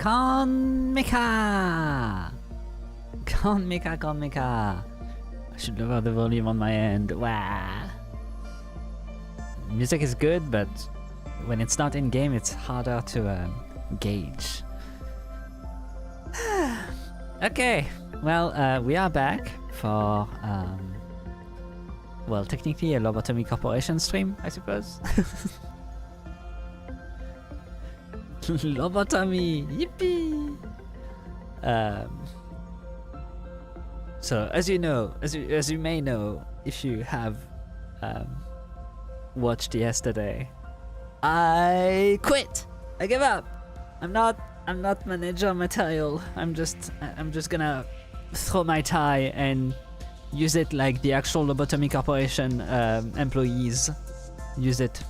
Con Mecha! Con Mecha, Con Mecha! I should lower the volume on my end. Wow! Music is good, but when it's not in game, it's harder to gauge. Okay, well, we are back for, well, technically a Lobotomy Corporation stream, I suppose. Lobotomy! Yippee! So, as you know, as you may know, if you have watched yesterday, I quit! I give up! I'm not manager material. I'm just gonna throw my tie and use it like the actual Lobotomy Corporation employees use it.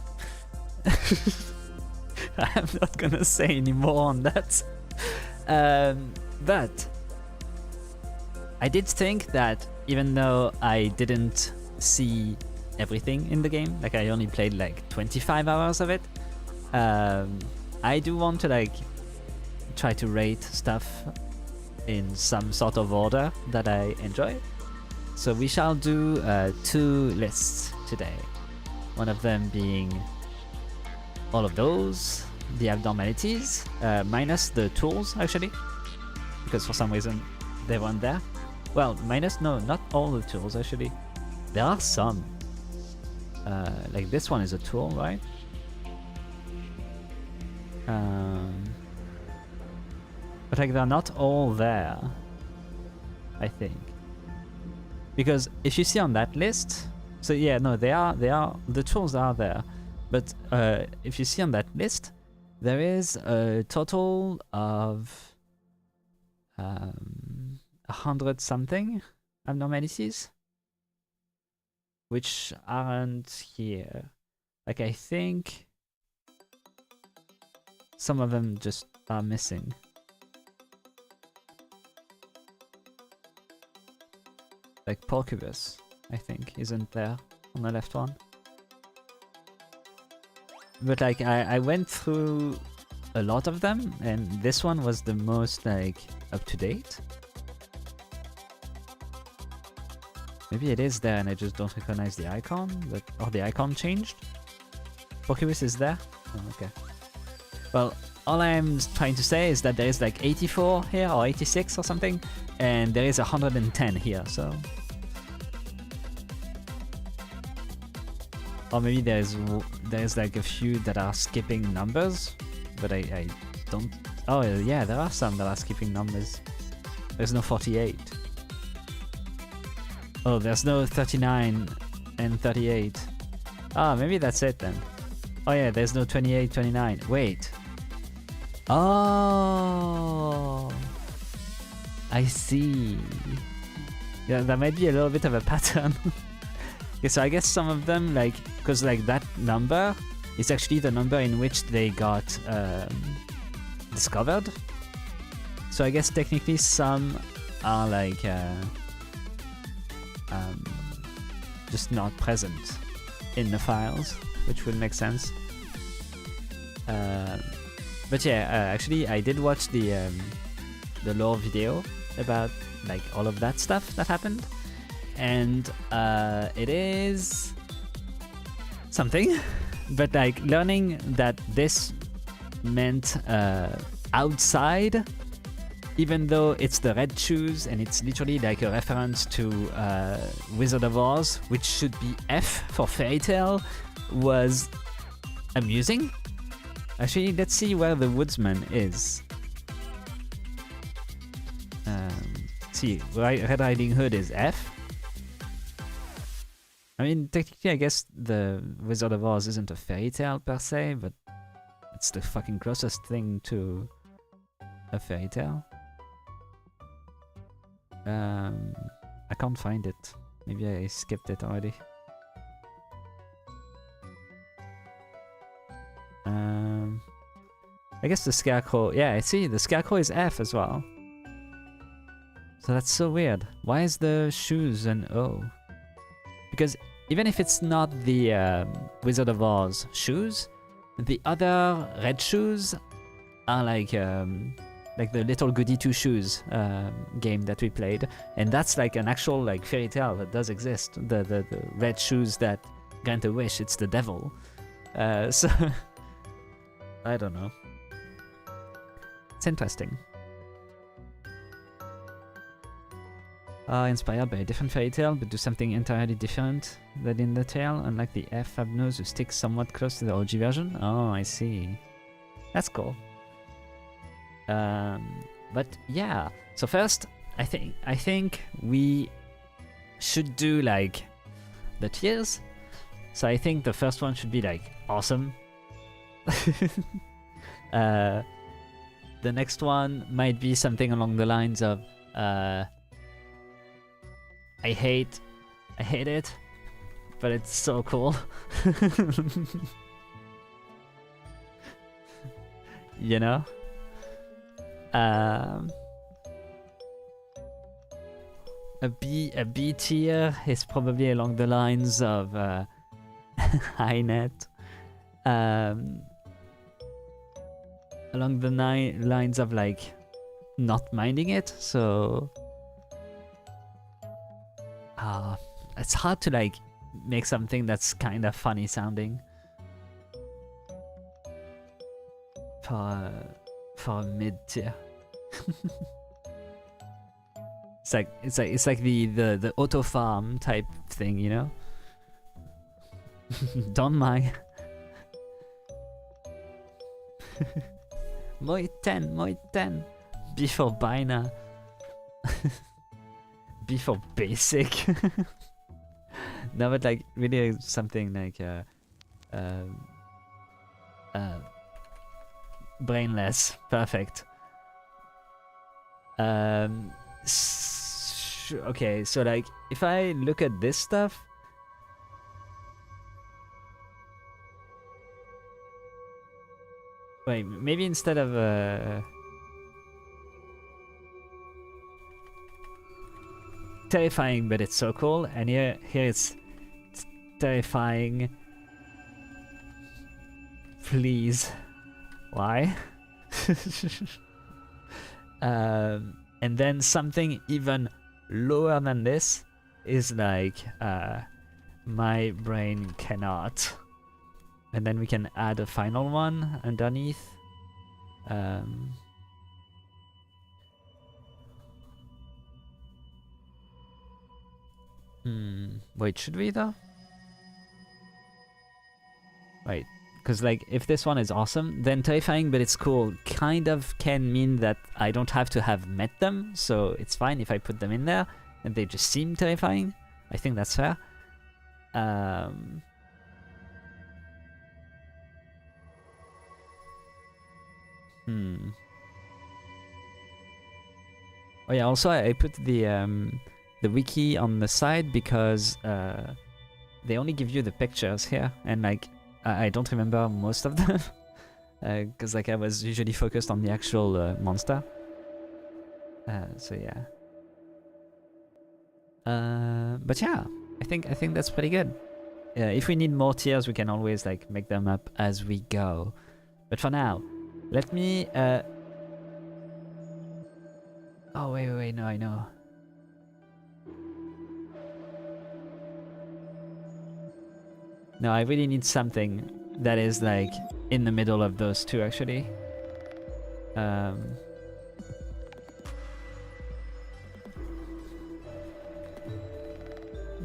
I'm not gonna say any more on that. But I did think that even though I didn't see everything in the game, like I only played like 25 hours of it, I do want to like try to rate stuff in some sort of order that I enjoy. So we shall do 2 lists today. One of them being all of those, the abnormalities, minus the tools actually, because for some reason they weren't there. Well, minus, no, not all the tools actually. There are some. Like this one is a tool, right? But like they're not all there, I think. Because if you see on that list, so yeah, no, the tools are there. But if you see on that list, there is a total of 100 something abnormalities, which aren't here. Like I think some of them just are missing. Like Porcubus, I think, isn't there on the left one. But like I went through a lot of them, and this one was the most like up to date. Maybe it is there and I just don't recognize the icon, but or the icon changed. Porcubus is there? Oh, okay. Well, all I'm trying to say is that there is like 84 here or 86 or something, and there is 110 here, so. Or maybe there's like a few that are skipping numbers, but I don't. Oh yeah, there are some that are skipping numbers. There's no 48. Oh, there's no 39 and 38. Ah, maybe that's it then. Oh yeah, there's no 28, 29. Wait. Oh, I see. Yeah, that might be a little bit of a pattern. Okay, so I guess some of them, like, because like that number is actually the number in which they got discovered. So I guess technically some are like just not present in the files, which would make sense. But yeah, actually I did watch the lore video about like all of that stuff that happened. And it is something, but like learning that this meant outside, even though it's the red shoes and it's literally like a reference to Wizard of Oz, which should be F for fairy tale, was amusing. Actually, let's see where the woodsman is. See, Red Riding Hood is F. I mean, technically, I guess the Wizard of Oz isn't a fairy tale per se, but it's the fucking closest thing to a fairy tale. I can't find it. Maybe I skipped it already. I guess the Scarecrow... Yeah, I see, the Scarecrow is F as well. So that's so weird. Why is the shoes an O? Because even if it's not the Wizard of Oz shoes, the other red shoes are like like the Little Goody Two Shoes game that we played, and that's like an actual like fairy tale that does exist. The red shoes that grant a wish. It's the devil. So I don't know. It's interesting. Inspired by a different fairy tale, but do something entirely different than in the tale, unlike the F nose who sticks somewhat close to the OG version. Oh, I see. That's cool. But yeah. So first, I think we should do like the tiers. So I think the first one should be like awesome. The next one might be something along the lines of I hate it, but it's so cool. You know? A B tier is probably along the lines of high net. Along the lines of like not minding it, so it's hard to like make something that's kind of funny sounding for a mid tier. It's like the auto farm type thing, you know? Don't mind. Moi 10. B for Bina. B for basic. No, but like really something like brainless. Perfect. Okay, so like if I look at this stuff, wait, maybe instead of terrifying, but it's so cool, and here it's terrifying. Please, why? And then something even lower than this is like my brain cannot. And then we can add a final one underneath. Wait, should we though? Wait, because like if this one is awesome, then terrifying but it's cool kind of can mean that I don't have to have met them, so it's fine if I put them in there and they just seem terrifying. I think that's fair. Oh yeah, also I put the wiki on the side because they only give you the pictures here, and like I don't remember most of them because like I was usually focused on the actual monster. So yeah. But yeah, I think that's pretty good. If we need more tiers, we can always like make them up as we go. But for now, let me. Oh wait, no, I know. No, I really need something that is like in the middle of those two actually.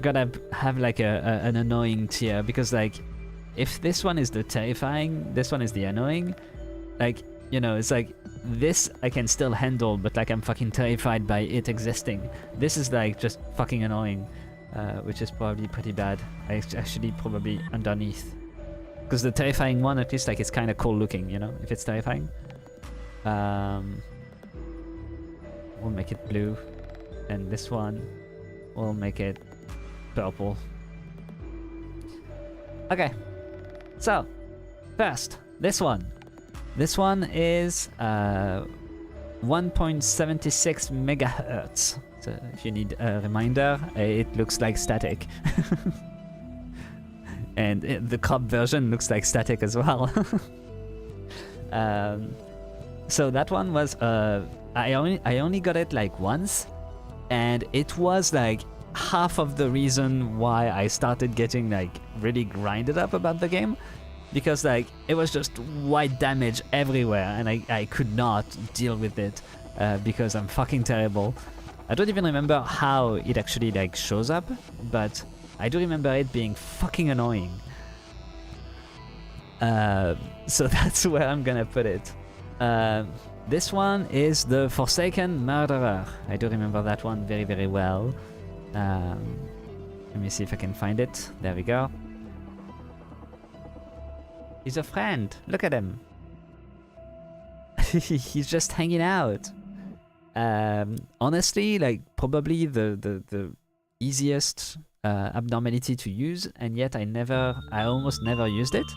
Gotta have like an annoying tier, because like if this one is the terrifying, this one is the annoying, like, you know, it's like this I can still handle, but like I'm fucking terrified by it existing. This is like just fucking annoying. Which is probably pretty bad. I actually probably underneath, because the terrifying one at least like it's kind of cool looking, you know, if it's terrifying. We'll make it blue, and this one we'll make it purple. Okay, so first this one is 1.76 megahertz. So if you need a reminder, it looks like static. And the crop version looks like static as well. So that one was I only got it like once, and it was like half of the reason why I started getting like really grinded up about the game, because like it was just white damage everywhere, and I could not deal with it because I'm fucking terrible. I don't even remember how it actually like shows up, but I do remember it being fucking annoying. So that's where I'm gonna put it. This one is the Forsaken Murderer. I do remember that one very, very well. Let me see if I can find it. There we go. He's a friend. Look at him. He's just hanging out. Honestly, like probably the easiest abnormality to use, and yet I almost never used it.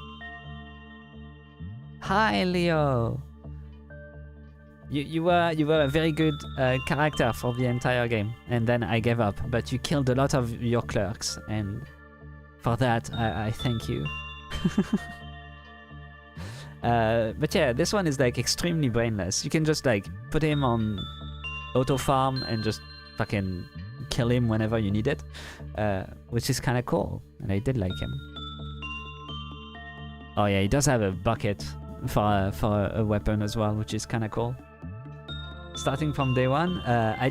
Hi, Leo. You were a very good character for the entire game, and then I gave up. But you killed a lot of your clerks, and for that I thank you. But yeah, this one is like extremely brainless. You can just like put him on auto farm and just fucking kill him whenever you need it, which is kind of cool, and I did like him. Oh yeah, he does have a bucket for a weapon as well, which is kind of cool. Starting from day one, I'm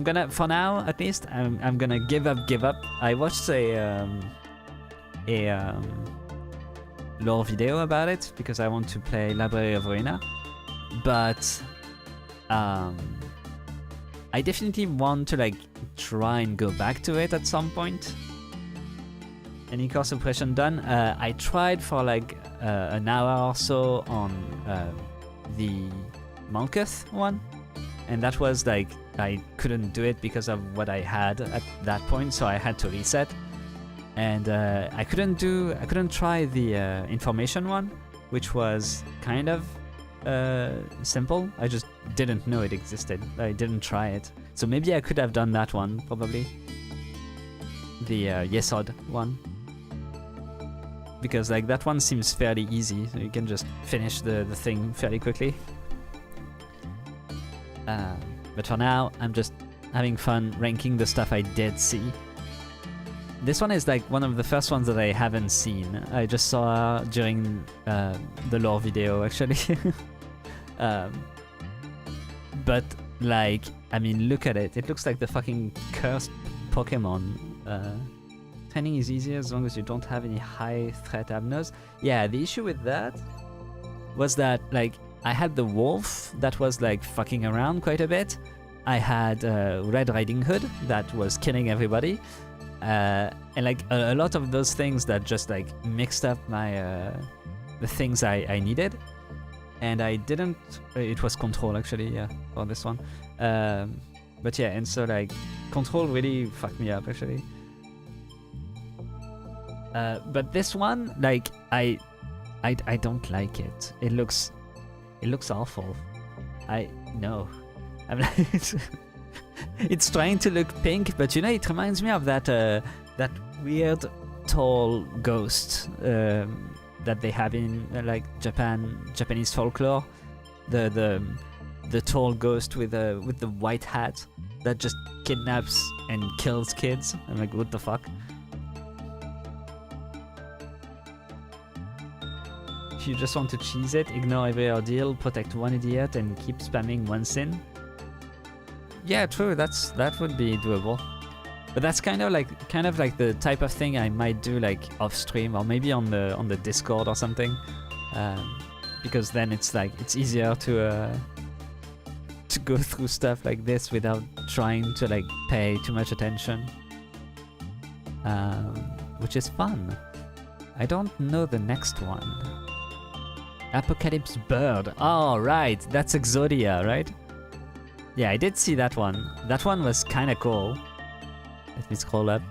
gonna, for now at least, I'm gonna give up. I watched a lore video about it because I want to play Library of Ruina, but I definitely want to like try and go back to it at some point. Any core suppression done? I tried for like an hour or so on the Malkuth one, and that was like I couldn't do it because of what I had at that point, so I had to reset. And I couldn't try the information one, which was kind of simple. I just didn't know it existed. I didn't try it, so maybe I could have done that one, probably the Yesod one, because like that one seems fairly easy, so you can just finish the thing fairly quickly. But for now, I'm just having fun ranking the stuff I did see. This one is like one of the first ones that I haven't seen. I just saw during the lore video, actually. But like, I mean, look at it. It looks like the fucking cursed Pokemon. Training is easier as long as you don't have any high threat abnos. Yeah, the issue with that was that like I had the wolf that was like fucking around quite a bit. I had Red Riding Hood that was killing everybody. And like a lot of those things that just like mixed up my the things I needed, and I didn't. It was control actually, yeah, for this one. But yeah, and so like control really fucked me up actually. But this one, like I don't like it. It looks awful. I know. I'm like. It's trying to look pink, but you know, it reminds me of that that weird tall ghost that they have in like Japanese folklore. The tall ghost with the white hat that just kidnaps and kills kids. I'm like, what the fuck? If you just want to cheese it, ignore every ordeal, protect one idiot, and keep spamming one sin. Yeah, true. That would be doable, but that's kind of like the type of thing I might do like off stream or maybe on the Discord or something, because then it's like it's easier to go through stuff like this without trying to like pay too much attention, which is fun. I don't know the next one. Apocalypse Bird. Oh right, that's Exodia, right? Yeah, I did see that one. That one was kind of cool. Let me scroll up.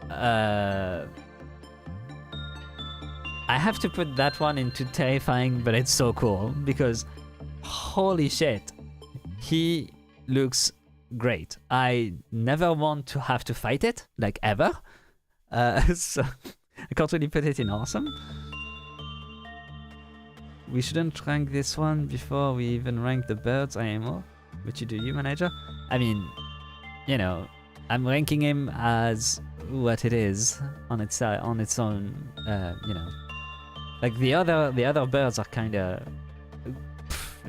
I have to put that one into terrifying, but it's so cool because holy shit, he looks great. I never want to have to fight it, like ever. So I can't really put it in awesome. we shouldn't rank this one before we even rank the birds IMO. But you do, you manager? I mean, you know, I'm ranking him as what it is on its own. You know, like the other birds are kind of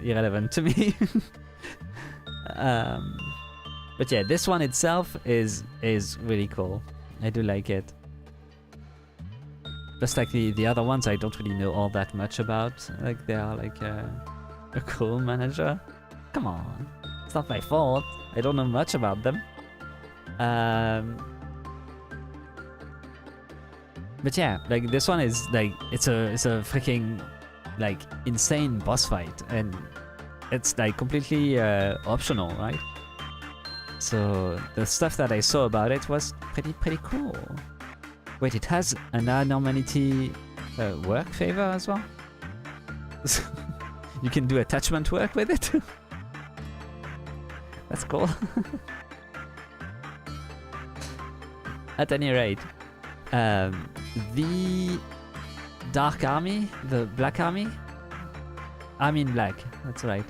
irrelevant to me. But yeah, this one itself is really cool. I do like it. Just like the other ones, I don't really know all that much about. Like they are like a cool manager. Come on, it's not my fault. I don't know much about them. But yeah, like this one is like it's a freaking like insane boss fight, and it's like completely optional, right? So the stuff that I saw about it was pretty cool. Wait, it has an abnormality work favor as well? You can do attachment work with it? That's cool. At any rate, the Dark Army, the Black Army? Army in Black, that's right.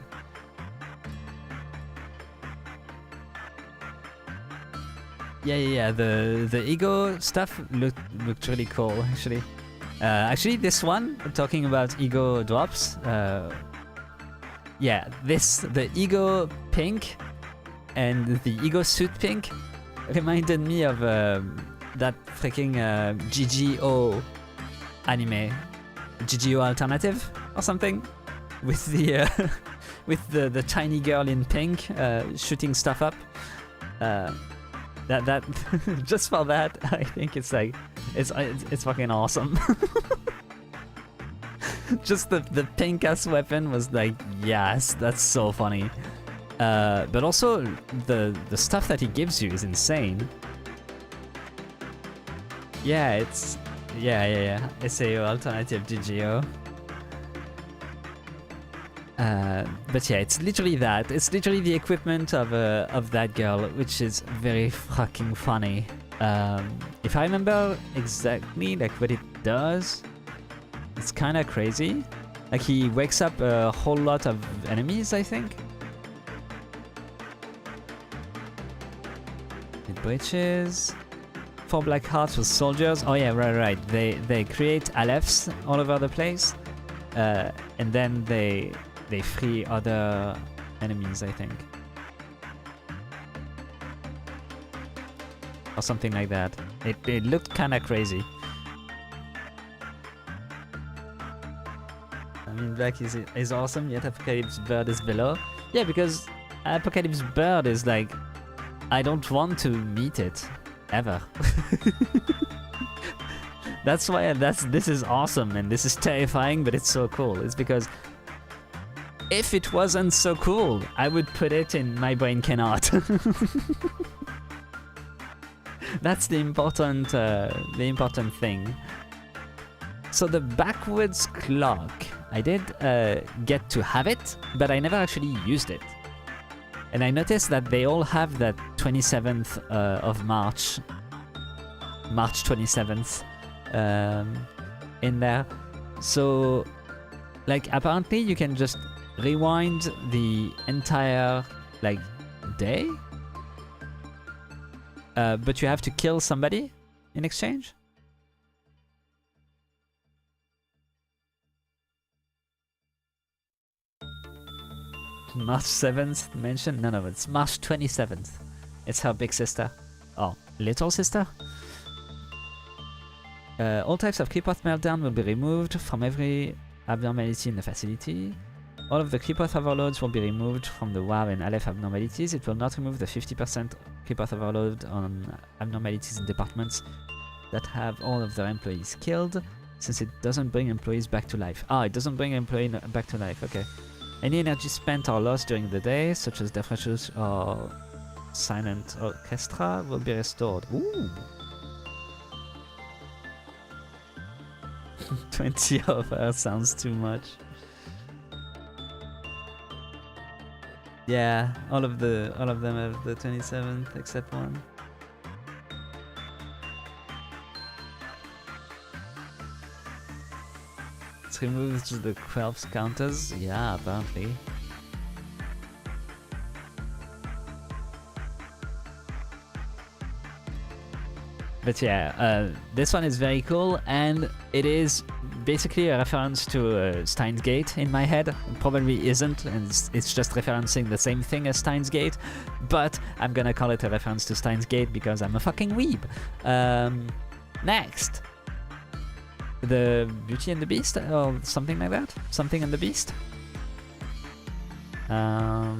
Yeah, the ego stuff looked really cool, actually. Actually, this one, talking about ego drops, yeah, the ego pink and the ego suit pink reminded me of that freaking GGO anime, GGO Alternative or something, with the with the tiny girl in pink shooting stuff up. That just for that, I think it's like it's fucking awesome. Just the pink ass weapon was like, yes, that's so funny. But also the stuff that he gives you is insane. Yeah, it's yeah. SAO Alternative GGO. But yeah, it's literally that. It's literally the equipment of that girl, which is very fucking funny. If I remember exactly like what it does, it's kind of crazy. Like he wakes up a whole lot of enemies, I think. It breaches 4 black hearts with soldiers. Oh yeah, right. They create Alephs all over the place, and then they free other enemies, I think. Or something like that. It looked kinda crazy. I mean, Black is awesome, yet Apocalypse Bird is below. Yeah, because Apocalypse Bird is like, I don't want to meet it, ever. That's why this is awesome and this is terrifying, but it's so cool. It's because if it wasn't so cool, I would put it in My Brain Cannot. That's the important thing. So the backwards clock, I did get to have it, but I never actually used it. And I noticed that they all have that 27th of March 27th in there. So like apparently you can just rewind the entire like day, but you have to kill somebody in exchange. March 7th mentioned? No, it's March 27th. It's her big sister. Oh, little sister? All types of Creepoth Meltdown will be removed from every abnormality in the facility. All of the Creepoth overloads will be removed from the WAR and Aleph abnormalities. It will not remove the 50% Creepoth overload on abnormalities in departments that have all of their employees killed, since it doesn't bring employees back to life. Ah, it doesn't bring employees back to life, okay. Any energy spent or lost during the day, such as Death Rushes or Silent Orchestra, will be restored. Ooh! 20 of her sounds too much. Yeah, all of them have the 27th except one. It removes the corpse counters. Yeah, apparently. But yeah, this one is very cool, and it is basically a reference to Steins Gate in my head. It probably isn't, and it's just referencing the same thing as Steins Gate, but I'm gonna call it a reference to Steins Gate because I'm a fucking weeb. Next. The Beauty and the Beast, or something like that? Something and the Beast? Yeah,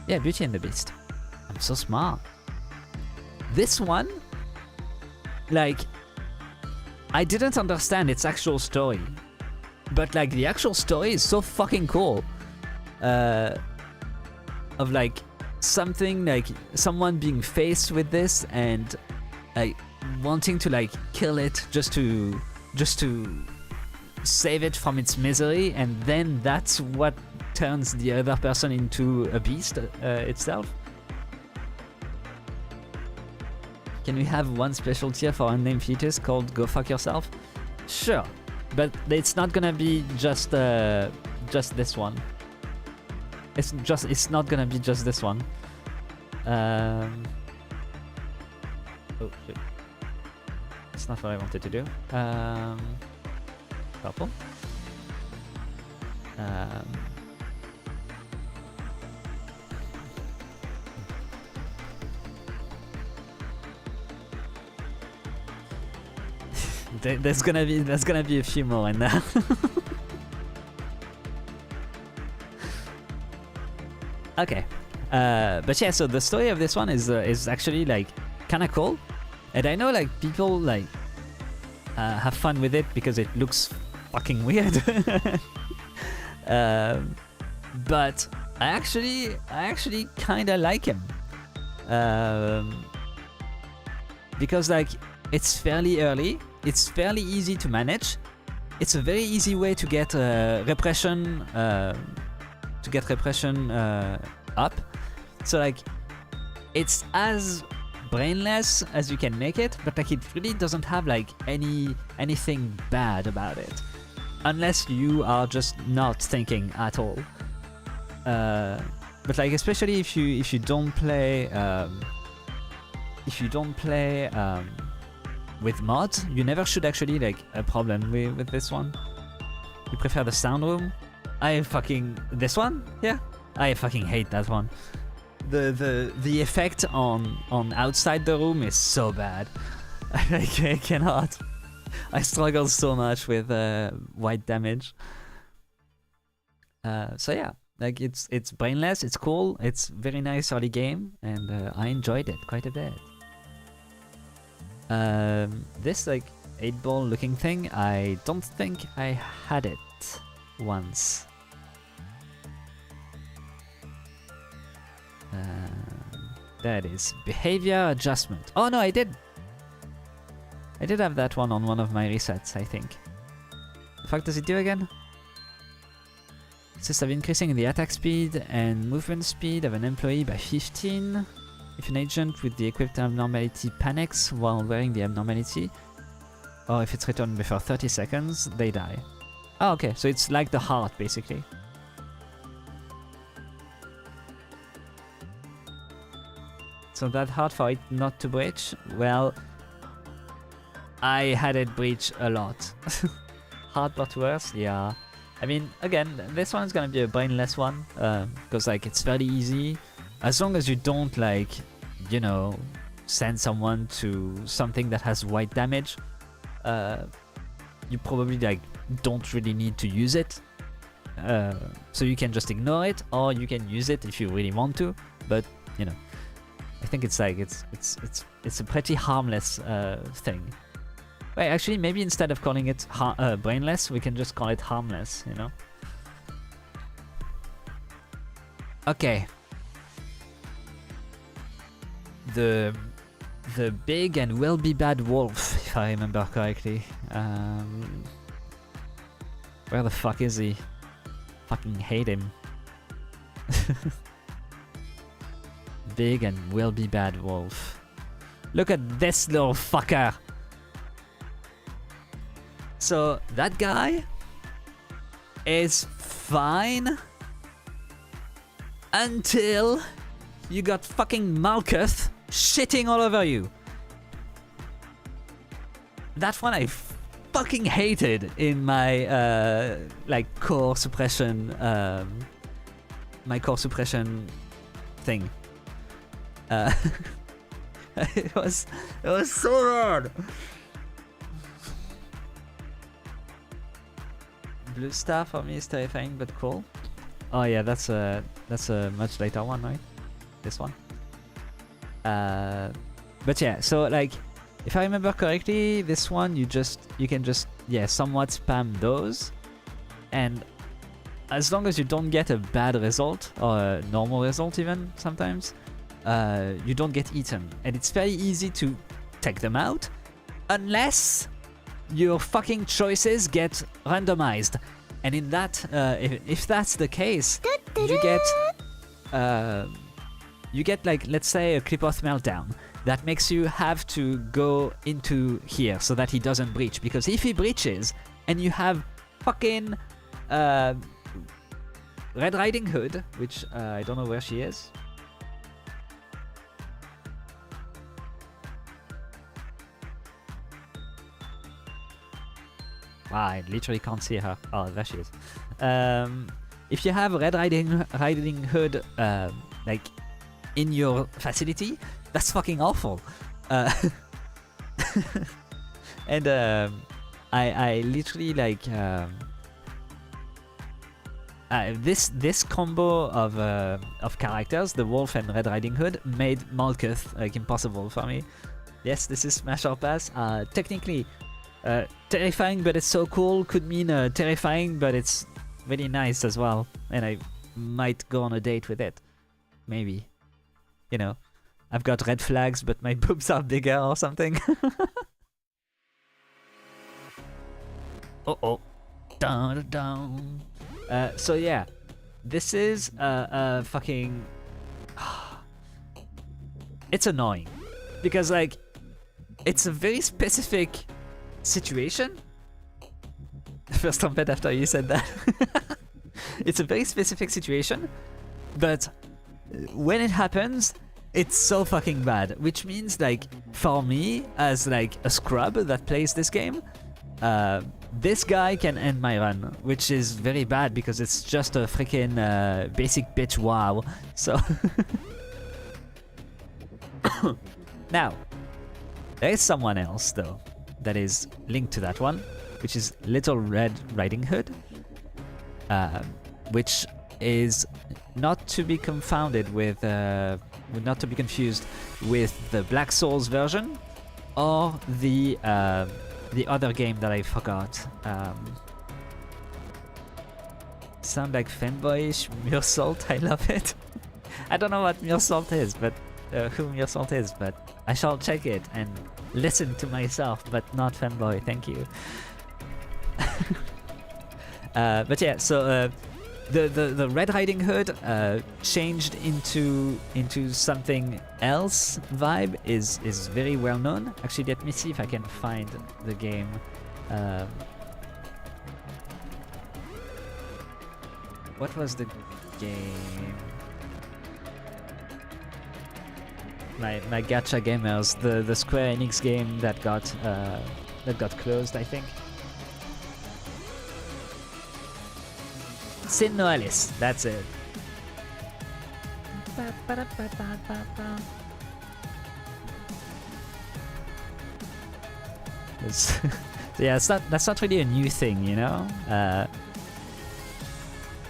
Beauty and the Beast. I'm so smart. This one, like, I didn't understand its actual story, but like the actual story is so fucking cool. Of like something like someone being faced with this and like wanting to like kill it just to save it from its misery, and then that's what turns the other person into a beast itself. Can we have one special tier for unnamed features called Go Fuck Yourself? Sure, but it's not gonna be just this one. It's not gonna be just this one. Oh shit. That's not what I wanted to do. Purple. There's gonna be a few more in there. Okay, but yeah, so the story of this one is actually like kind of cool, and I know like people like have fun with it because it looks fucking weird. But I actually kind of like him, because like it's fairly early. It's fairly easy to manage. It's a very easy way to get repression up. So like, it's as brainless as you can make it, but like it really doesn't have like anything bad about it, unless you are just not thinking at all. But like, especially if you don't play with mods, you never should actually like a problem with this one. You prefer the sound room? This one? Yeah, I fucking hate that one. The effect on outside the room is so bad. I cannot. I struggle so much with white damage. So yeah, like it's brainless, it's cool, it's very nice early game, and I enjoyed it quite a bit. This like 8-ball looking thing, I don't think I had it once. That is behavior adjustment. Oh no, I did have that one on one of my resets, I think. The fuck does it do again? It says of increasing the attack speed and movement speed of an employee by 15. If an agent with the equipped abnormality panics while wearing the abnormality, or if it's returned before 30 seconds, they die. Oh, okay, so it's like the heart, basically. So that hard for it not to breach? Well, I had it breach a lot. Hard but worse? Yeah. I mean, again, this one's gonna be a brainless one, because like it's very easy. As long as you don't like, you know, send someone to something that has white damage, you probably like don't really need to use it. So you can just ignore it, or you can use it if you really want to. But you know, I think it's like it's a pretty harmless thing. Wait, actually, maybe instead of calling it brainless, we can just call it harmless. You know. Okay. The big and will be bad wolf, if I remember correctly. Where the fuck is he? Fucking hate him. Big and will be bad wolf. Look at this little fucker. So that guy is fine until you got fucking Malkuth shitting all over you. That one I fucking hated in my like core suppression my core suppression thing. It was so hard. Blue Star for me is terrifying but cool. Oh yeah, that's a much later one, right? This one. But yeah, so like if I remember correctly, this one you can just somewhat spam those, and as long as you don't get a bad result or a normal result even sometimes, you don't get eaten, and it's very easy to take them out unless your fucking choices get randomized. And in that, if that's the case, you get like, let's say, a Clipoth meltdown that makes you have to go into here so that he doesn't breach, because if he breaches and you have fucking Red Riding Hood, which I don't know where she is. Wow, I literally can't see her. Oh, there she is. If you have Red Riding Hood like in your facility, that's fucking awful. And I literally like this combo of characters, the Wolf and Red Riding Hood, made Malkuth like impossible for me. Yes, this is Smash or Pass. Technically, terrifying but it's so cool could mean terrifying but it's really nice as well, and I might go on a date with it. Maybe. You know, I've got red flags but my boobs are bigger or something. Uh-oh. Dun, dun, dun. So yeah, this is fucking... It's annoying because like it's a very specific situation. First trumpet after you said that. It's a very specific situation, but when it happens, it's so fucking bad. Which means like for me as like a scrub that plays this game, this guy can end my run, which is very bad because it's just a freaking basic bitch wow. So now there is someone else though that is linked to that one, which is Little Red Riding Hood, which is not to be confounded with, not to be confused with the Black Souls version or the other game that I forgot. Sound like fanboyish Mursalt, I love it. I don't know what Mursalt is, but who Mursalt is, but I shall check it and listen to myself, but not fanboy, thank you. But yeah, so the Red Riding Hood changed into something else vibe is very well known. Actually, let me see if I can find the game. What was the game? My gacha gamers, the Square Enix game that got closed, I think. Sin Noalis, that's it. Yeah, that's not really a new thing, you know.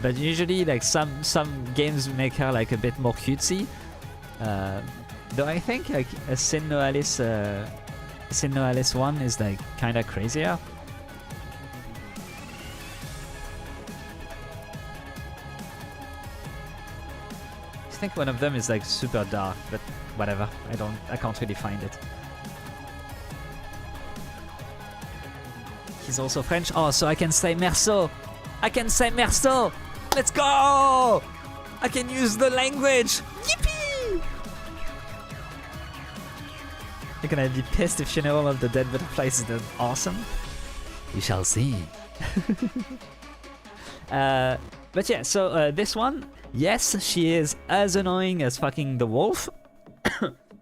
But usually, like some games make her like a bit more cutesy. Though I think like a Sin Noalis 1 is like kind of crazier. I think one of them is like super dark, but whatever. I can't really find it. He's also French. Oh, so I can say Merceau. I can say Merceau. Let's go! I can use the language. Yippee! You're gonna be pissed if Funeral of the Dead Butterflies is awesome. We shall see. But yeah, so this one, yes, she is as annoying as fucking the wolf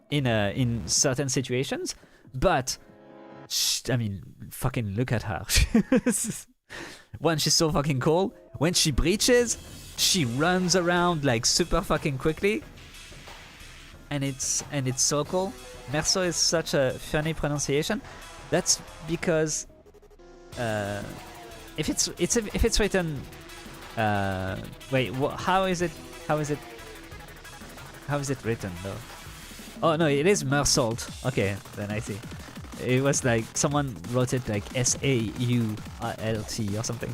in certain situations, but I mean, fucking look at her. One, she's so fucking cool. When she breaches, she runs around like super fucking quickly, and it's so cool. Merceau is such a funny pronunciation. That's because if it's written wait, how is it written though? Oh no, it is Mersault. Okay, then I see. It was like someone wrote it like S-A-U-L-T or something.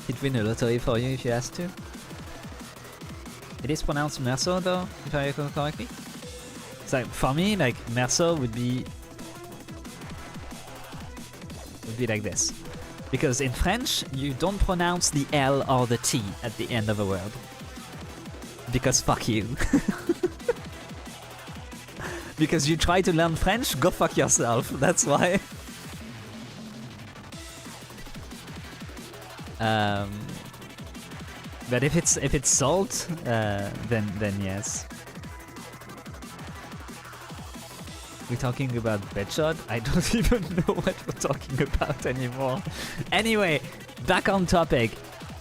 He'd win a lottery for you if you asked to. It is pronounced Merceau though, if I recall correctly. It's like, for me, like Merceau would be like this. Because in French, you don't pronounce the L or the T at the end of a word. Because fuck you. Because you try to learn French, go fuck yourself. That's why. But if it's salt, then yes. We're talking about Bedshot? I don't even know what we're talking about anymore. Anyway, back on topic.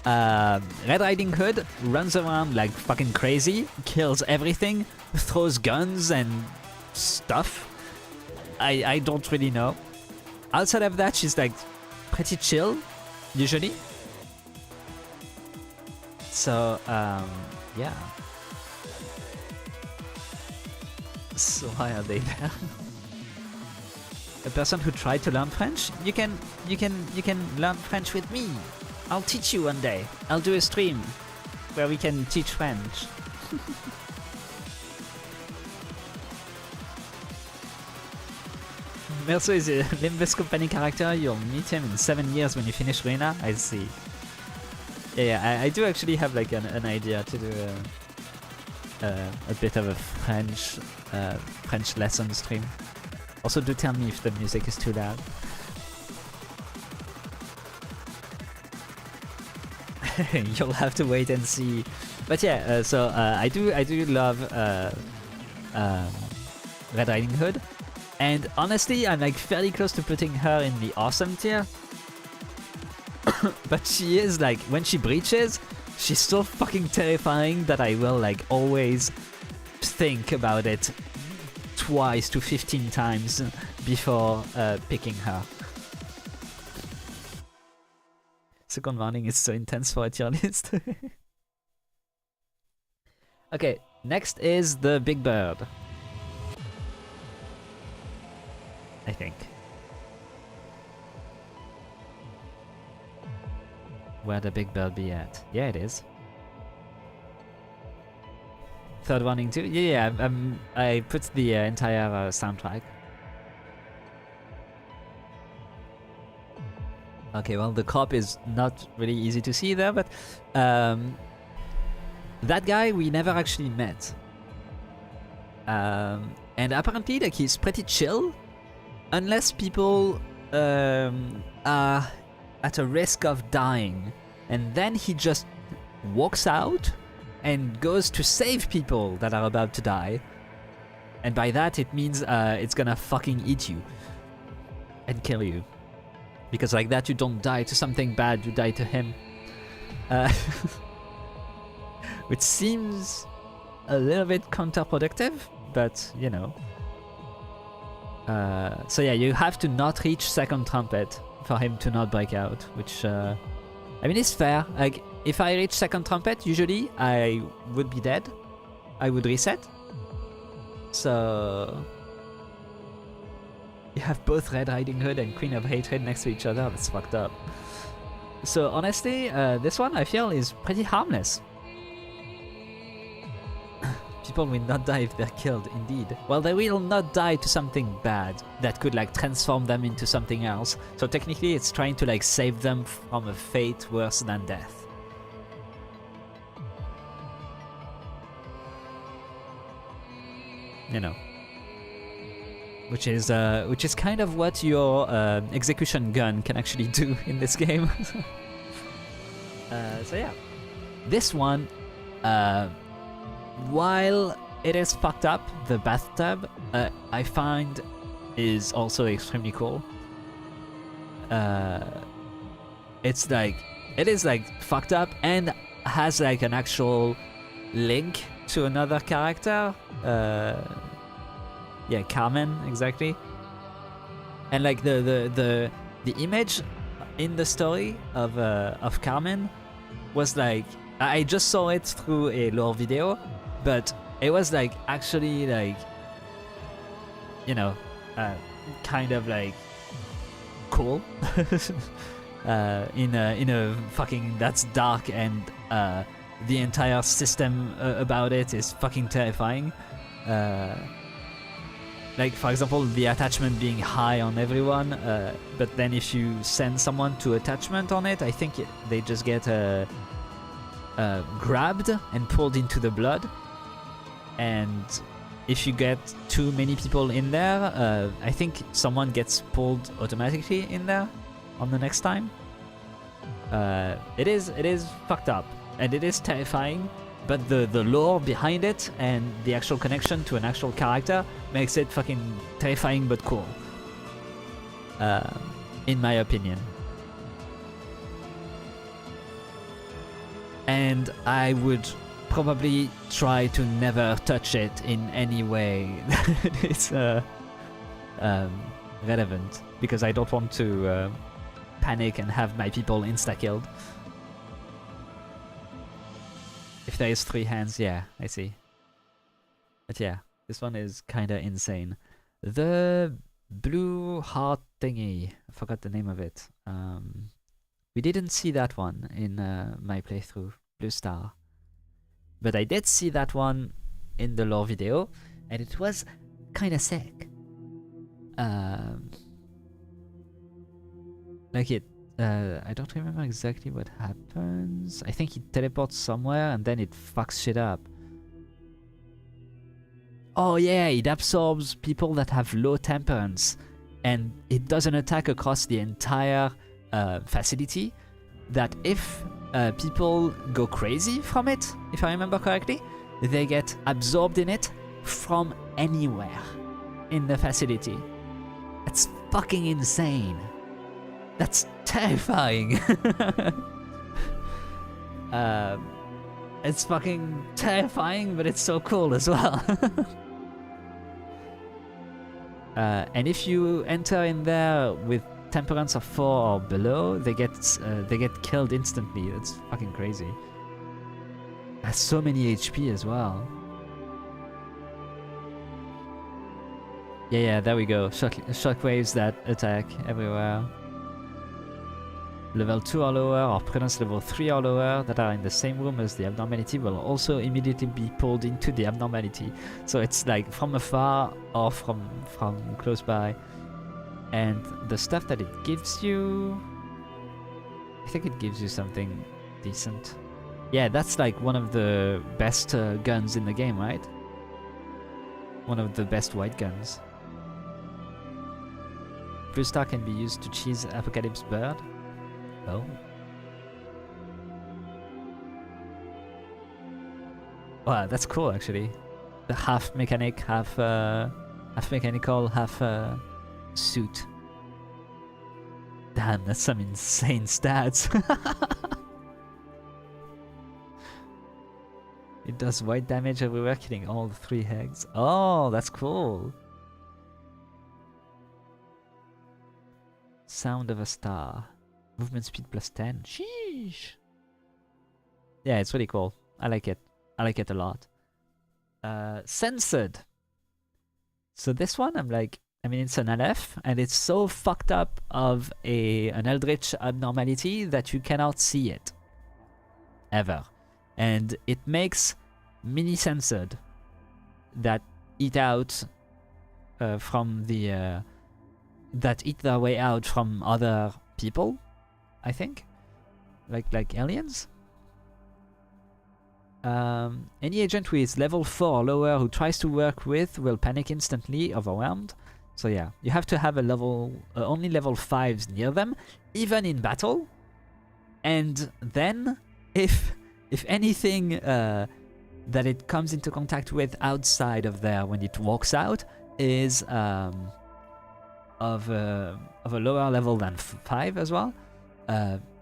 Red Riding Hood runs around like fucking crazy, kills everything, throws guns and stuff. I don't really know. Outside of that, she's like pretty chill, usually. So, yeah. So why are they there? A person who tried to learn French? You can learn French with me. I'll teach you one day. I'll do a stream where we can teach French. Merceau is a Limbus Company character. You'll meet him in 7 years when you finish Ruina. I see. Yeah, I do actually have like an idea to do a bit of a French lesson stream. Also, do tell me if the music is too loud. You'll have to wait and see. But yeah, so I do love Red Riding Hood, and honestly, I'm like fairly close to putting her in the awesome tier. But she is like, when she breaches, she's so fucking terrifying that I will like always think about it twice to 15 times before picking her. Second warning is so intense for a tier list. Okay, next is the Big Bird. I think. Where the Big Bird be at? Yeah, it is. Third warning too? Yeah, I put the entire soundtrack. Okay, well, the cop is not really easy to see there, but that guy we never actually met. And apparently, like, he's pretty chill, unless people are at a risk of dying, and then he just walks out and goes to save people that are about to die. And by that it means it's gonna fucking eat you and kill you, because like that you don't die to something bad, you die to him. Which seems a little bit counterproductive, but you know. So yeah, you have to not reach second trumpet for him to not break out, which I mean, it's fair. Like, if I reach second trumpet, usually I would be dead. I would reset. So you have both Red Riding Hood and Queen of Hatred next to each other. That's fucked up. So honestly, this one I feel is pretty harmless. People will not die if they're killed, indeed. Well, they will not die to something bad that could like transform them into something else. So technically it's trying to like save them from a fate worse than death. You know. which is kind of what your execution gun can actually do in this game. So yeah, this one, while it is fucked up, the bathtub I find is also extremely cool. It's like, it is like fucked up and has like an actual link to another character. Yeah, Carmen, exactly. And like the image in the story of Carmen was like, I just saw it through a lore video, but it was like actually like, you know, kind of like cool. In a fucking, that's dark, and the entire system about it is fucking terrifying. Like for example, the attachment being high on everyone, but then if you send someone to attachment on it, I think they just get grabbed and pulled into the blood. And if you get too many people in there, I think someone gets pulled automatically in there on the next time. It is fucked up and it is terrifying, but the lore behind it and the actual connection to an actual character makes it fucking terrifying but cool, in my opinion. And I would probably try to never touch it in any way that is relevant, because I don't want to panic and have my people insta-killed. If there is 3 hands, yeah, I see. But yeah, this one is kinda insane. The blue heart thingy, I forgot the name of it. We didn't see that one in my playthrough, Blue Star. But I did see that one in the lore video, and it was kinda sick. Like it, I don't remember exactly what happens. I think it teleports somewhere and then it fucks shit up. Oh yeah, it absorbs people that have low temperance, and it does an attack across the entire facility, that if people go crazy from it, if I remember correctly, they get absorbed in it from anywhere in the facility. That's fucking insane. That's terrifying. It's fucking terrifying, but it's so cool as well. And if you enter in there with temperance of 4 or below, they get killed instantly. That's fucking crazy. Has so many HP as well. Yeah, there we go. Shockwaves that attack everywhere. Level 2 or lower, or prudence level 3 or lower, that are in the same room as the abnormality will also immediately be pulled into the abnormality. So it's like from afar or from close by. And the stuff that it gives you, I think it gives you something decent. Yeah, that's like one of the best guns in the game, right? One of the best white guns. Blue Star can be used to cheese Apocalypse Bird. Oh. Wow, that's cool actually. The half mechanic, half mechanical, half suit. Damn, that's some insane stats. It does white damage everywhere, killing all the 3 hegs. Oh, that's cool. Sound of a star. Movement speed plus 10. Sheesh. Yeah, it's really cool. I like it. I like it a lot. Censored. So this one, I'm like, I mean, it's an LF, and it's so fucked up of an eldritch abnormality that you cannot see it. Ever. And it makes mini censored that eat out from the... that eat their way out from other people, I think. Like aliens? Any agent who is level 4 or lower who tries to work with will panic instantly, overwhelmed. So yeah, you have to have a level only level 5s near them, even in battle. And then, if anything that it comes into contact with outside of there when it walks out is of a lower level than 5 as well,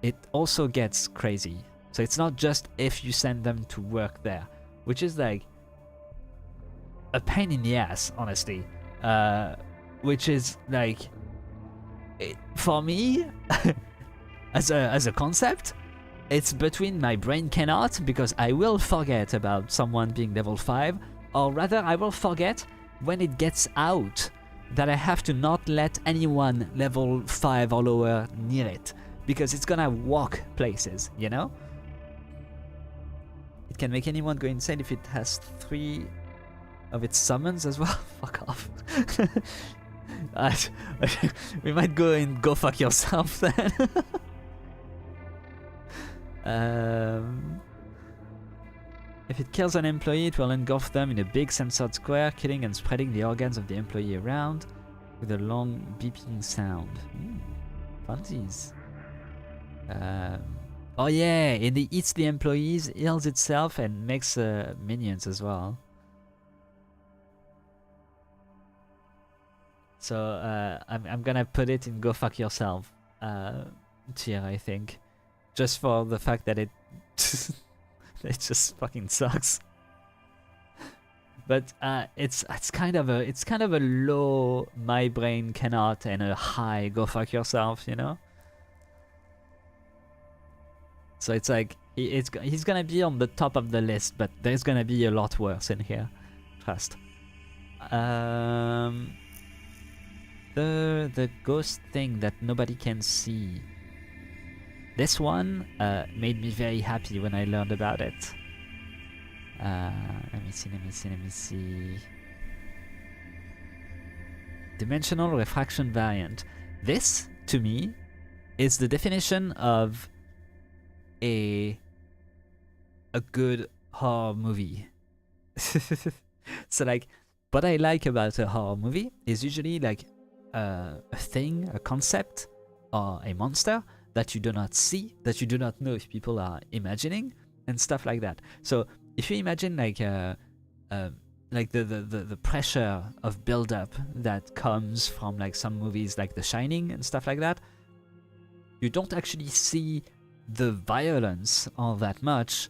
it also gets crazy. So it's not just if you send them to work there, which is like a pain in the ass, honestly. Which is like, for me, as a concept, it's between my brain cannot, because I will forget about someone being level 5, or rather I will forget when it gets out that I have to not let anyone level 5 or lower near it, because it's gonna walk places, you know? It can make anyone go insane if it has 3 of its summons as well. Fuck off. We might go fuck yourself then. If it kills an employee, it will engulf them in a big censored square, killing and spreading the organs of the employee around with a long beeping sound. Funsies. Oh yeah, and it eats the employees, heals itself, and makes minions as well. So I'm gonna put it in go fuck yourself tier, I think, just for the fact that it it just fucking sucks. But it's kind of a low my brain cannot and a high go fuck yourself, you know. So it's like he's gonna be on the top of the list, but there's gonna be a lot worse in here. Trust. The ghost thing that nobody can see. This one made me very happy when I learned about it. Let me see. Dimensional refraction variant. This, to me, is the definition of a good horror movie. So like, what I like about a horror movie is usually like a thing, a concept, or a monster that you do not see, that you do not know if people are imagining, and stuff like that. So if you imagine like the pressure of build-up that comes from like some movies like The Shining and stuff like that, you don't actually see the violence all that much.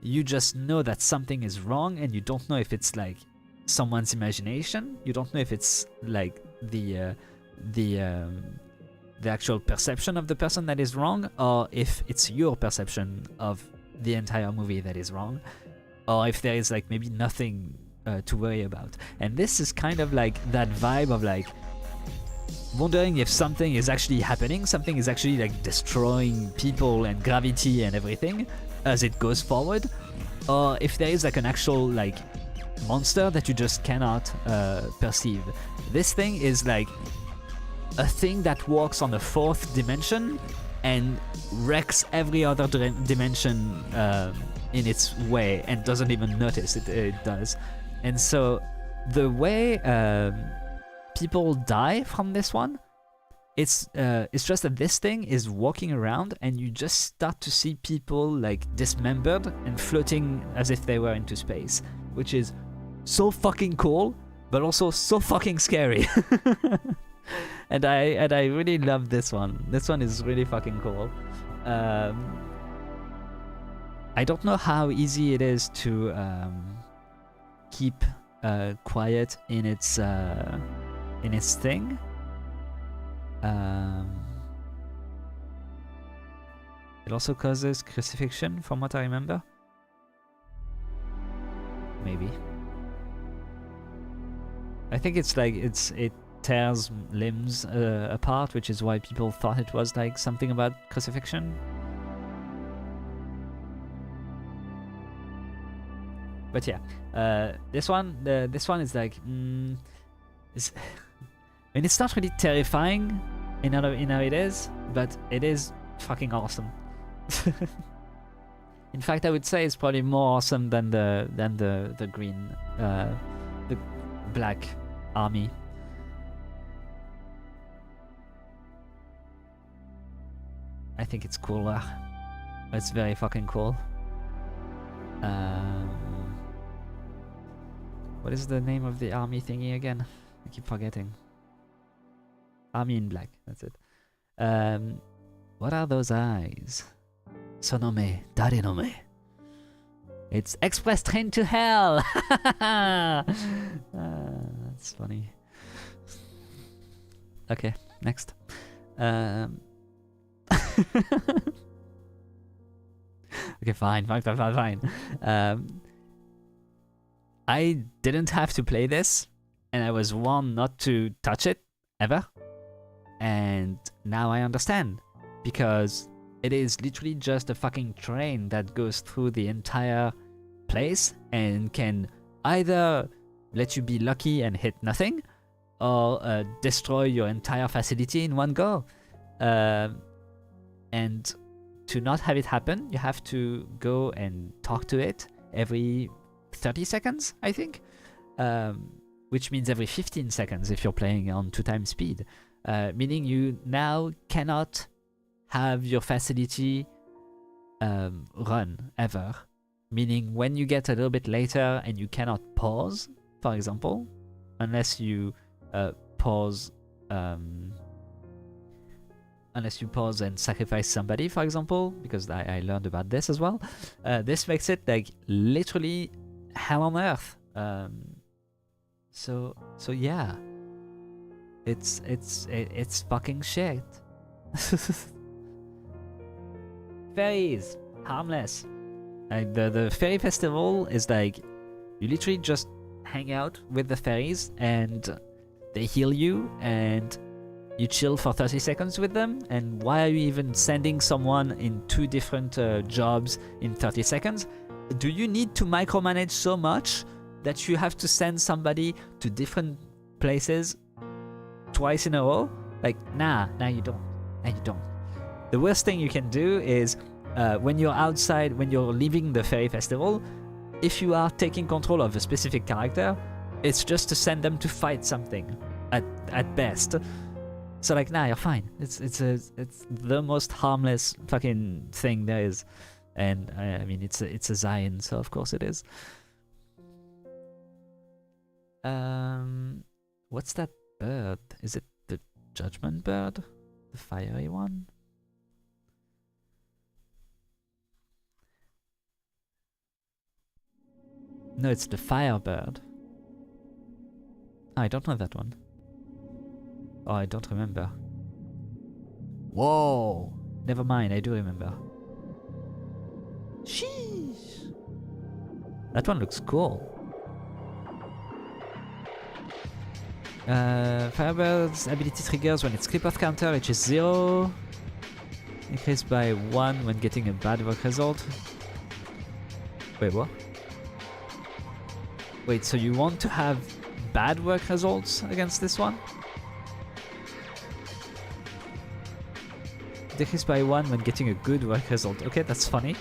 You just know that something is wrong, and you don't know if it's like someone's imagination. You don't know if it's like the actual perception of the person that is wrong, or if it's your perception of the entire movie that is wrong, or if there is like maybe nothing to worry about. And this is kind of like that vibe of like wondering if something is actually happening, something is actually like destroying people and gravity and everything as it goes forward, or if there is like an actual like monster that you just cannot perceive. This thing is like a thing that walks on the 4th dimension and wrecks every other dimension in its way and doesn't even notice it does. And so the way people die from this one, it's just that this thing is walking around and you just start to see people like dismembered and floating as if they were into space, which is so fucking cool, but also so fucking scary. and I really love this one. This one is really fucking cool. I don't know how easy it is to keep quiet in its thing. It also causes crucifixion, from what I remember. Maybe. I think it's like it tears limbs apart, which is why people thought it was like something about crucifixion. But yeah, this one is like, and it's not really terrifying in how it is, but it is fucking awesome. In fact, I would say it's probably more awesome than the green, the black army. I think it's cooler. It's very fucking cool. What is the name of the army thingy again? I keep forgetting. Army in black, that's it. What are those eyes? Sonome, Darinome. It's Express Train to Hell! That's funny. Okay, next. Okay, fine. I didn't have to play this, and I was warned not to touch it, ever. And now I understand, because it is literally just a fucking train that goes through the entire place and can either let you be lucky and hit nothing, or destroy your entire facility in one go. And to not have it happen, you have to go and talk to it every 30 seconds, I think. Which means every 15 seconds if you're playing on 2x speed. Meaning you now cannot have your facility run ever. Meaning when you get a little bit later and you cannot pause, for example, unless you pause and sacrifice somebody, for example, because I learned about this as well. This makes it like literally hell on earth. So yeah, it's fucking shit. Fairies, harmless. Like the fairy festival is like you literally just hang out with the fairies and they heal you and you chill for 30 seconds with them. And why are you even sending someone in 2 different jobs in 30 seconds? Do you need to micromanage so much that you have to send somebody to different places twice in a row? Like, nah, you don't. The worst thing you can do is when you're outside, when you're leaving the fairy festival, if you are taking control of a specific character, it's just to send them to fight something at best. So like, nah, you're fine. It's the most harmless fucking thing there is, and I mean it's a Zion, so of course it is. What's that bird? Is it the Judgment Bird, the fiery one? No, it's the Firebird. I don't know that one. Oh, I don't remember. Whoa! Never mind, I do remember. Sheesh! That one looks cool. Firebird's ability triggers when its clip-off counter reaches 0. Increased by 1 when getting a bad work result. Wait, what? Wait, so you want to have bad work results against this one? Decrease by 1 when getting a good work result. Okay, that's funny.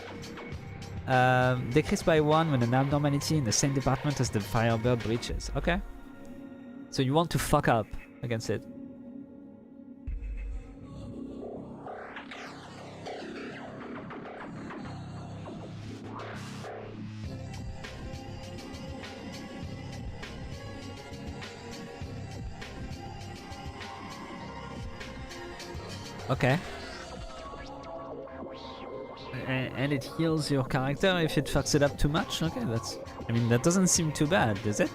Decrease by 1 when an abnormality in the same department as the Firebird breaches. Okay. So you want to fuck up against it. Okay. And it heals your character if it fucks it up too much? Okay, that's... I mean, that doesn't seem too bad, does it?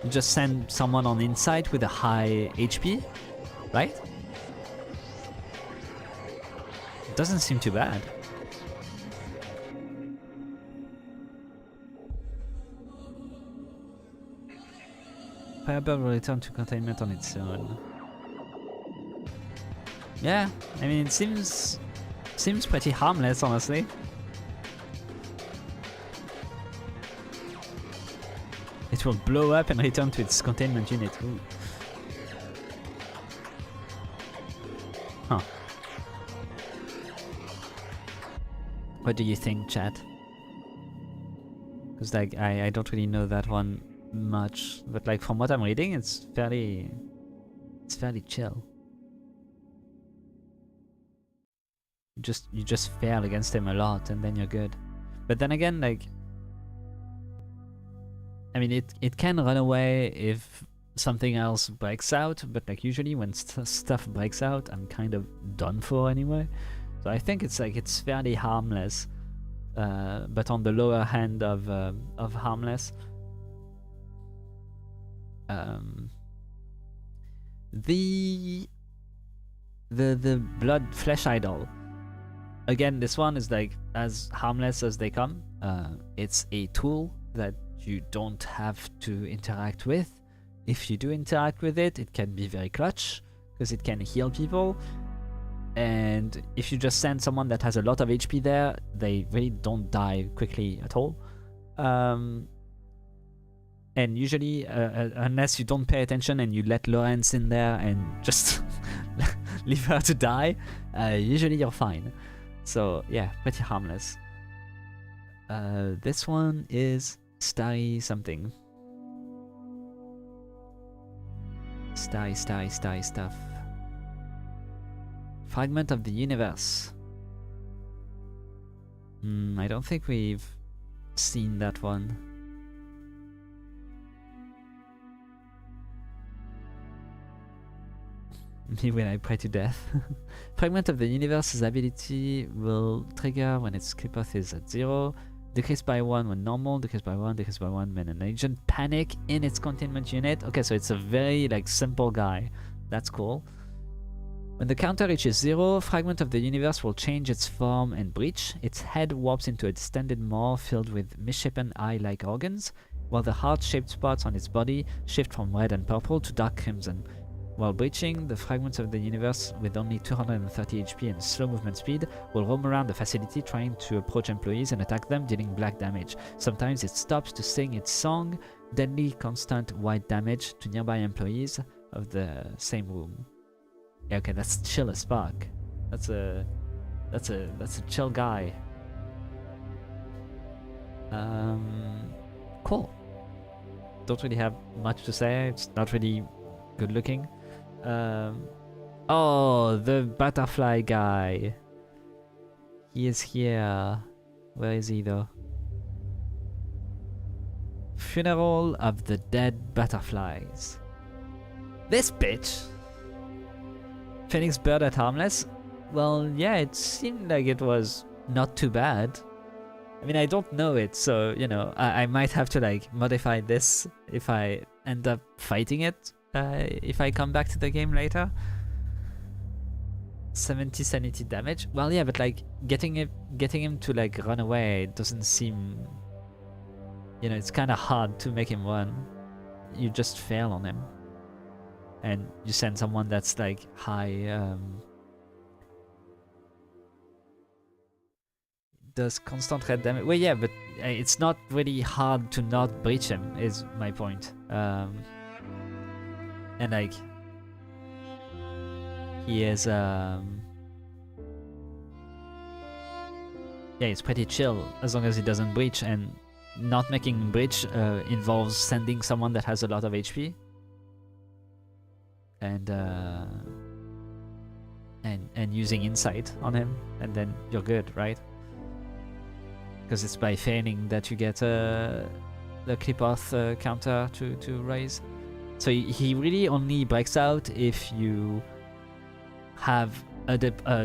You just send someone on insight with a high HP, right? It doesn't seem too bad. Firebird will return to containment on its own. Yeah, I mean, it seems pretty harmless, honestly. It will blow up and return to its containment unit. Ooh. Huh. What do you think, chat? Because like I don't really know that one much, but like from what I'm reading, it's fairly chill. You just fail against him a lot, and then you're good. But then again, like, I mean, it can run away if something else breaks out, but like usually when stuff breaks out, I'm kind of done for anyway. So I think it's like it's fairly harmless, but on the lower hand of harmless. The blood flesh idol. Again, this one is like as harmless as they come. It's a tool that you don't have to interact with. If you do interact with it, it can be very clutch because it can heal people. And if you just send someone that has a lot of HP there, they really don't die quickly at all. And usually, unless you don't pay attention and you let Lawrence in there and just leave her to die, usually you're fine. So yeah, pretty harmless. This one is Starry something. Starry stuff. Fragment of the universe. I don't think we've seen that one. Me when I pray to death. Fragment of the universe's ability will trigger when its clip path is at 0. Decrease by 1 when normal, decrease by 1 when an agent panic in its containment unit. Okay, so it's a very like simple guy. That's cool. When the counter reaches 0, Fragment of the Universe will change its form and breach. Its head warps into a distended maw filled with misshapen eye-like organs, while the heart-shaped spots on its body shift from red and purple to dark crimson. While breaching, the Fragments of the Universe with only 230 HP and slow movement speed will roam around the facility trying to approach employees and attack them, dealing black damage. Sometimes it stops to sing its song, deadly constant white damage to nearby employees of the same room. Yeah, okay, that's chill as fuck. That's a chill guy. Cool. Don't really have much to say. It's not really good looking. Oh, the butterfly guy. He is here. Where is he though? Funeral of the Dead Butterflies. This bitch. Phoenix Bird at Harmless? Well, yeah, it seemed like it was not too bad. I mean, I don't know it, so, you know, I might have to, like, modify this if I end up fighting it, if I come back to the game later. 70 sanity damage? Well, yeah, but, like, getting him to, like, run away doesn't seem... You know, it's kind of hard to make him run. You just fail on him. And you send someone that's like high does constant red damage. Well, yeah, but it's not really hard to not breach him, is my point. And like he is yeah, it's pretty chill as long as he doesn't breach, and not making breach involves sending someone that has a lot of HP. And using insight on him, and then you're good, right? Because it's by failing that you get the clip-off counter to raise. So he really only breaks out if you have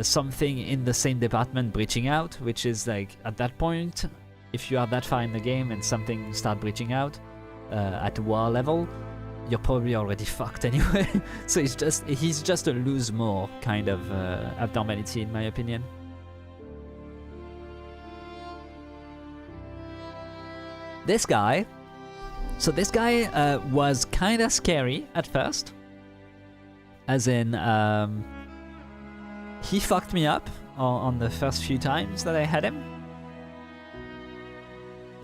something in the same department breaching out, which is like at that point, if you are that far in the game and something start breaching out at war level, you're probably already fucked anyway. So he's just a lose more kind of abnormality, in my opinion. This guy, was kind of scary at first, as in he fucked me up on the first few times that I had him,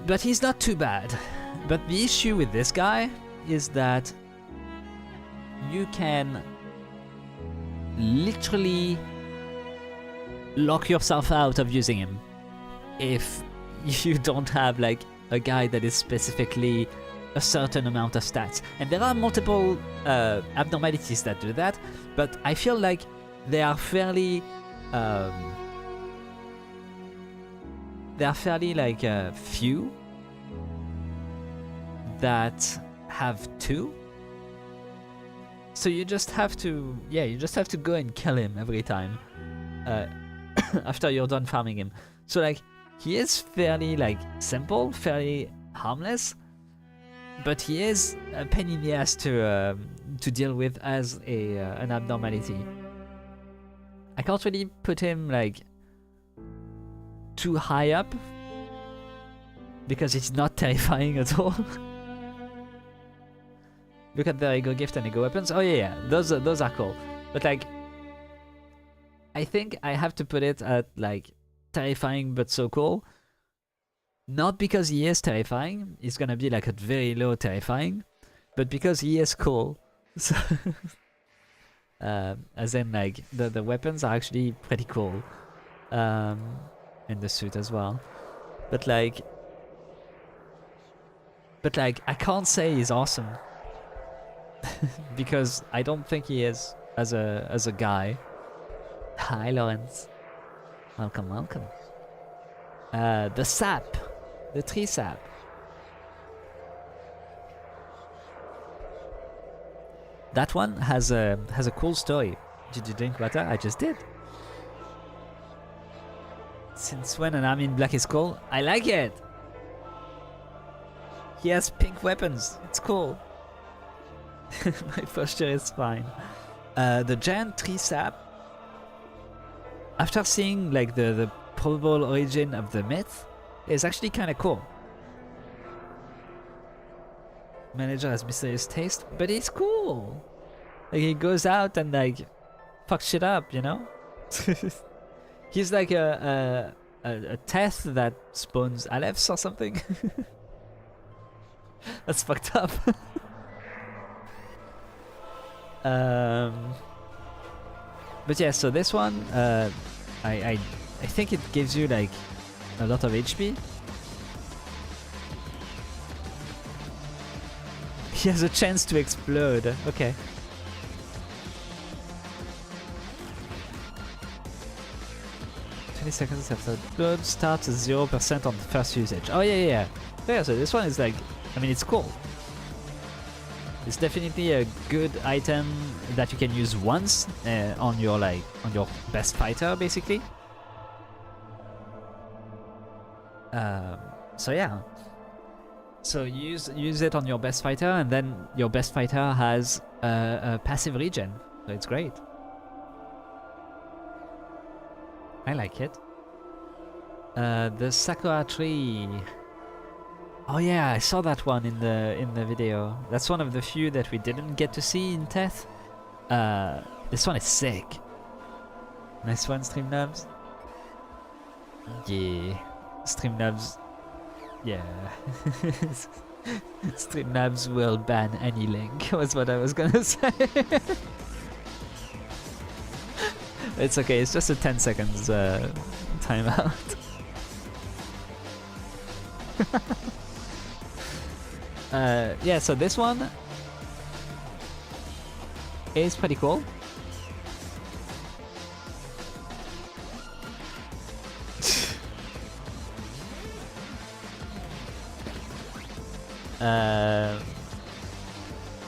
but he's not too bad. But the issue with this guy is that you can literally lock yourself out of using him if you don't have like a guy that is specifically a certain amount of stats. And there are multiple abnormalities that do that, but I feel like they are fairly there are fairly like few that have 2. So you just have to, yeah, you just have to go and kill him every time after you're done farming him. So like, he is fairly like simple, fairly harmless, but he is a pain in the ass to deal with as an abnormality. I can't really put him like too high up because it's not terrifying at all. Look at the ego gift and ego weapons. Oh yeah, those are cool. But like, I think I have to put it at like terrifying but so cool. Not because he is terrifying, he's gonna be like at very low terrifying, but because he is cool. So as in like the weapons are actually pretty cool. In the suit as well. But like I can't say he's awesome. Because I don't think he is as a guy. Hi Lawrence. Welcome, welcome. The sap. The tree sap. That one has a cool story. Did you drink water? I just did. Since when an army in black is cool? I like it! He has pink weapons. It's cool. My posture is fine. The giant tree sap. After seeing like the probable origin of the myth, is actually kind of cool. Manager has mysterious taste, but he's cool. Like he goes out and like fucks shit up, you know? He's like a test that spawns Alephs or something. That's fucked up. But yeah, so this one, I think it gives you like a lot of HP. He has a chance to explode. Okay. Seconds after upload starts at 0% on the first usage. Oh yeah. Yeah, so this one is like, I mean, it's cool. It's definitely a good item that you can use once on your best fighter, basically. So yeah. So use it on your best fighter, and then your best fighter has a passive regen. So it's great. I like it. The Sakura tree. Oh yeah, I saw that one in the video. That's one of the few that we didn't get to see in Teth. This one is sick. Nice one, Streamlabs. Yeah, Streamlabs. Yeah. Streamlabs will ban any link. Was what I was gonna say. It's okay, it's just a 10 seconds timeout. Yeah, so this one is pretty cool.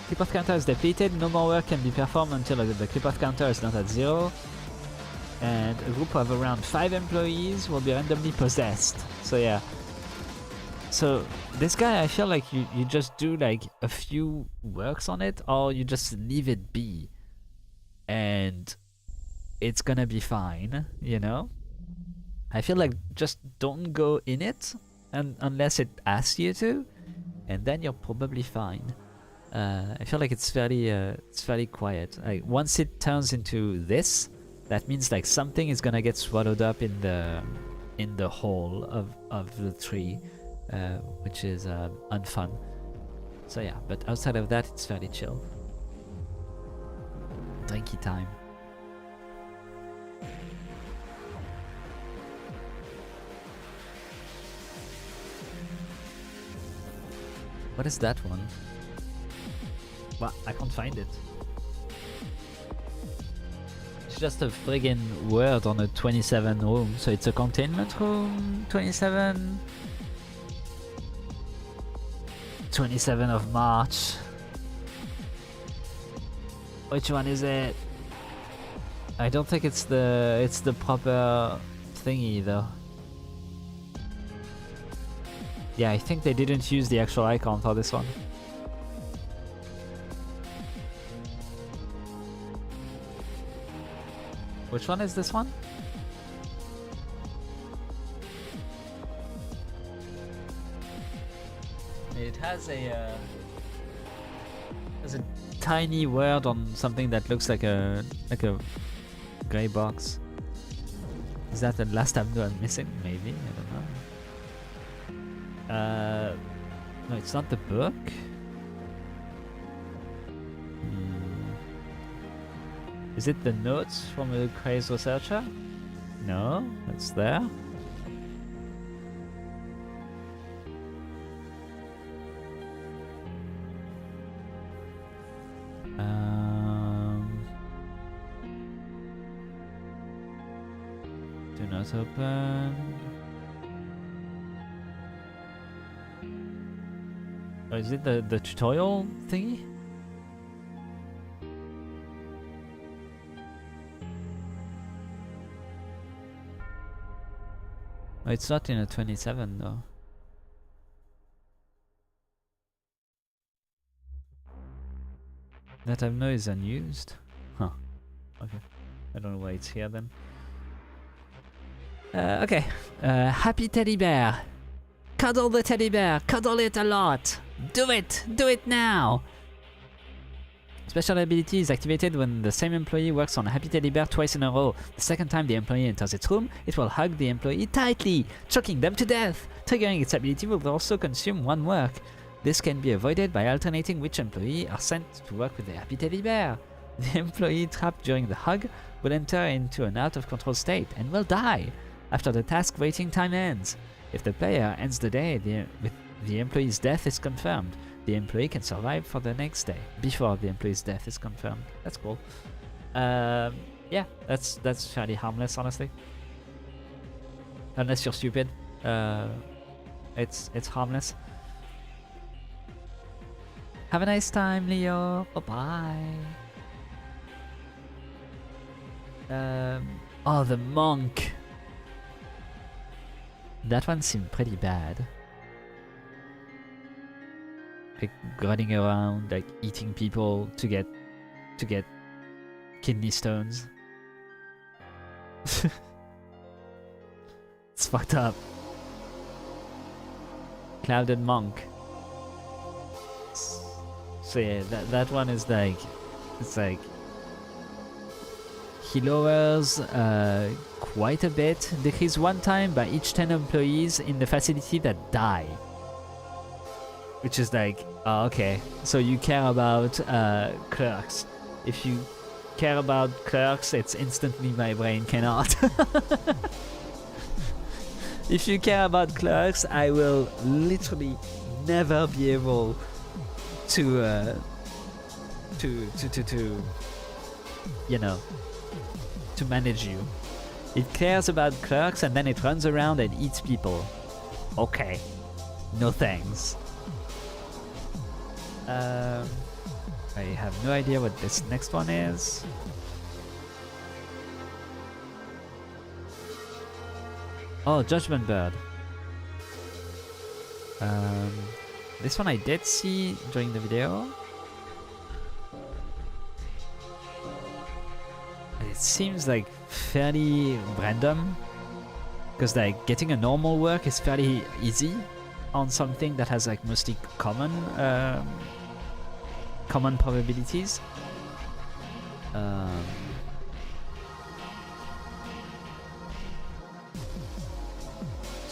Clip-off counter is depleted, no more work can be performed until the clip-off counter is not at 0. And a group of around 5 employees will be randomly possessed. So yeah. So this guy, I feel like you just do like a few works on it, or you just leave it be. And it's gonna be fine, you know? I feel like just don't go in it and unless it asks you to, and then you're probably fine. I feel like it's fairly quiet. Like once it turns into this, that means like something is gonna get swallowed up in the hole of the tree, which is unfun. So yeah, but outside of that, it's fairly chill. Drinky time. What is that one? Well, I can't find it. just a friggin' word on a 27 room, so it's a containment room. 27 of March. Which one is it? I don't think it's the proper thingy though. Yeah, I think they didn't use the actual icon for this one. Which one is this one? It has a tiny word on something that looks like a gray box. Is that the last tableau I'm missing? Maybe, I don't know. No, it's not the book. Is it the notes from a crazed researcher? No, it's there. Do not open. Oh, is it the tutorial thingy? Oh, it's not in a 27 though. That I know is unused. Huh. Okay. I don't know why it's here then. Okay. Happy teddy bear. Cuddle the teddy bear. Cuddle it a lot. Do it. Do it now. Special ability is activated when the same employee works on a happy teddy bear twice in a row. The second time the employee enters its room, it will hug the employee tightly, choking them to death. Triggering its ability will also consume one work. This can be avoided by alternating which employee are sent to work with the happy teddy bear. The employee trapped during the hug will enter into an out-of-control state and will die after the task waiting time ends. If the player ends the day with the employee's death is confirmed, the employee can survive for the next day before the employee's death is confirmed. That's cool. Yeah, that's fairly harmless, honestly. Unless you're stupid, it's harmless. Have a nice time, Leo. Bye bye. Oh, the monk. That one seemed pretty bad. Like running around, like eating people to get kidney stones. It's fucked up. Clouded monk. So yeah, that one is like, it's like he lowers quite a bit, decrease one time by each 10 employees in the facility that die. Which is like, oh, okay, so you care about clerks. If you care about clerks, it's instantly my brain cannot. If you care about clerks, I will literally never be able to you know, to manage you. It cares about clerks and then it runs around and eats people. Okay, no thanks. I have no idea what this next one is. Oh, Judgment Bird. This one I did see during the video. It seems like fairly random, because like getting a normal work is fairly easy on something that has like mostly common probabilities.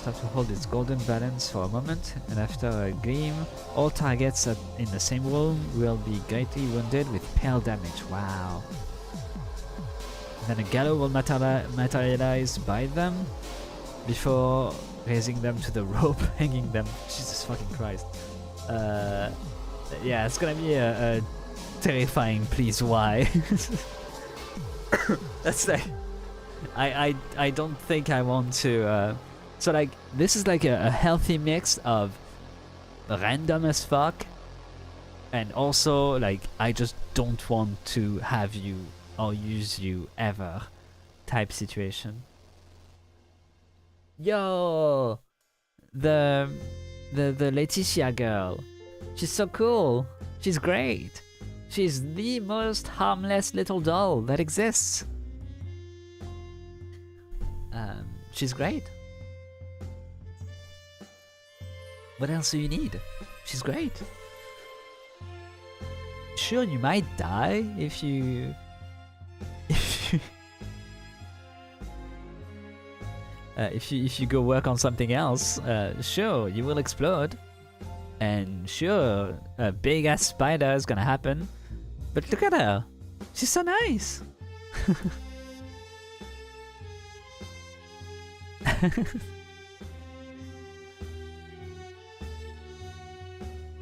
Have to hold its golden balance for a moment, and after a gleam, all targets in the same room will be greatly wounded with pale damage. Wow. And then a gallows will materialize by them before raising them to the rope, hanging them. Jesus fucking Christ. Yeah, it's gonna be a terrifying please why. That's like, I don't think I want to. So like, this is like a healthy mix of random as fuck, and also like, I just don't want to have you or use you ever type situation. Yo, the Leticia girl, she's so cool. She's great. She's the most harmless little doll that exists. She's great. What else do you need? She's great. Sure, you might die if you... if you go work on something else, sure, you will explode. And sure, a big ass spider is gonna happen. But look at her. She's so nice.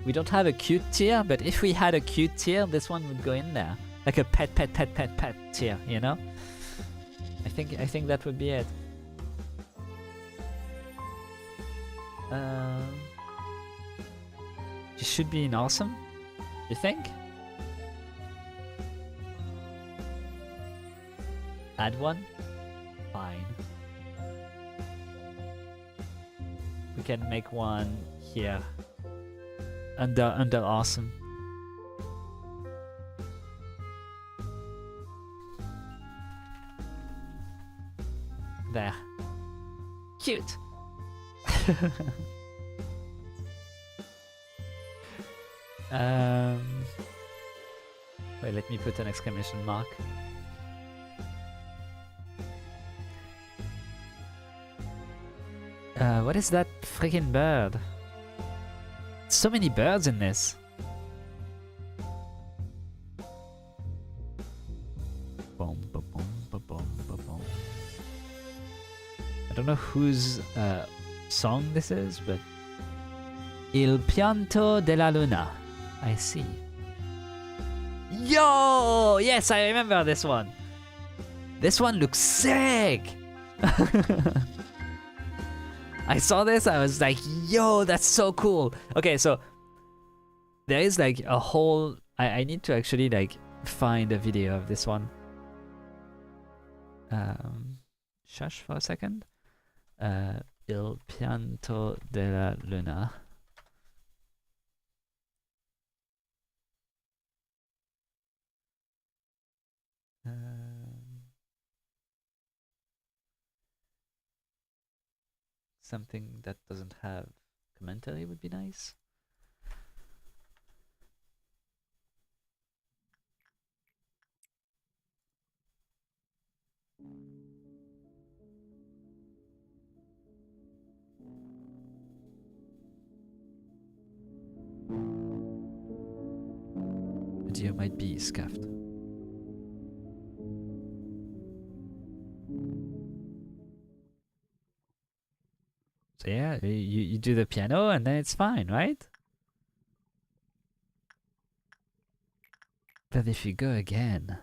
We don't have a cute tier, but if we had a cute tier, this one would go in there. Like a pet tier, you know? I think that would be it. She should be in awesome, you think? Add one? Fine. We can make one here. Under awesome. There. Cute. Wait, let me put an exclamation mark. What is that freaking bird? So many birds in this. Boom, boom, boom, boom, boom. I don't know whose song this is, but Il pianto della luna. I see. Yo! Yes, I remember this one. This one looks sick! I saw this, I was like, yo, that's so cool. Okay, so there is like a whole... I need to actually like find a video of this one. Shush for a second. Il pianto della luna. Something that doesn't have commentary would be nice. Video might be scuffed. So yeah, you do the piano and then it's fine, right? But if you go again...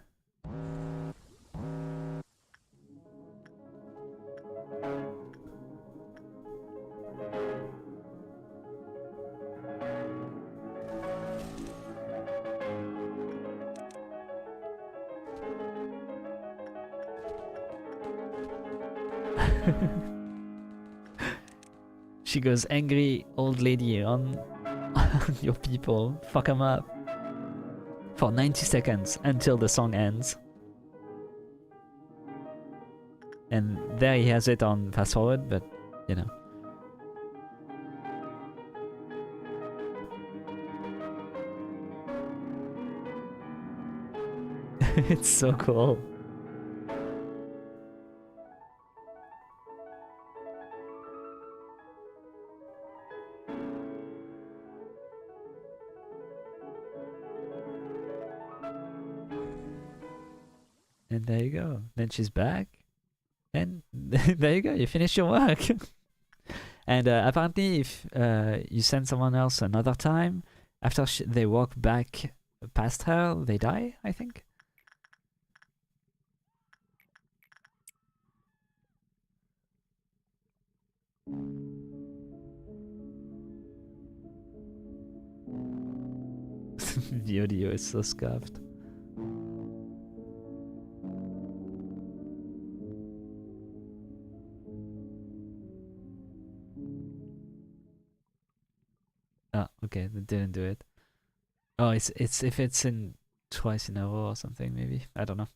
She goes, angry old lady on your people, fuck them up. For 90 seconds until the song ends. And there he has it on fast forward, but you know. It's so cool. And there you go. Then she's back. And there you go. You finish your work. And apparently if you send someone else another time, after they walk back past her, they die, I think. The audio is so scuffed. Oh, okay, that didn't do it. Oh, it's if it's in twice in a row or something, maybe. I don't know.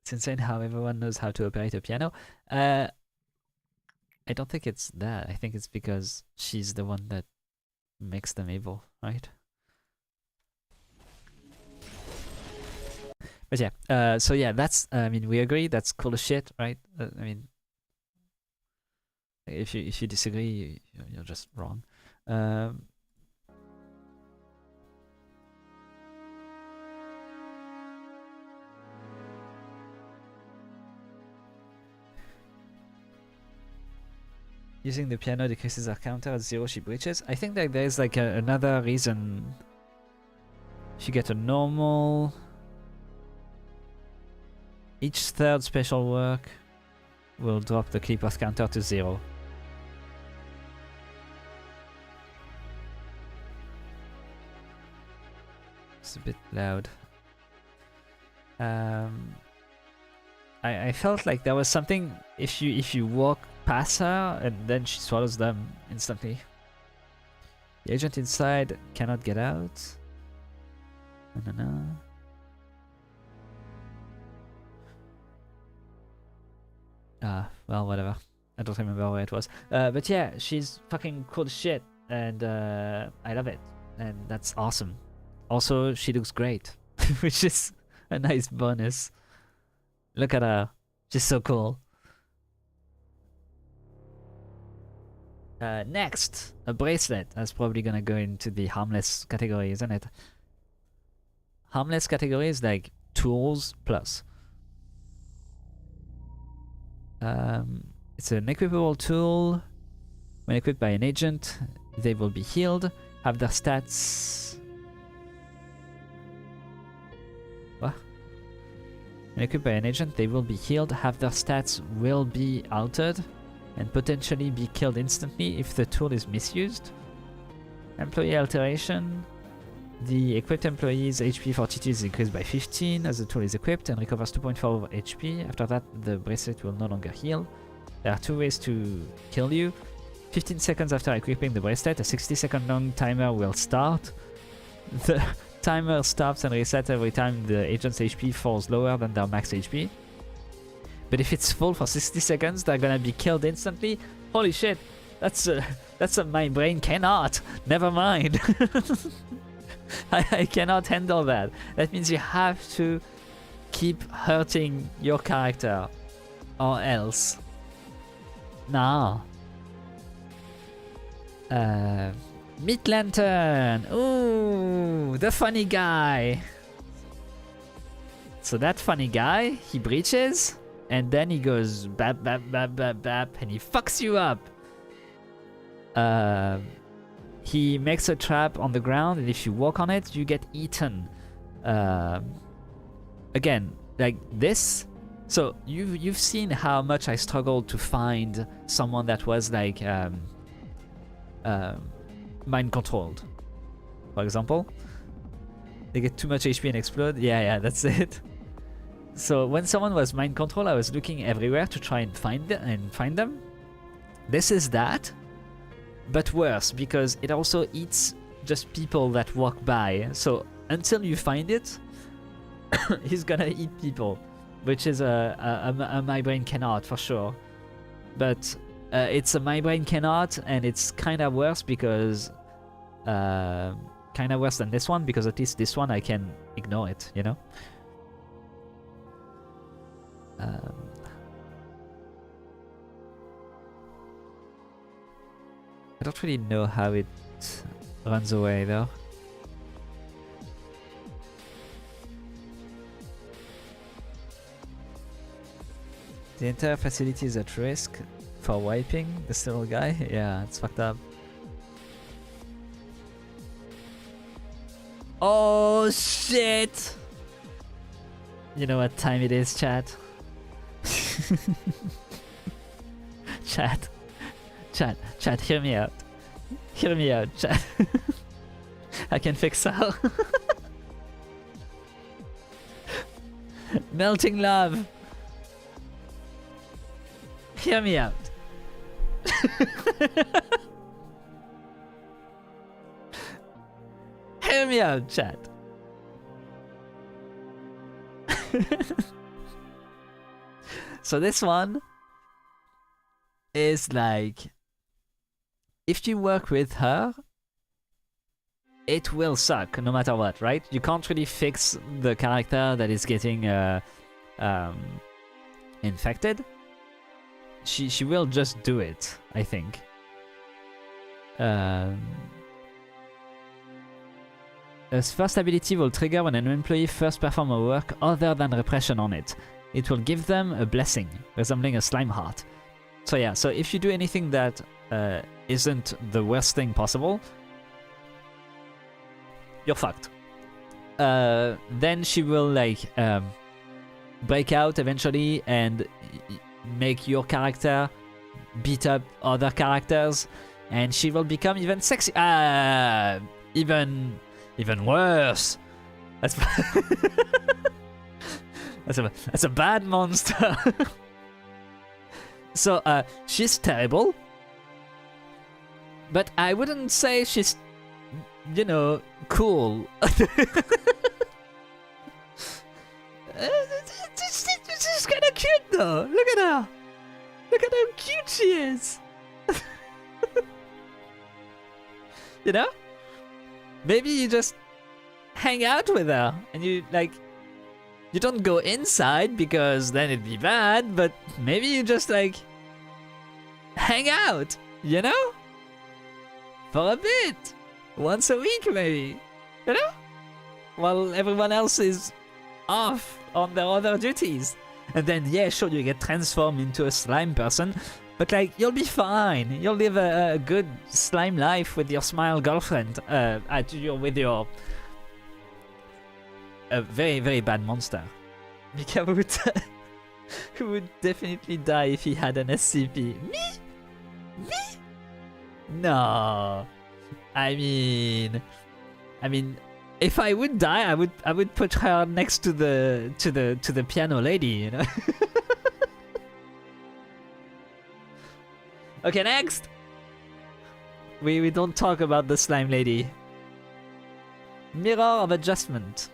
It's insane how everyone knows how to operate a piano. I don't think it's that. I think it's because she's the one that makes them able, right? But yeah, so yeah, that's, I mean, we agree, that's cool as shit, right? I mean, if you disagree, you're just wrong. Using the piano decreases our counter at 0 she breaches. I think that there's like another reason. If you get a normal, each third special work will drop the clip path counter to 0. It's a bit loud. I felt like there was something if you walk past her and then she swallows them instantly. The agent inside cannot get out. Well, whatever. I don't remember where it was. But yeah, she's fucking cool as shit, and I love it, and that's awesome. Also, she looks great, which is a nice bonus. Look at her. She's so cool. Next, a bracelet. That's probably gonna go into the harmless category, isn't it? Harmless category is like tools plus. It's an equipable tool. When equipped by an agent, they will be healed. Have their stats. What? When equipped by an agent, they will be healed. Have their stats will be altered and potentially be killed instantly if the tool is misused. Employee alteration. The equipped employee's HP fortitude is increased by 15 as the tool is equipped and recovers 2.4 HP. After that, the bracelet will no longer heal. There are 2 ways to kill you. 15 seconds after equipping the bracelet, a 60-second long timer will start. The timer stops and resets every time the agent's HP falls lower than their max HP. But if it's full for 60 seconds, they're gonna be killed instantly. Holy shit, that's a my brain cannot. Never mind. I cannot handle that. That means you have to keep hurting your character, or else. Nah. Meat Lantern. Ooh, the funny guy. So that funny guy, he breaches, and then he goes bap bap bap bap bap, and he fucks you up. He makes a trap on the ground, and if you walk on it, you get eaten. Again, like this. So you've seen how much I struggled to find someone that was like mind controlled. For example, they get too much HP and explode. Yeah, that's it. So when someone was mind controlled, I was looking everywhere to try and find them. This is that. But worse, because it also eats just people that walk by. So until you find it, he's gonna eat people, which is a my brain cannot for sure. But it's a my brain cannot, and it's kind of worse because kind of worse than this one, because at least this one I can ignore it, you know. I don't really know how it runs away though. The entire facility is at risk for wiping this little guy. Yeah, it's fucked up. Oh shit! You know what time it is, chat? Chat, hear me out. Hear me out, chat. I can fix her. Melting love. Hear me out. Hear me out, chat. So this one is like, if you work with her, it will suck no matter what, right? You can't really fix the character that is getting infected. She will just do it, I think. This first ability will trigger when an employee first performs a work other than repression on it. It will give them a blessing, resembling a slime heart. So yeah, so if you do anything that isn't the worst thing possible, you're fucked. Then she will like break out eventually and make your character beat up other characters, and she will become even sexy. Even worse. That's that's a bad monster. So she's terrible, but I wouldn't say she's, you know, cool. She's kind of cute though. Look at her. Look at how cute she is. You know? Maybe you just hang out with her and you like, you don't go inside because then it'd be bad, but maybe you just like hang out, you know? For a bit. Once a week maybe. You know? While everyone else is off on their other duties. And then, yeah, sure, you get transformed into a slime person, but like, you'll be fine. You'll live a good slime life with your smile girlfriend. With your a very, very bad monster. Mika would definitely die if he had an SCP. Me? Me? No. I mean, if I would die, I would put her next to the piano lady, you know. Okay, next. We don't talk about the slime lady. Mirror of adjustment.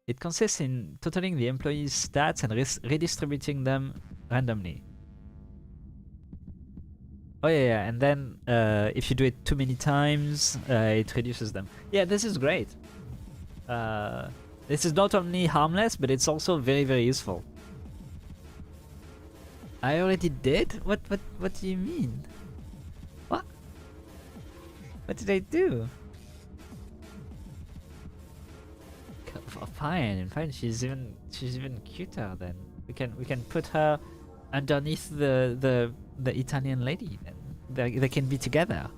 It consists in totaling the employee's stats and redistributing them randomly. Oh yeah, and then if you do it too many times, it reduces them. Yeah, this is great. This is not only harmless, but it's also very, very useful. I already did? What do you mean? What? What did I do? Fine. She's even cuter then. We can put her underneath the Italian lady then. They can be together.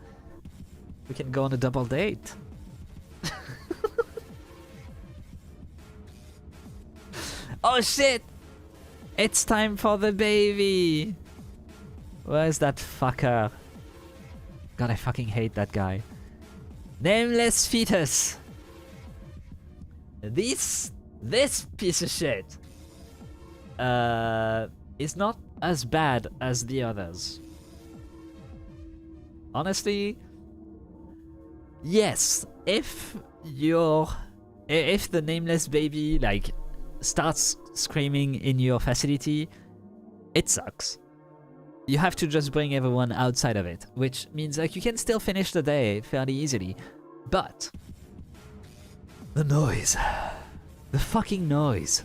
We can go on a double date. Oh shit! It's time for the baby! Where's that fucker? God, I fucking hate that guy. Nameless fetus! This piece of shit is not as bad as the others. Honestly, yes, if the nameless baby like starts screaming in your facility, it sucks. You have to just bring everyone outside of it, which means like you can still finish the day fairly easily. But the noise, the fucking noise,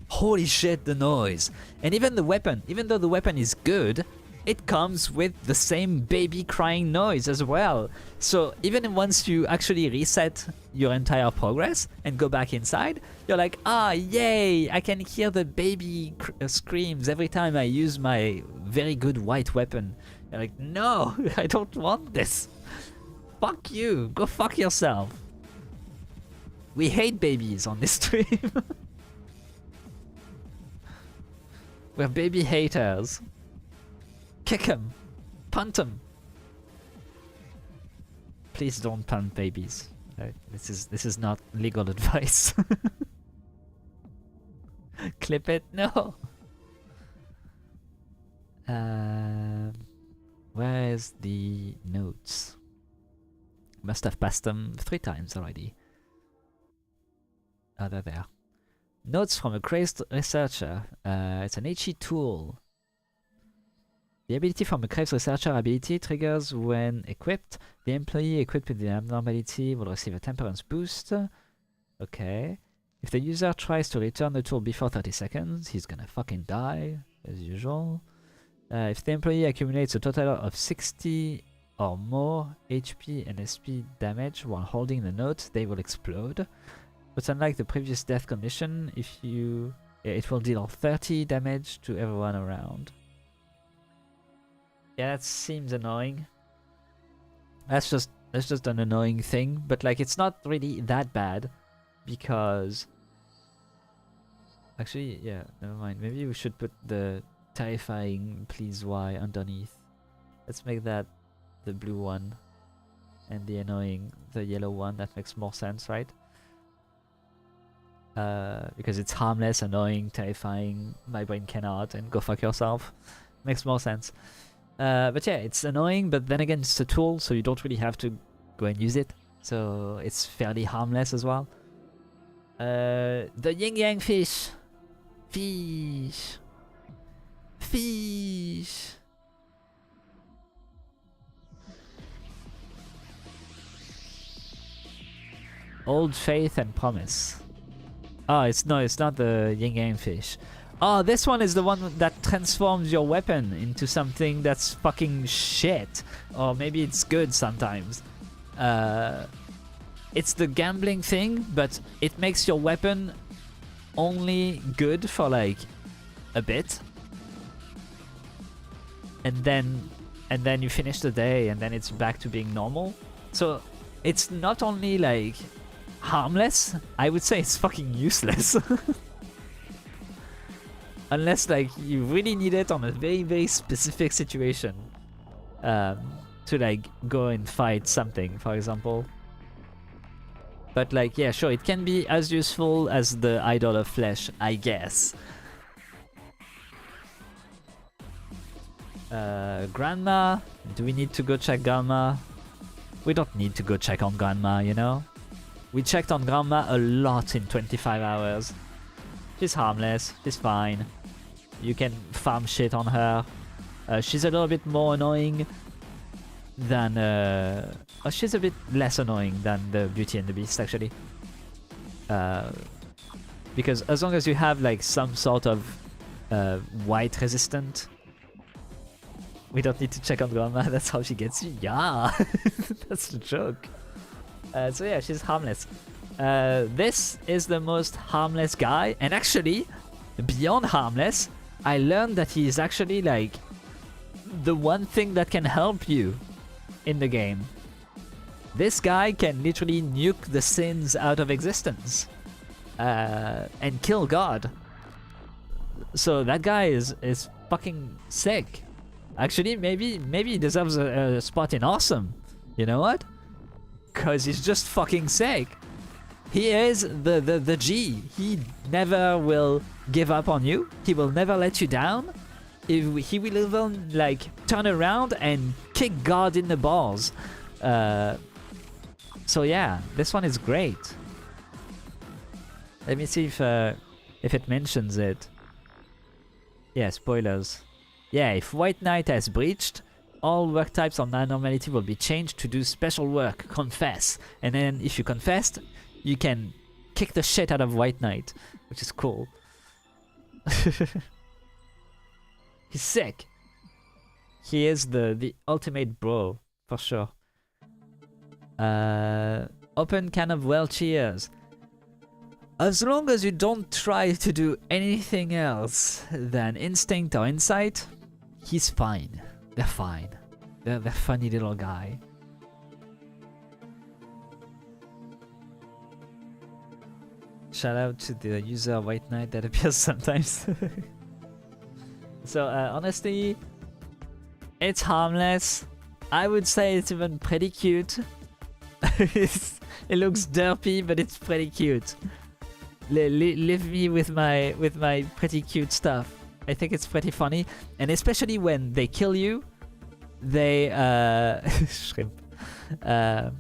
holy shit, the noise. And even the weapon, even though the weapon is good, it comes with the same baby crying noise as well. So even once you actually reset your entire progress and go back inside, you're like, ah, yay, I can hear the baby screams every time I use my very good white weapon. You're like, no, I don't want this. Fuck you, go fuck yourself. We hate babies on this stream. We're baby haters. Kick him. Punt him. please don't pump babies. Right? This is not legal advice. Clip it? No. Where's the notes? Must have passed them 3 times already. Oh, they're there. Notes from a crazed researcher. It's an HE tool. The ability from a crazed researcher ability triggers when equipped. The employee equipped with the abnormality will receive a temperance boost. Okay. If the user tries to return the tool before 30 seconds, he's gonna fucking die, as usual. If the employee accumulates a total of 60 or more HP and SP damage while holding the note, they will explode. But unlike the previous death condition, it will deal 30 damage to everyone around. Yeah, that seems annoying. That's just an annoying thing, but like it's not really that bad because actually, yeah, never mind. Maybe we should put the terrifying please why underneath. Let's make that the blue one and the annoying the yellow one. That makes more sense, right? Because it's harmless, annoying, terrifying, my brain cannot, and go fuck yourself. Makes more sense. But yeah, it's annoying, but then again, it's a tool, so you don't really have to go and use it. So it's fairly harmless as well. The yin yang fish. Fish. Fish. Old faith and promise. Oh, it's not the yin yang fish. Oh, this one is the one that transforms your weapon into something that's fucking shit. Or maybe it's good sometimes. It's the gambling thing, but it makes your weapon only good for like a bit. And then you finish the day and then it's back to being normal. So it's not only like harmless, I would say it's fucking useless. Unless like you really need it on a very, very specific situation. To like go and fight something, for example. But like, yeah, sure, it can be as useful as the idol of flesh, I guess. Grandma, do we need to go check Grandma? We don't need to go check on Grandma, you know? We checked on Grandma a lot in 25 hours. She's harmless, she's fine. You can farm shit on her. She's a little bit more annoying than... she's a bit less annoying than the Beauty and the Beast, actually. Because as long as you have like some sort of white resistant, we don't need to check on Grandma. That's how she gets you. Yeah, that's the joke. So yeah, she's harmless. This is the most harmless guy, and actually, beyond harmless, I learned that he is actually like the one thing that can help you in the game. This guy can literally nuke the sins out of existence and kill God. So that guy is fucking sick. Actually, maybe he deserves a spot in Awesome. You know what? Cause he's just fucking sick. He is the G. He never will give up on you. He will never let you down. He will even like turn around and kick God in the balls. So yeah, this one is great. Let me see if it mentions it. Yeah, spoilers. Yeah, if White Knight has breached, all work types on Normality will be changed to do special work, confess. And then if you confessed, you can kick the shit out of White Knight, which is cool. He's sick. He is the ultimate bro, for sure. Open can of well cheers. As long as you don't try to do anything else than instinct or insight, he's fine. They're fine. They're funny little guy. Shout out to the user White Knight that appears sometimes. So honestly, it's harmless. I would say it's even pretty cute. It looks derpy, but it's pretty cute. Leave me with my pretty cute stuff. I think it's pretty funny, and especially when they kill you, they shrimp. Are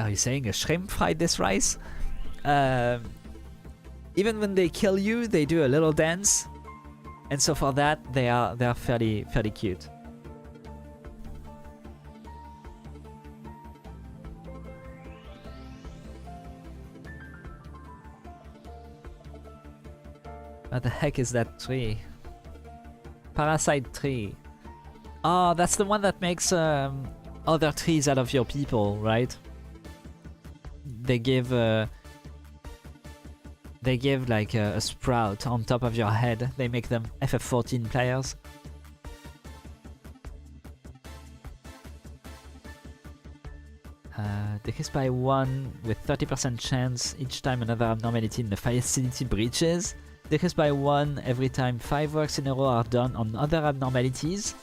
you saying a shrimp fried this rice? Even when they kill you, they do a little dance, and so for that they are fairly cute. What the heck is that tree? Parasite tree. Oh, that's the one that makes other trees out of your people, right? They give like a sprout on top of your head. They make them FF14 players. Decrease by 1 with 30% chance each time another abnormality in the facility breaches. Decrease by 1 every time 5 works in a row are done on other abnormalities.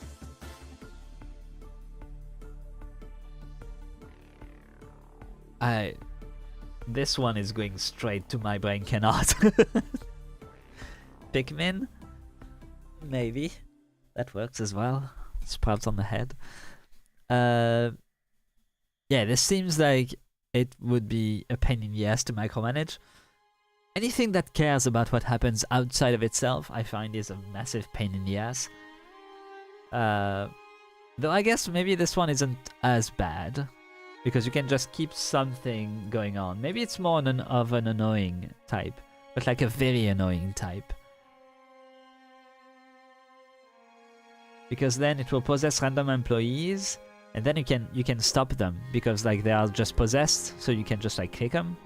This one is going straight to my brain cannot. Pikmin? Maybe. That works as well. Sprouts on the head. Yeah, this seems like it would be a pain in the ass to micromanage. Anything that cares about what happens outside of itself, I find is a massive pain in the ass. Though I guess maybe this one isn't as bad, because you can just keep something going on. Maybe it's more of an annoying type, but like a very annoying type. Because then it will possess random employees, and then you can stop them, because like they are just possessed, so you can just like click them.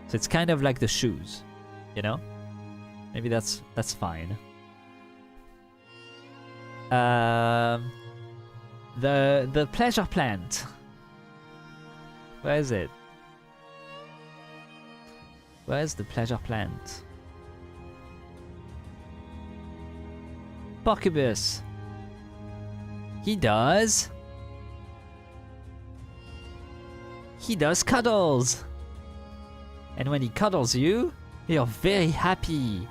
So it's kind of like the shoes, you know? Maybe that's fine. The pleasure plant. Where is it? Where's the pleasure plant? Porcubus. He does cuddles. And when he cuddles you, you're very happy.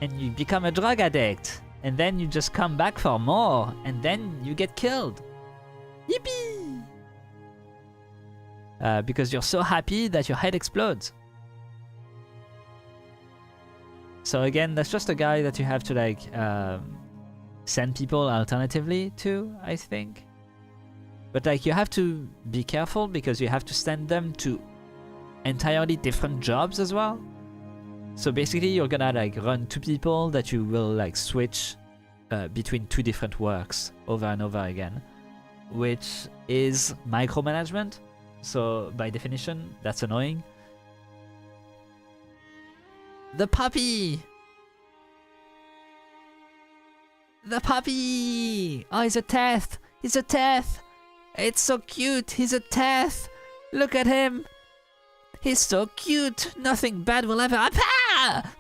And you become a drug addict. And then you just come back for more. And then you get killed. Yippee! Because you're so happy that your head explodes. So again, that's just a guy that you have to like send people alternatively to, I think. But like you have to be careful because you have to send them to entirely different jobs as well. So basically you're gonna like run 2 people that you will like switch between 2 different works over and over again, which is micromanagement. So by definition, that's annoying. The puppy! The puppy! Oh, he's a Teth! He's a Teth! It's so cute! He's a Teth! Look at him! He's so cute! Nothing bad will ever happen!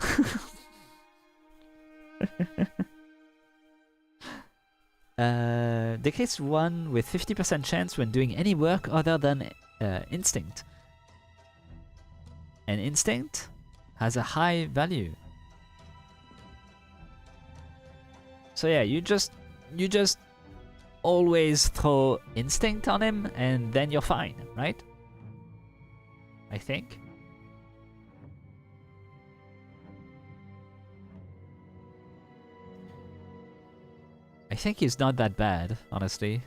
Decrease 1 with 50% chance when doing any work other than instinct. And instinct has a high value. So yeah, you just always throw instinct on him and then you're fine, right? I think. I think he's not that bad, honestly.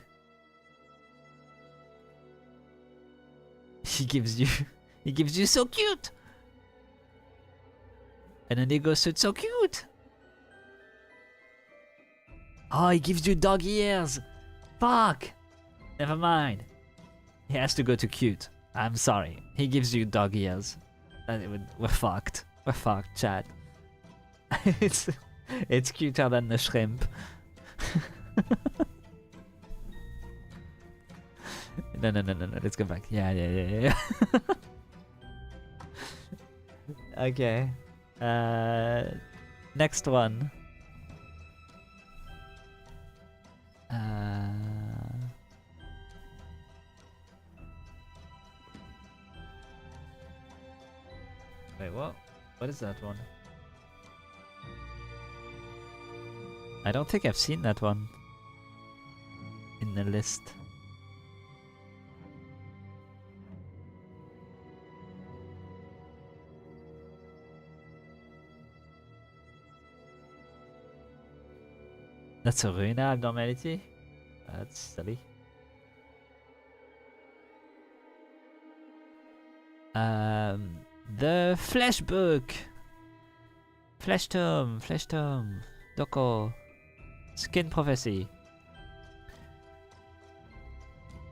He gives you so cute! And an ego suit so cute! Oh, he gives you dog ears! Fuck! Never mind. He has to go to cute. I'm sorry. He gives you dog ears. We're fucked. We're fucked, chat. It's cuter than the shrimp. No, let's go back. Yeah. Okay. Next one. Wait, what? What is that one? I don't think I've seen that one in the list. That's a ruina abnormality? That's silly. The Flesh Book! Flesh Tome, Doko. Skin Prophecy.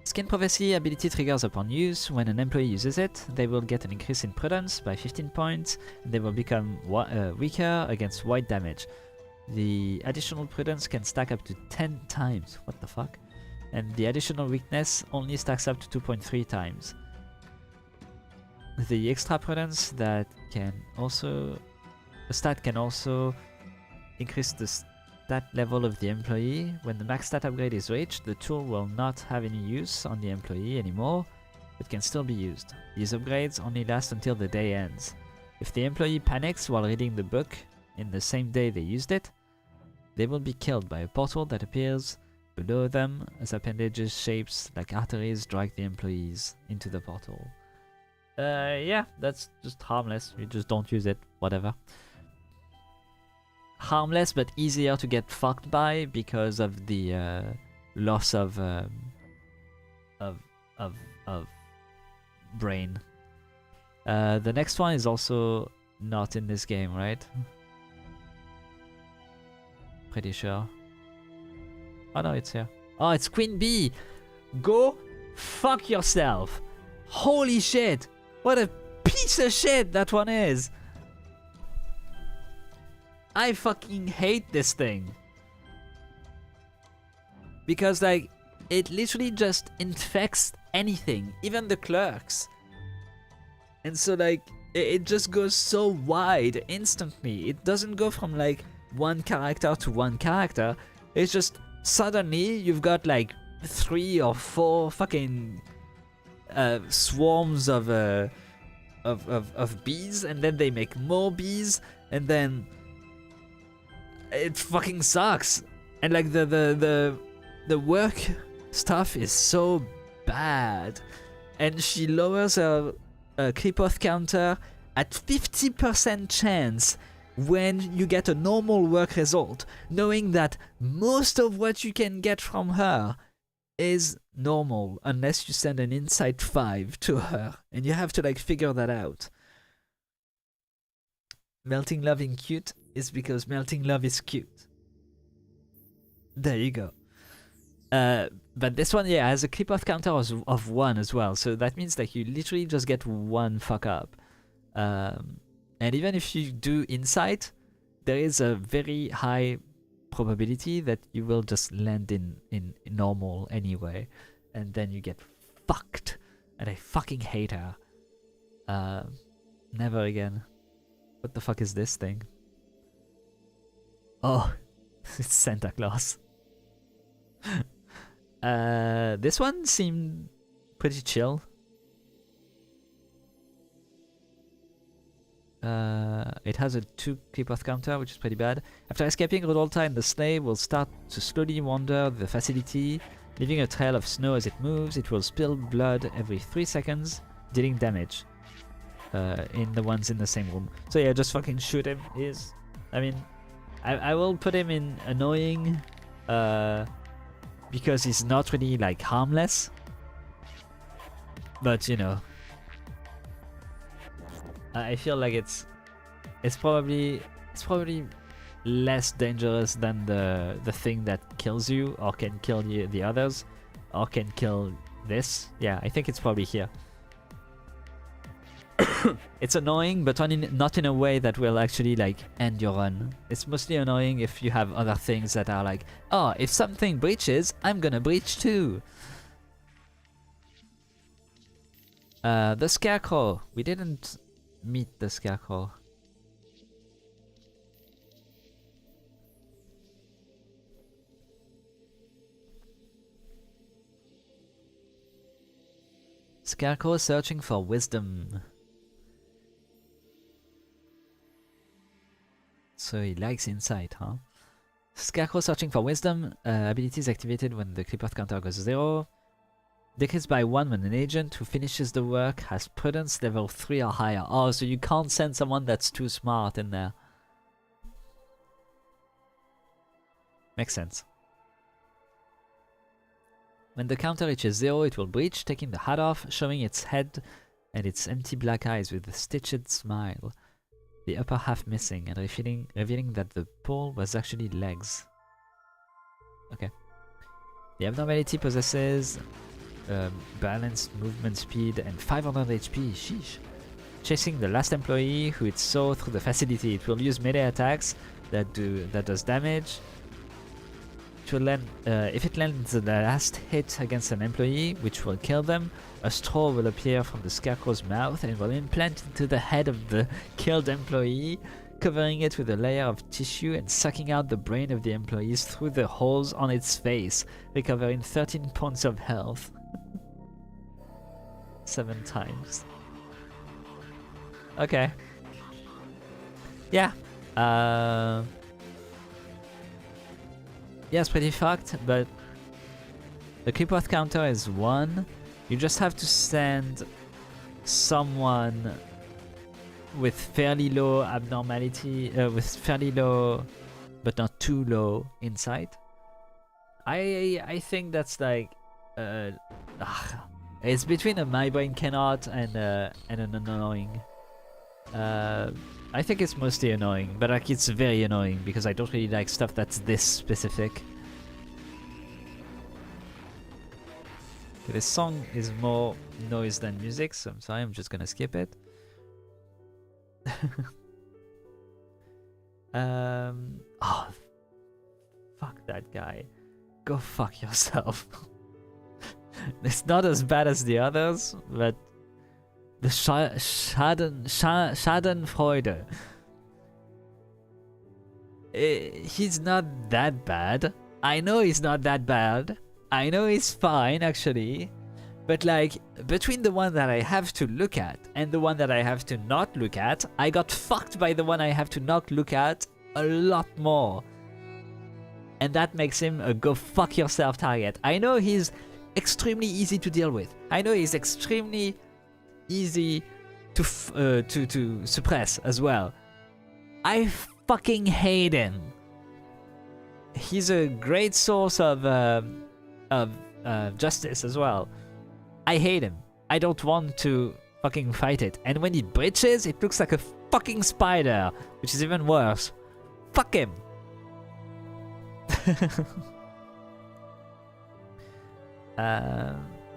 Skin Prophecy ability triggers upon use. When an employee uses it, they will get an increase in prudence by 15 points, and they will become weaker against white damage. The additional prudence can stack up to 10 times. What the fuck? And the additional weakness only stacks up to 2.3 times. The extra prudence that can also... The stat can also increase the stat level of the employee. When the max stat upgrade is reached, the tool will not have any use on the employee anymore, but can still be used. These upgrades only last until the day ends. If the employee panics while reading the book in the same day they used it, they will be killed by a portal that appears below them as appendages shapes like arteries drag the employees into the portal. Yeah, that's just harmless. You just don't use it, whatever. Harmless but easier to get fucked by because of the loss of brain. The next one is also not in this game, right? Pretty sure. Oh no, it's here. Oh, it's Queen Bee! Go fuck yourself! Holy shit! What a piece of shit that one is! I fucking hate this thing. Because like, it literally just infects anything, even the clerks. And so like, it just goes so wide instantly. It doesn't go from like one character to one character. It's just suddenly you've got like 3 or 4 fucking swarms of bees, and then they make more bees, and then it fucking sucks. And like the work stuff is so bad, and she lowers her clip-off counter at 50% chance when you get a normal work result, knowing that most of what you can get from her is normal unless you send an insight 5 to her, and you have to like figure that out. Melting Love in cute is because Melting Love is cute. There you go. But this one, yeah, has a clip-off counter of 1 as well, so that means that you literally just get 1 fuck up. And even if you do insight, there is a very high probability that you will just land in normal anyway, and then you get fucked. And I fucking hate her. Never again. What the fuck is this thing? Oh, it's Santa Claus. This one seemed pretty chill. It has a 2 clip-off counter, which is pretty bad. After escaping Rudolta and the sleigh will start to slowly wander the facility, leaving a trail of snow as it moves. It will spill blood every 3 seconds, dealing damage in the ones in the same room. So yeah, just fucking shoot him. I mean, I will put him in annoying because he's not really like harmless. But you know, I feel like it's probably less dangerous than the thing that kills you or can kill the others or can kill this. Yeah, I think it's probably here. It's annoying, but not in a way that will actually like end your run. It's mostly annoying if you have other things that are like, oh, if something breaches, I'm gonna breach too. The Scarecrow. We didn't meet the Scarecrow. Scarecrow searching for wisdom. so he likes insight, huh? Scarecrow searching for wisdom. Ability is activated when the clipboard counter goes 0. Decreased by 1 when an agent who finishes the work has prudence level 3 or higher. Oh, so you can't send someone that's too smart in there. Makes sense. When the counter reaches 0, it will breach, taking the hat off, showing its head and its empty black eyes with a stitched smile. The upper half missing and revealing that the pole was actually legs. Okay. The abnormality possesses balanced movement speed and 500 HP. Sheesh. Chasing the last employee who it saw through the facility. It will use melee attacks that does damage. It will land, if it lands the last hit against an employee, which will kill them, a straw will appear from the Scarecrow's mouth and will implant into the head of the killed employee, covering it with a layer of tissue and sucking out the brain of the employees through the holes on its face, recovering 13 points of health. 7 times. Okay. Yeah. Yeah, it's pretty fucked, but the clipboard counter is 1. You just have to send someone with fairly low abnormality, with fairly low, but not too low insight. I think that's like, it's between a my brain cannot and an annoying. I think it's mostly annoying, but like it's very annoying because I don't really like stuff that's this specific. Okay, this song is more noise than music, so I'm sorry, I'm just gonna skip it. Oh, fuck that guy. Go fuck yourself. It's not as bad as the others, but the Schadenfreude. He's not that bad. I know he's not that bad. I know he's fine, actually. But like, between the one that I have to look at and the one that I have to not look at, I got fucked by the one I have to not look at a lot more. And that makes him a go fuck yourself target. I know he's extremely easy to deal with. I know he's extremely easy to suppress as well. I fucking hate him. He's a great source of justice as well. I hate him. I don't want to fucking fight it. And when he breaches, it looks like a fucking spider, which is even worse. Fuck him.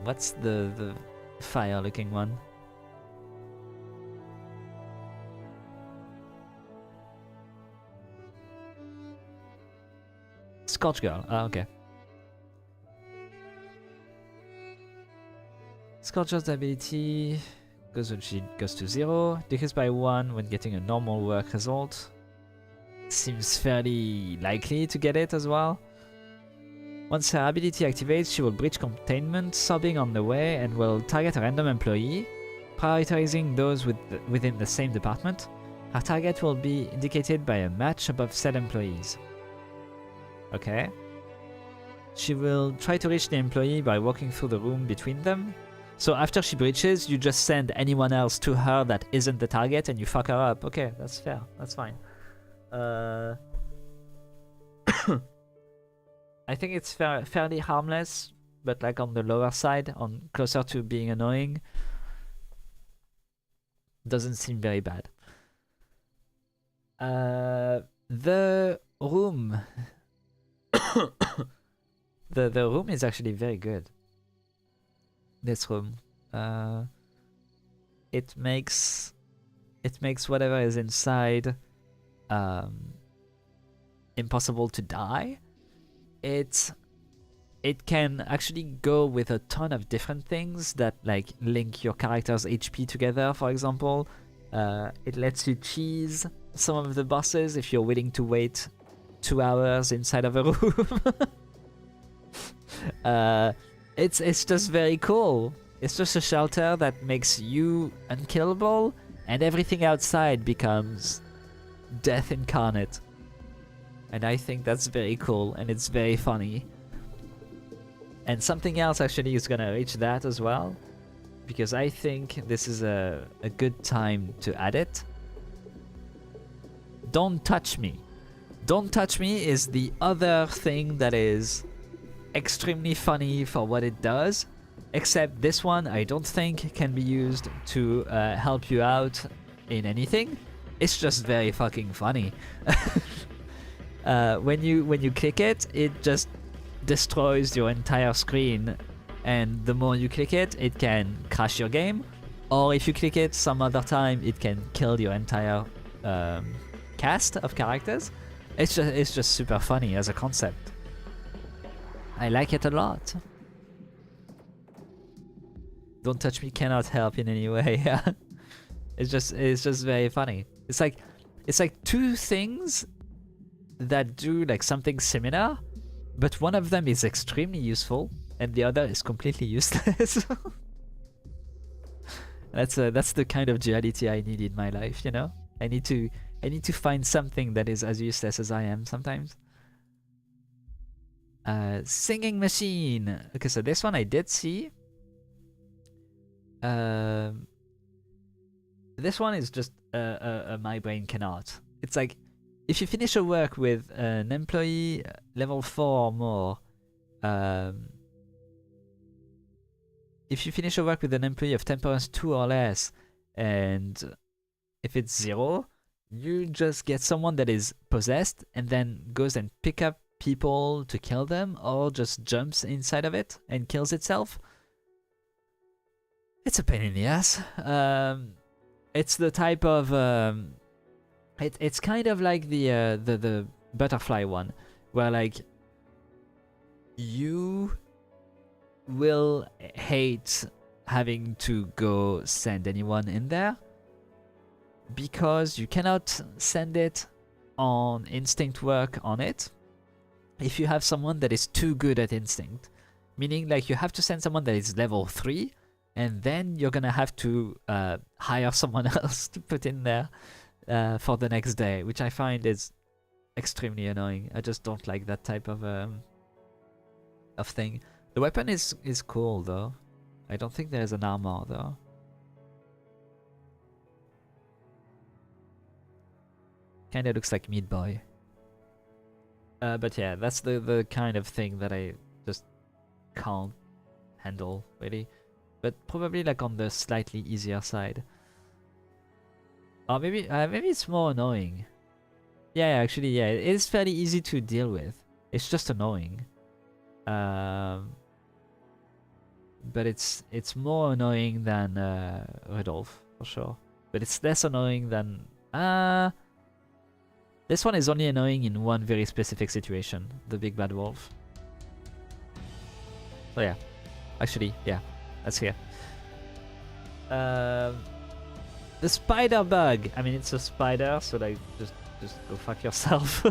What's the fire looking one? Scorch Girl. Ah, okay. Scorch Girl's ability goes when she goes to 0. Decreased by 1 when getting a normal work result. Seems fairly likely to get it as well. Once her ability activates, she will breach containment, sobbing on the way, and will target a random employee, prioritizing those within the same department. Her target will be indicated by a match above said employees. Okay. She will try to reach the employee by walking through the room between them. So after she breaches, you just send anyone else to her that isn't the target and you fuck her up. Okay, that's fair. That's fine. I think it's fairly harmless, but like on the lower side, on closer to being annoying. Doesn't seem very bad. The room. the room is actually very good. This room. It makes whatever is inside impossible to die. It can actually go with a ton of different things that like link your character's HP together, for example. It lets you cheese some of the bosses if you're willing to wait 2 hours inside of a room. It's just very cool. It's just a shelter that makes you unkillable and everything outside becomes death incarnate. And I think that's very cool and it's very funny. And something else actually is gonna reach that as well, because I think this is a good time to add it. Don't touch me. Don't touch me is the other thing that is extremely funny for what it does, except this one I don't think can be used to help you out in anything. It's just very fucking funny. When you click it, it just destroys your entire screen, and the more you click it, it can crash your game, or if you click it some other time, it can kill your entire cast of characters. It's just super funny as a concept. I like it a lot. Don't touch me cannot help in any way. it's just very funny. It's like two things that do like something similar, but one of them is extremely useful and the other is completely useless. That's the kind of duality I need in my life, you know? I need to find something that is as useless as I am sometimes. Singing machine. Okay, so this one I did see. This one is just my brain cannot. It's like, if you finish a work with an employee level 4 or more, if you finish a work with an employee of temperance 2 or less, and if it's 0, you just get someone that is possessed and then goes and pick up people to kill them, or just jumps inside of it and kills itself. It's a pain in the ass. It's the type of it's kind of like the butterfly one, where like you will hate having to go send anyone in there because you cannot send it on instinct work on it if you have someone that is too good at instinct. Meaning like you have to send someone that is level 3, and then you're gonna have to hire someone else to put in there for the next day, which I find is extremely annoying. I just don't like that type of thing. The weapon is cool though. I don't think there's an armor though. Kinda looks like Meat Boy. But yeah, that's the kind of thing that I just can't handle really. But probably like on the slightly easier side. Or maybe it's more annoying. Yeah, actually, yeah, it is fairly easy to deal with. It's just annoying. But it's more annoying than Rudolph for sure. But it's less annoying than this one is only annoying in one very specific situation, the big bad wolf. So yeah, actually, yeah, that's here. The spider bug. I mean, it's a spider, so like just go fuck yourself.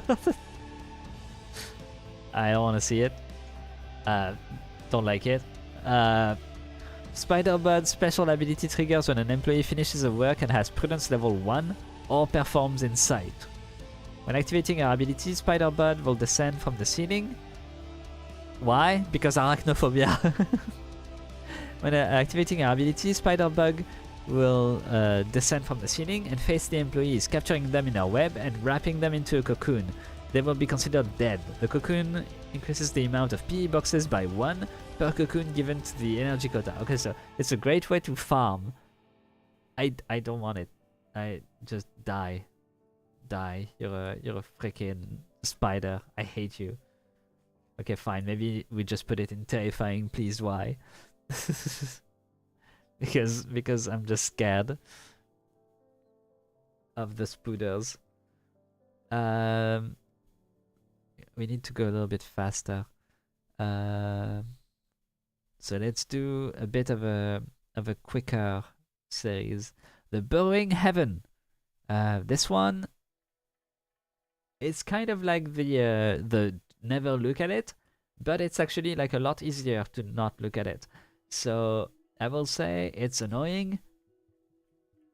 I don't want to see it. Don't like it. Spider bug special ability triggers when an employee finishes a work and has prudence level 1 or performs in sight. When activating our ability, Spider Bud will descend from the ceiling. Why? Because arachnophobia. When activating our ability, Spider Bug will descend from the ceiling and face the employees, capturing them in our web and wrapping them into a cocoon. They will be considered dead. The cocoon increases the amount of PE boxes by 1 per cocoon given to the energy quota. Okay, so it's a great way to farm. I don't want it. I just die. Die. You're a freaking spider. I hate you. Okay, fine. Maybe we just put it in terrifying. Please, why? because I'm just scared of the spooders. We need to go a little bit faster. So let's do a bit of a quicker series. The Burrowing Heaven. This one, it's kind of like the never look at it, but it's actually like a lot easier to not look at it. So I will say it's annoying,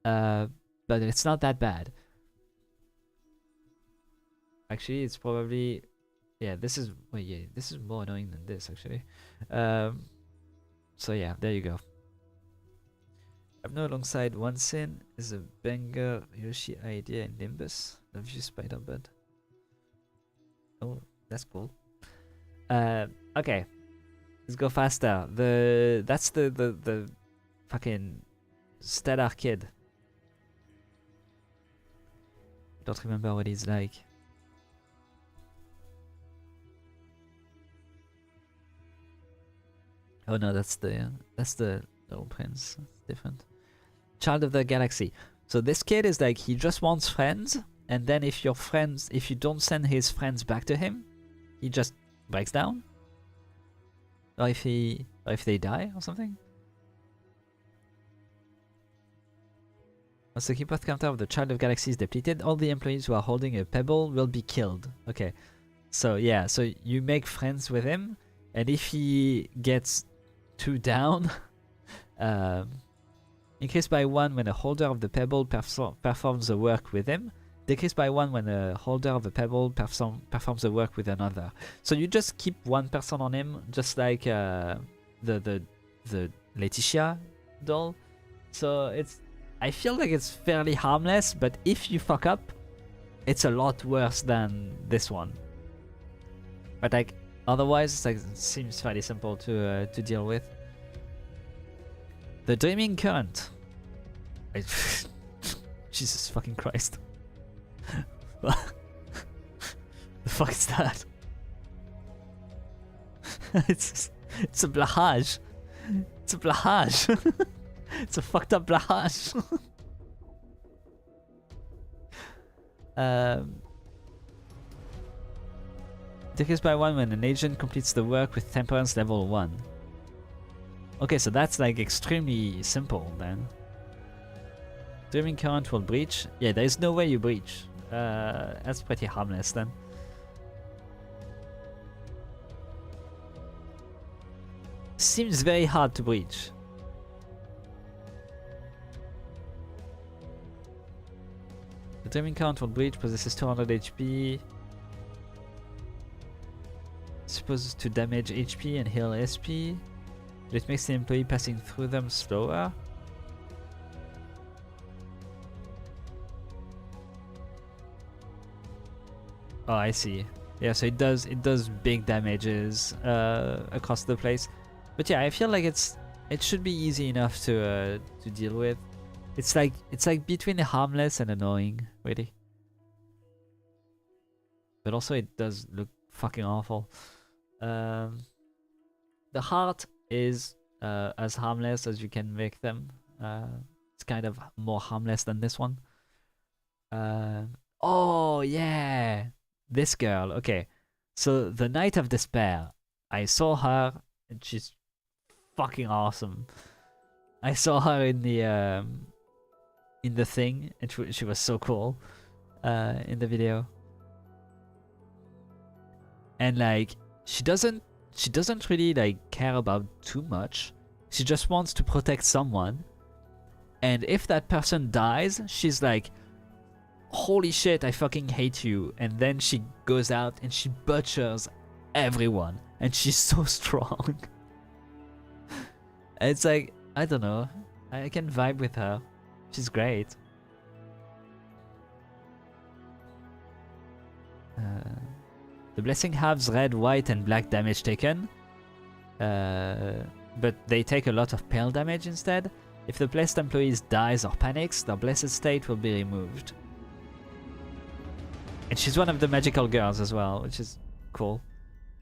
but it's not that bad. Actually, it's probably... Yeah, this is... Wait, yeah, this is more annoying than this, actually. So yeah, there you go. Abno alongside One Sin is a banger Yoshi idea in Nimbus. Love you, Spider-Bud. Oh, that's cool. Okay. Let's go faster. That's the fucking stellar kid. Don't remember what he's like. Oh no, that's the little prince. It's different. Child of the Galaxy. So this kid is like, he just wants friends, and then if your friends, if you don't send his friends back to him, he just breaks down. Or if they die or something. Once the keypath counter of the Child of Galaxy is depleted, all the employees who are holding a pebble will be killed. Okay. So yeah, so you make friends with him, and if he gets 2 down, increase by 1 when a holder of the pebble performs the work with him. Decrease by 1 when a holder of a pebble performs the work with another. So you just keep 1 person on him, just like the Laetitia doll. So it's, I feel like it's fairly harmless, but if you fuck up, it's a lot worse than this one. But like otherwise, it's like, it seems fairly simple to deal with. The Dreaming Current. Jesus fucking Christ. The fuck is that? It's a blahage. It's a blahage. It's a fucked up blahage. Decrease by 1 when an agent completes the work with temperance level 1. Okay, so that's like extremely simple then. Dreaming Current will breach. Yeah, there is no way you breach. That's pretty harmless then. Seems very hard to breach. The Dreaming Current will breach, possesses 200 HP. Supposed to damage HP and heal SP. But it makes the employee passing through them slower. Oh, I see. Yeah, so it does big damages across the place. But yeah, I feel like it should be easy enough to deal with. It's like between harmless and annoying, really. But also it does look fucking awful. The heart is as harmless as you can make them. It's kind of more harmless than this one. Oh yeah, this girl. Okay, so the Night of Despair. I saw her, and she's fucking awesome. I saw her in the thing, and she was so cool in the video. And like, she doesn't really like care about too much. She just wants to protect someone. And if that person dies, she's like, holy shit, I fucking hate you. And then she goes out and she butchers everyone. And she's so strong. It's like, I don't know. I can vibe with her. She's great. The blessing halves red, white, and black damage taken. But they take a lot of pale damage instead. If the blessed employee dies or panics, their blessed state will be removed. And she's one of the magical girls as well, which is cool.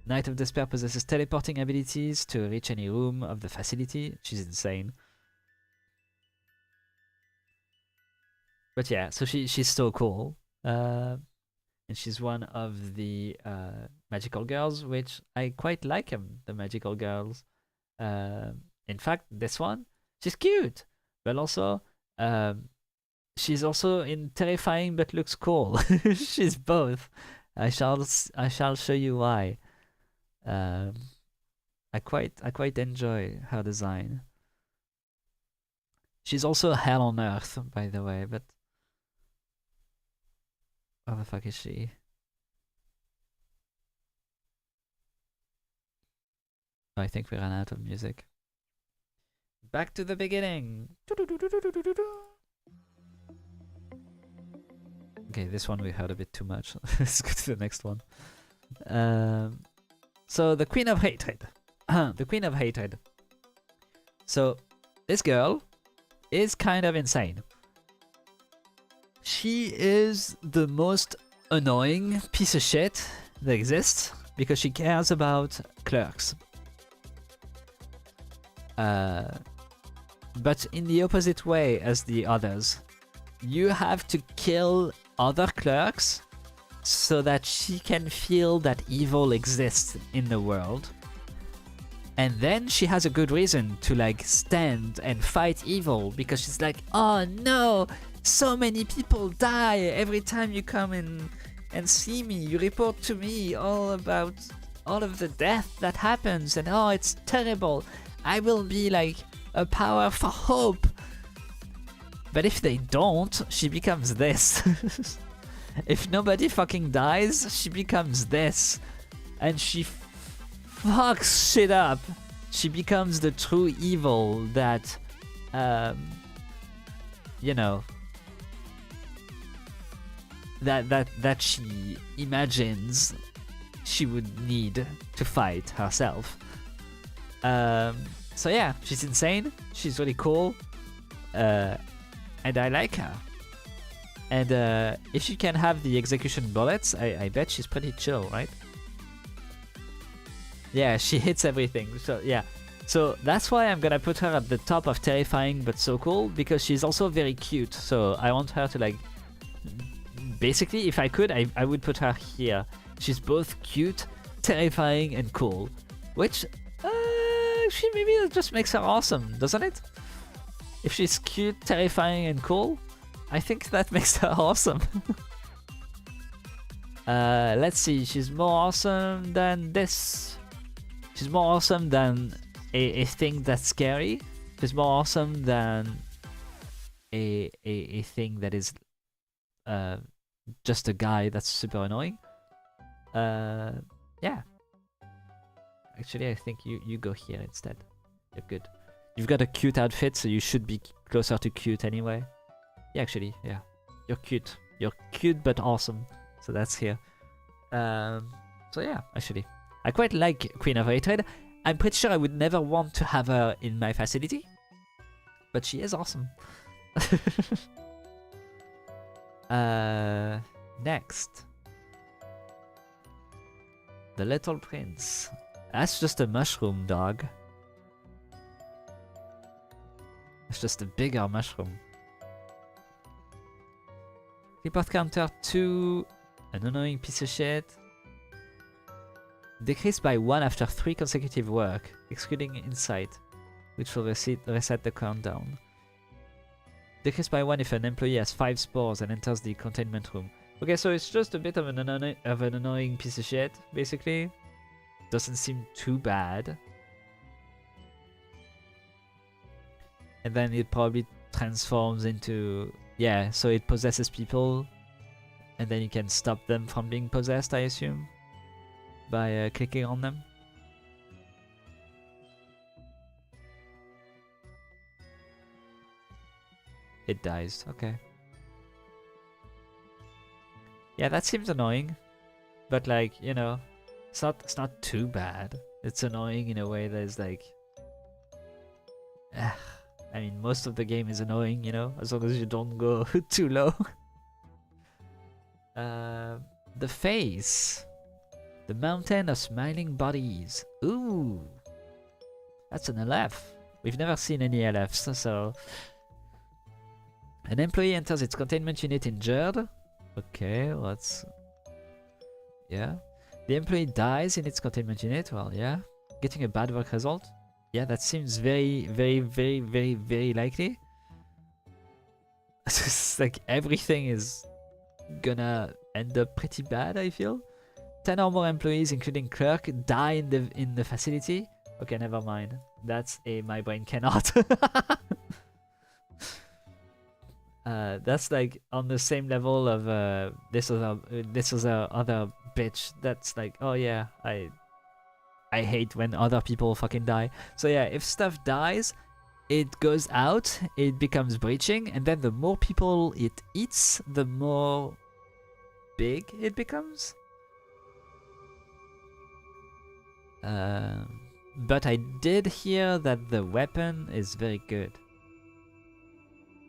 Night of Despair possesses teleporting abilities to reach any room of the facility. She's insane. But yeah, so she's so cool. And she's one of the magical girls, which I quite like the magical girls. In fact, this one, she's cute, but also she's also in terrifying but looks cool. She's both. I shall show you why. I quite enjoy her design. She's also hell on earth, by the way, but where the fuck is she? I think we ran out of music. Back to the beginning. Okay, this one we heard a bit too much. Let's go to the next one. So the Queen of Hatred. The Queen of Hatred. So this girl is kind of insane. She is the most annoying piece of shit that exists because she cares about clerks. But in the opposite way as the others. You have to kill other clerks so that she can feel that evil exists in the world. And then she has a good reason to like stand and fight evil because she's like, oh no, so many people die every time you come in and see me. You report to me all about all of the death that happens and oh, it's terrible. I will be like a power for hope. But if they don't, she becomes this. If nobody fucking dies, she becomes this. And she fucks shit up. She becomes the true evil that, you know, that she imagines she would need to fight herself. So yeah, she's insane. She's really cool. And I like her. And if she can have the execution bullets, I bet she's pretty chill, right? Yeah, she hits everything. So yeah. So that's why I'm gonna put her at the top of terrifying but so cool, because she's also very cute. So I want her to like... Basically, if I could, I would put her here. She's both cute, terrifying, and cool. Which, actually maybe it just makes her awesome, doesn't it? If she's cute, terrifying, and cool, I think that makes her awesome. Let's see, she's more awesome than this. She's more awesome than a thing that's scary. She's more awesome than a thing that is just a guy that's super annoying. Yeah. Actually, I think you go here instead. You're good. You've got a cute outfit, so you should be closer to cute anyway. Yeah, actually, yeah. You're cute. You're cute but awesome. So that's here. So yeah, actually. I quite like Queen of Hatred. I'm pretty sure I would never want to have her in my facility. But she is awesome. Next. The Little Prince. That's just a mushroom dog. It's just a bigger mushroom. Report counter 2. An annoying piece of shit. Decreased by 1 after 3 consecutive work, excluding insight, which will reset the countdown. Decreased by 1 if an employee has 5 spores and enters the containment room. Okay, so it's just a bit of an annoying piece of shit, basically. Doesn't seem too bad. And then it probably transforms into... Yeah, so it possesses people. And then you can stop them from being possessed, I assume. By clicking on them. It dies, okay. Yeah, that seems annoying. But like, you know, it's not too bad. It's annoying in a way that is like... I mean, most of the game is annoying, you know, as long as you don't go too low. The face. The Mountain of Smiling Bodies. Ooh. That's an LF. We've never seen any LFs, so... An employee enters its containment unit injured. Okay, let's... Yeah. The employee dies in its containment unit. Well, yeah. Getting a bad work result. Yeah, that seems very, very, very, very, very likely. It's like everything is gonna end up pretty bad, I feel. 10 or more employees, including clerk, die in the facility. Okay, never mind. That's a my brain cannot. That's like on the same level of this other bitch. That's like, oh yeah, I hate when other people fucking die. So yeah, if stuff dies, it goes out, it becomes breaching, and then the more people it eats, the more big it becomes. But I did hear that the weapon is very good.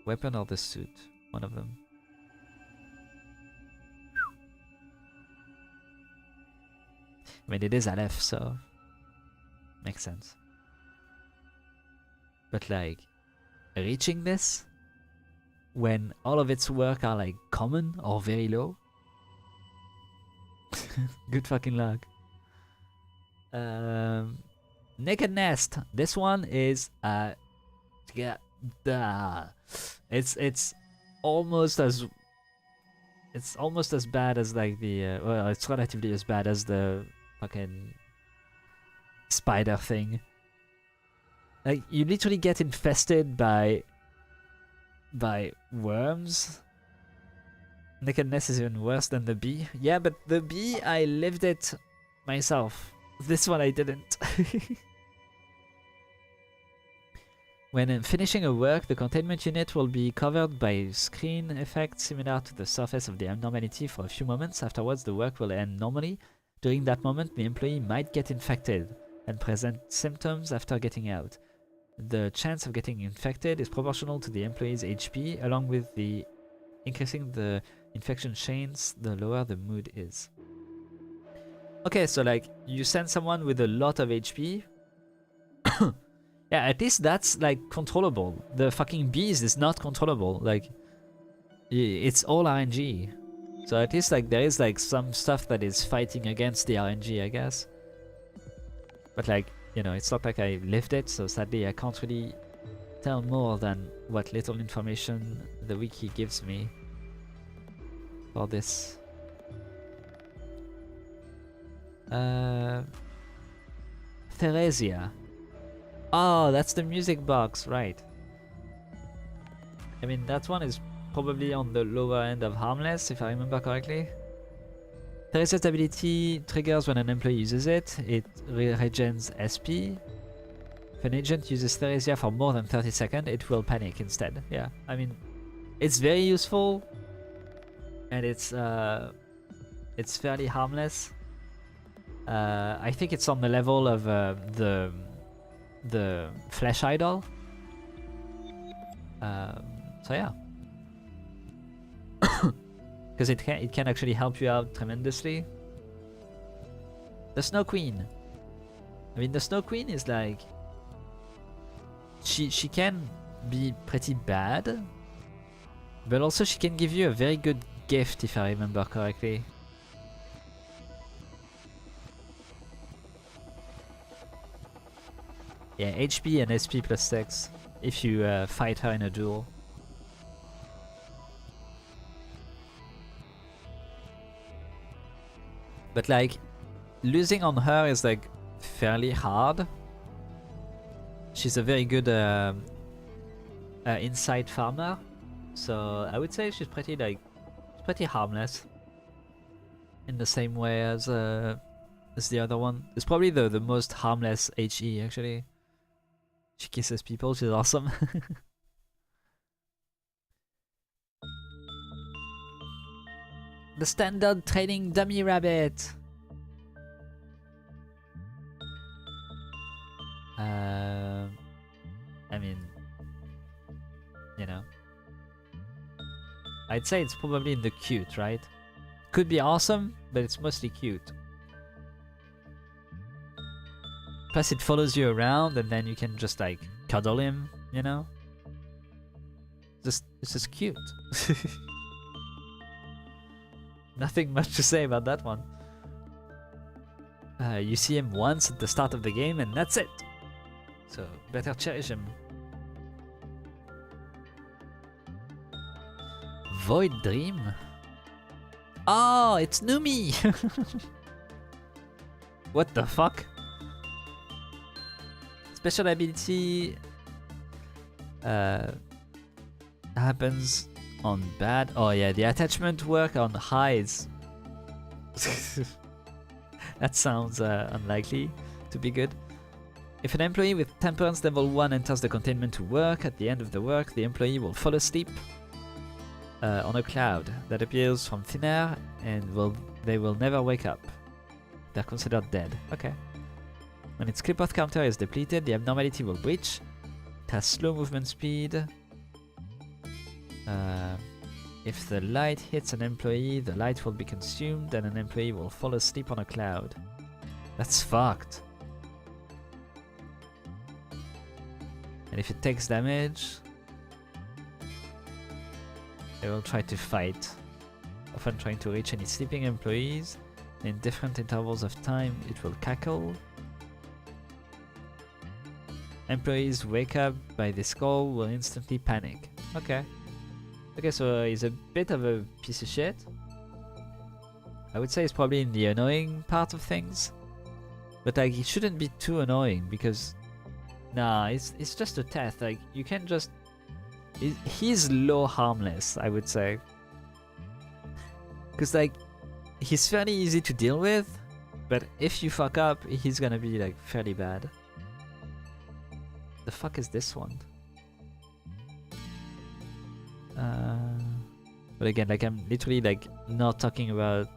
Weapon or the suit, one of them. I mean, it is Aleph, so makes sense. But like, reaching this when all of its work are like common or very low. Good fucking luck. Naked Nest. This one is yeah, it's almost as bad as like the well, it's relatively as bad as the fucking spider thing. Like, you literally get infested by worms. Naked Nest is even worse than the bee. Yeah, but the bee, I lived it myself. This one I didn't. When finishing a work, the containment unit will be covered by screen effect similar to the surface of the abnormality for a few moments. Afterwards, the work will end normally. During that moment, the employee might get infected and present symptoms after getting out. The chance of getting infected is proportional to the employee's HP, along with the increasing the infection chains, the lower the mood is. Okay, so like, you send someone with a lot of HP. Yeah, at least that's like controllable. The fucking bees is not controllable. Like, it's all RNG. So at least like there is like some stuff that is fighting against the RNG, I guess. But like, you know, it's not like I lived it, so sadly I can't really tell more than what little information the wiki gives me for this. Theresia. Oh, that's the music box, right. I mean, that one is probably on the lower end of harmless, if I remember correctly. Theresia's ability triggers when an employee uses it. It regens SP. If an agent uses Theresia for more than 30 seconds, it will panic instead. Yeah, I mean, it's very useful, and it's fairly harmless. I think it's on the level of the Flesh Idol. So yeah. Because it can actually help you out tremendously. The Snow Queen. I mean, the Snow Queen is like, she can be pretty bad, but also she can give you a very good gift, if I remember correctly. Yeah, HP and SP plus 6 if you fight her in a duel. But like, losing on her is like fairly hard. She's a very good inside farmer, so I would say she's pretty harmless. In the same way as the other one. It's probably the most harmless HE actually. She kisses people, she's awesome. The standard training dummy rabbit. I mean, you know, I'd say it's probably in the cute, right? Could be awesome, but it's mostly cute. Plus it follows you around and then you can just like cuddle him, you know? It's just cute. Nothing much to say about that one. You see him once at the start of the game and that's it. So better cherish him. Void Dream? Oh, it's Numi! What the fuck? Special ability happens on bad. Oh yeah, the attachment work on highs. That sounds unlikely. to be good. If an employee with temperance level 1 enters the containment to work, at the end of the work, the employee will fall asleep on a cloud that appears from thin air, and they will never wake up. They're considered dead. Okay. When its clip-off counter is depleted, the abnormality will breach. It has slow movement speed. If the light hits an employee, the light will be consumed and an employee will fall asleep on a cloud. That's fucked. And if it takes damage, it will try to fight, often trying to reach any sleeping employees. In different intervals of time, it will cackle. Employees wake up by this call will instantly panic. Okay. Okay, so he's a bit of a piece of shit. I would say he's probably in the annoying part of things. But like, he shouldn't be too annoying because... Nah, it's just a test. Like, you can't just... He's low harmless, I would say. Because like, he's fairly easy to deal with. But if you fuck up, he's gonna be like fairly bad. The fuck is this one? But again, like I'm literally like not talking about,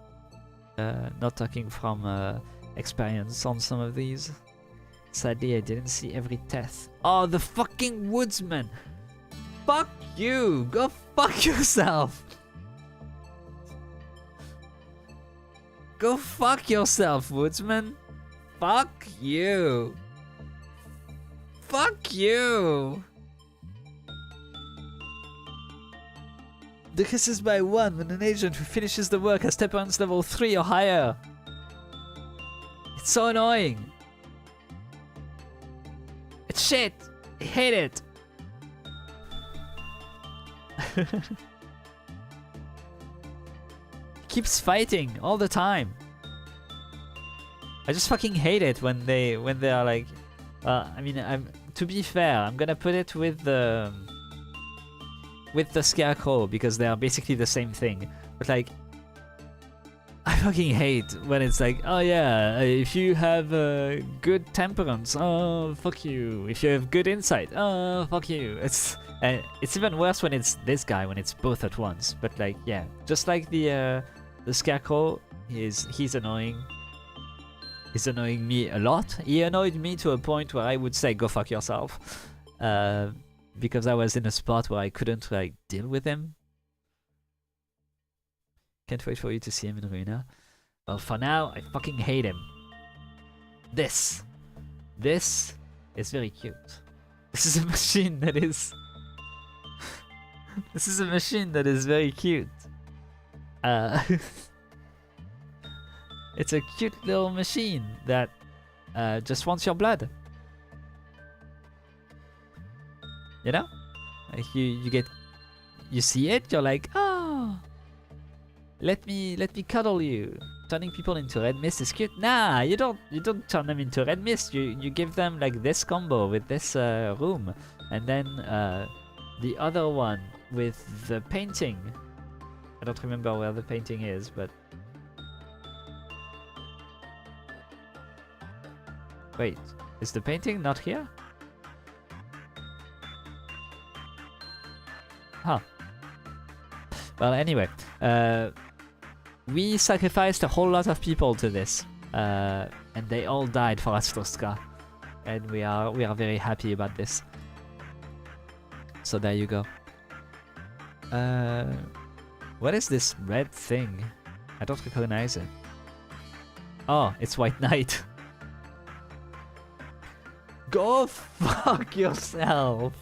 not talking from experience on some of these. Sadly, I didn't see every test. Oh, the fucking woodsman! Fuck you! Go fuck yourself! Go fuck yourself, woodsman! Fuck you! Fuck you! This is by 1 when an agent who finishes the work has temperance level 3 or higher. It's so annoying. It's shit. I hate it. He keeps fighting all the time. I just fucking hate it when they are like. I mean, to be fair, I'm gonna put it with the scarecrow because they are basically the same thing. But like, I fucking hate when it's like, oh yeah, if you have good temperance, oh fuck you. If you have good insight, oh fuck you. It's even worse when it's this guy, when it's both at once. But like, yeah, just like the scarecrow, he's annoying. He's annoying me a lot. He annoyed me to a point where I would say, go fuck yourself. Because I was in a spot where I couldn't like deal with him. Can't wait for you to see him in Ruina. Well, for now, I fucking hate him. This is very cute. This is a machine that is... This is a machine that is very cute. It's a cute little machine that just wants your blood. You know? Like you see it, you're like, oh, let me cuddle you. Turning people into red mist is cute. Nah, you don't turn them into red mist. You give them like this combo with this room, and then the other one with the painting. I don't remember where the painting is, but wait, is the painting not here? Huh. Well, anyway, we sacrificed a whole lot of people to this, and they all died for Astroska, and we are very happy about this. So there you go. What is this red thing? I don't recognize it. Oh, it's White Knight. Go fuck yourself.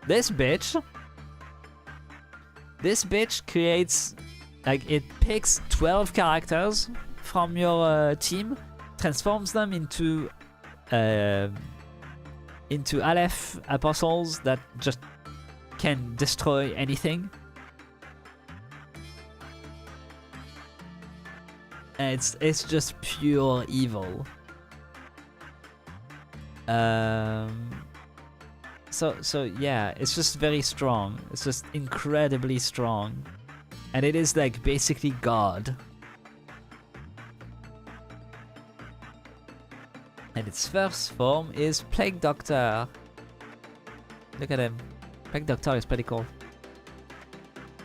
This bitch creates, like, it picks 12 characters from your team, transforms them into Aleph apostles that just can destroy anything. And it's just pure evil. So yeah, it's just very strong. It's just incredibly strong. And it is like basically God. its first form is Plague Doctor. Look at him. Plague Doctor is pretty cool.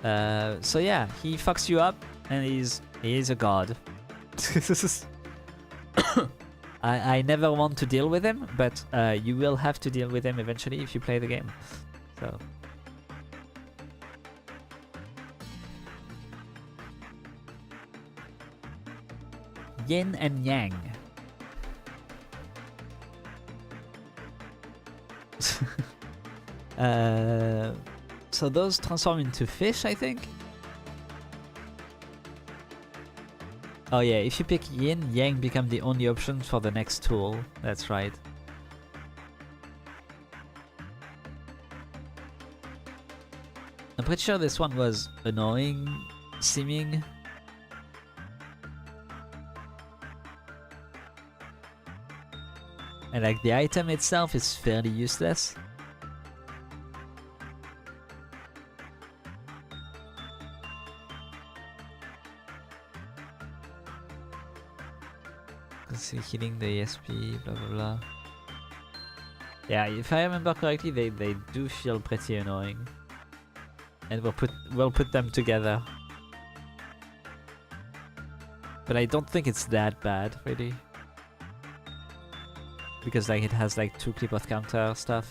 So yeah, he fucks you up, and he is a god. I never want to deal with him, but you will have to deal with him eventually if you play the game. So. Yin and Yang. So those transform into fish, I think. Oh yeah, if you pick Yin, Yang become the only option for the next tool. That's right. I'm pretty sure this one was annoying seeming. And like the item itself is fairly useless. Healing the ESP, blah blah blah. Yeah, if I remember correctly, they do feel pretty annoying. And we'll put them together. But I don't think it's that bad, really. Because like it has like 2 clip-off counter stuff.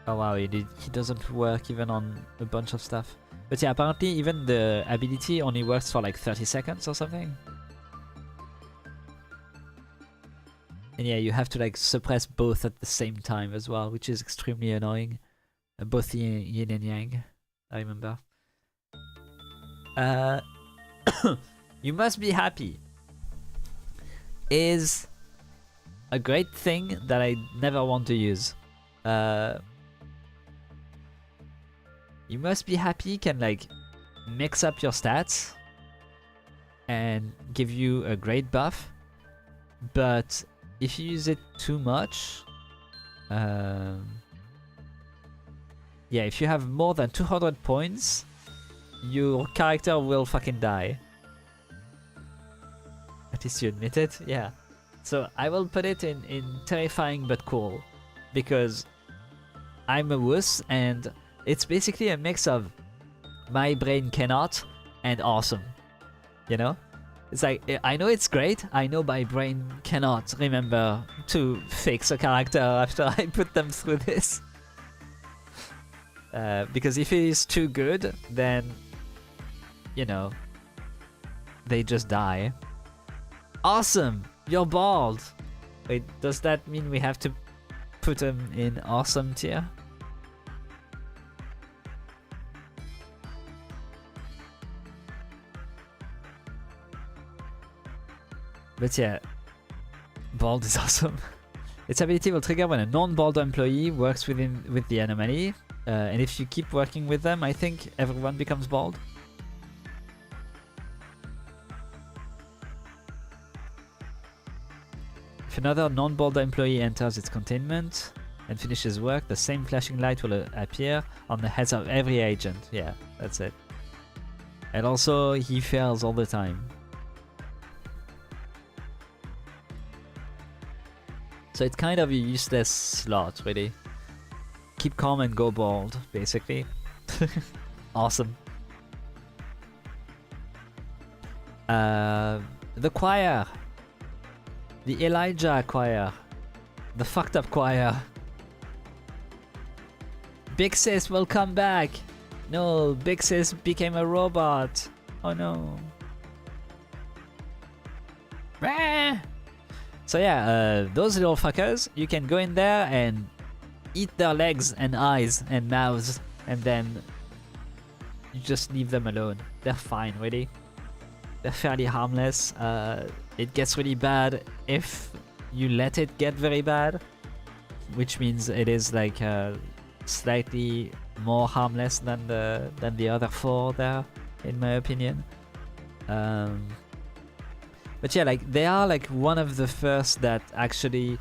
Oh wow, he doesn't work even on a bunch of stuff. But yeah, apparently even the ability only works for like 30 seconds or something. And yeah, you have to like suppress both at the same time as well, which is extremely annoying. Both yin and yang, I remember. You must be happy is a great thing that I never want to use. You must be happy can like mix up your stats and give you a great buff, but if you use it too much, yeah, if you have more than 200 points, your character will fucking die. At least you admit it, yeah. So I will put it in terrifying but cool, because I'm a wuss and it's basically a mix of my brain cannot and awesome, you know? It's like, I know it's great, I know my brain cannot remember to fix a character after I put them through this. Because if it is too good, then, you know, they just die. Awesome! You're bald! Wait, does that mean we have to put them in awesome tier? But yeah, bald is awesome. Its ability will trigger when a non-bald employee works with the anomaly, and if you keep working with them, I think everyone becomes bald. If another non-bald employee enters its containment and finishes work, the same flashing light will appear on the heads of every agent. Yeah, that's it. And also, he fails all the time. So it's kind of a useless slot, really. Keep calm and go bald, basically. Awesome. The choir. The Elijah choir. The fucked up choir. Big Sis will come back. No, Big Sis became a robot. Oh no. So yeah, those little fuckers, you can go in there and eat their legs and eyes and mouths, and then you just leave them alone. They're fine, really. They're fairly harmless. It gets really bad if you let it get very bad, which means it is like slightly more harmless than the other 4 there, in my opinion. But yeah, like they are like one of the first that actually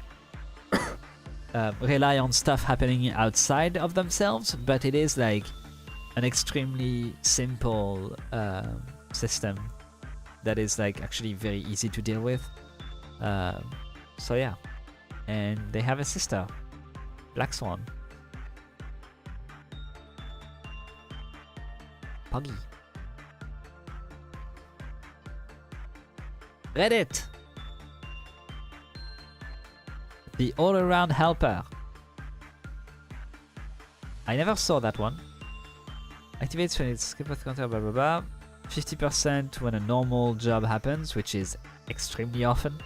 rely on stuff happening outside of themselves, but it is like an extremely simple system that is like actually very easy to deal with. So yeah, and they have a sister, Black Swan. Puggy. Reddit. The all-around helper. I never saw that one. Activates when it's skip with counter, blah blah blah. 50% when a normal job happens, which is extremely often.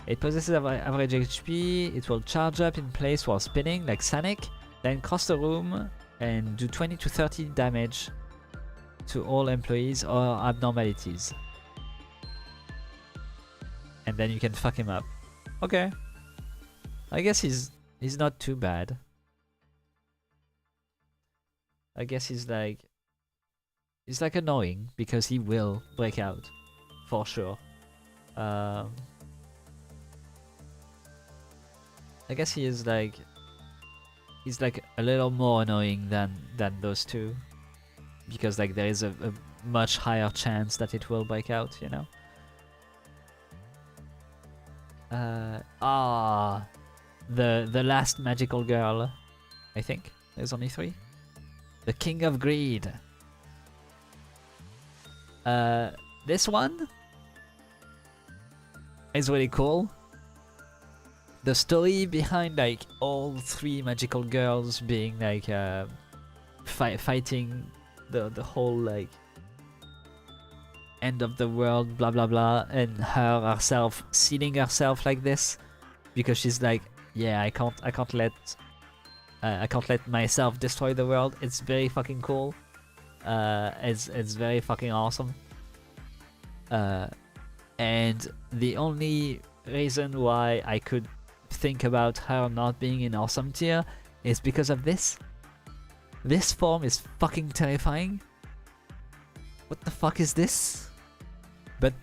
It possesses average HP. It will charge up in place while spinning, like Sonic, then cross the room and do 20 to 30 damage to all employees or abnormalities. And then you can fuck him up. Okay. I guess he's not too bad. I guess he's like annoying because he will break out for sure. I guess he's like a little more annoying than those two, because like there is a much higher chance that it will break out, you know. The last magical girl, I think. There's only 3. The King of Greed. This one is really cool. The story behind like all 3 magical girls being like fighting the whole like end of the world, blah blah blah, and herself sealing herself like this because she's like, yeah, I can't let myself destroy the world. It's very fucking cool. It's very fucking awesome. And the only reason why I could think about her not being in awesome tier is because of this. This form is fucking terrifying. What the fuck is this? But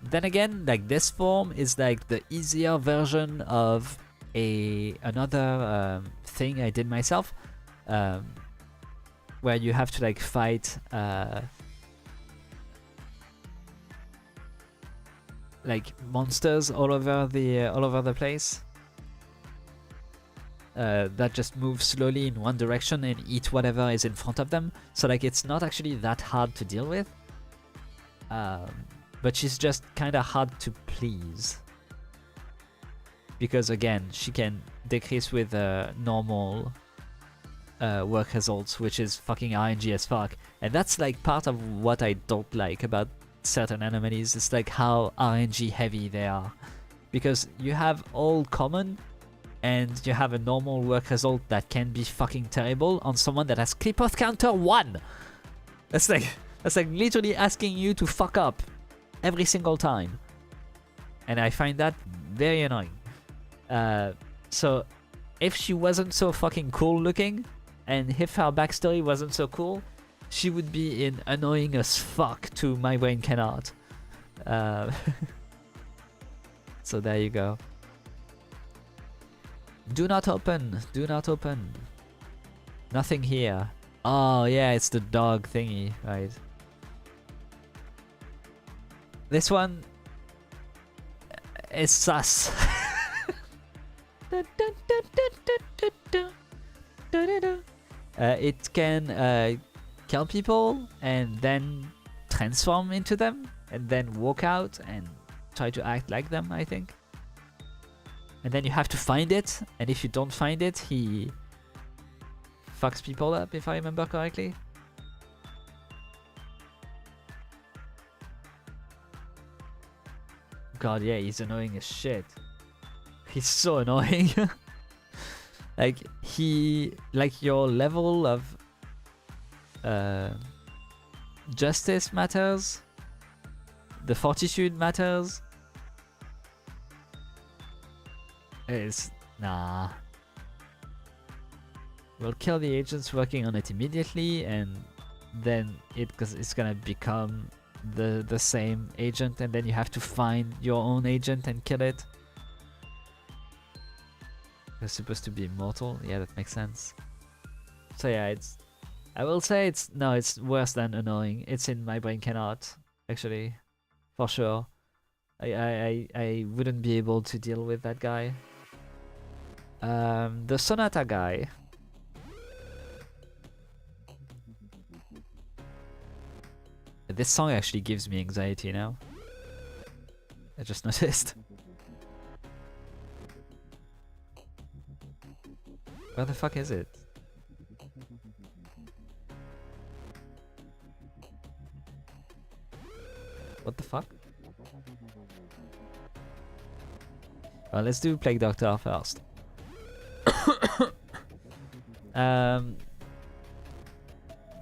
then again, like this form is like the easier version of another thing I did myself, where you have to like fight like monsters all over the place that just move slowly in one direction and eat whatever is in front of them. So like it's not actually that hard to deal with, but she's just kind of hard to please because again she can decrease with normal work results, which is fucking RNG as fuck. And that's like part of what I don't like about certain anomalies. It's like how RNG heavy they are, because you have all common and you have a normal work result that can be fucking terrible on someone that has clip off counter 1. That's like literally asking you to fuck up every single time, and I find that very annoying. So if she wasn't so fucking cool looking and if her backstory wasn't so cool, she would be in annoying as fuck to my brain cannot. So there you go. Do not open. Do not open. Nothing here. Oh yeah, it's the dog thingy, right? This one is sus. It can kill people and then transform into them and then walk out and try to act like them, I think. And then you have to find it, and if you don't find it, he fucks people up, if I remember correctly. God, yeah, he's annoying as shit. He's so annoying. Like your level of justice matters, the fortitude matters. Nah. We'll kill the agents working on it immediately, and then it's gonna become the same agent, and then you have to find your own agent and kill it. It's supposed to be immortal. Yeah, that makes sense. So yeah, it's. I will say it's worse than annoying. It's in My Brain Cannot, actually, for sure. I wouldn't be able to deal with that guy. The Sonata guy. This song actually gives me anxiety now. I just noticed. Where the fuck is it? What the fuck? Well, let's do Plague Doctor first.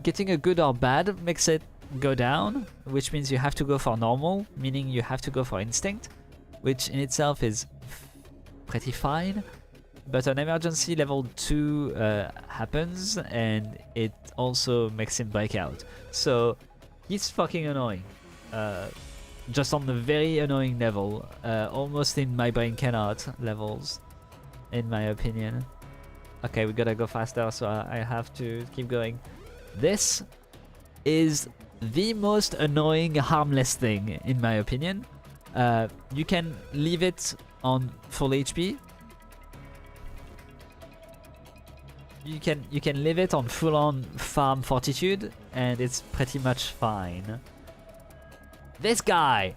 Getting a good or bad makes it go down, which means you have to go for normal, meaning you have to go for instinct, which in itself is pretty fine. But an emergency level 2 happens, and it also makes him break out. So he's fucking annoying. Just on the very annoying level, almost in My Brain Cannot levels, in my opinion. Okay, we gotta go faster, so I have to keep going. This is the most annoying, harmless thing, in my opinion. You can leave it on full HP. You can leave it on full-on farm fortitude, and it's pretty much fine. This guy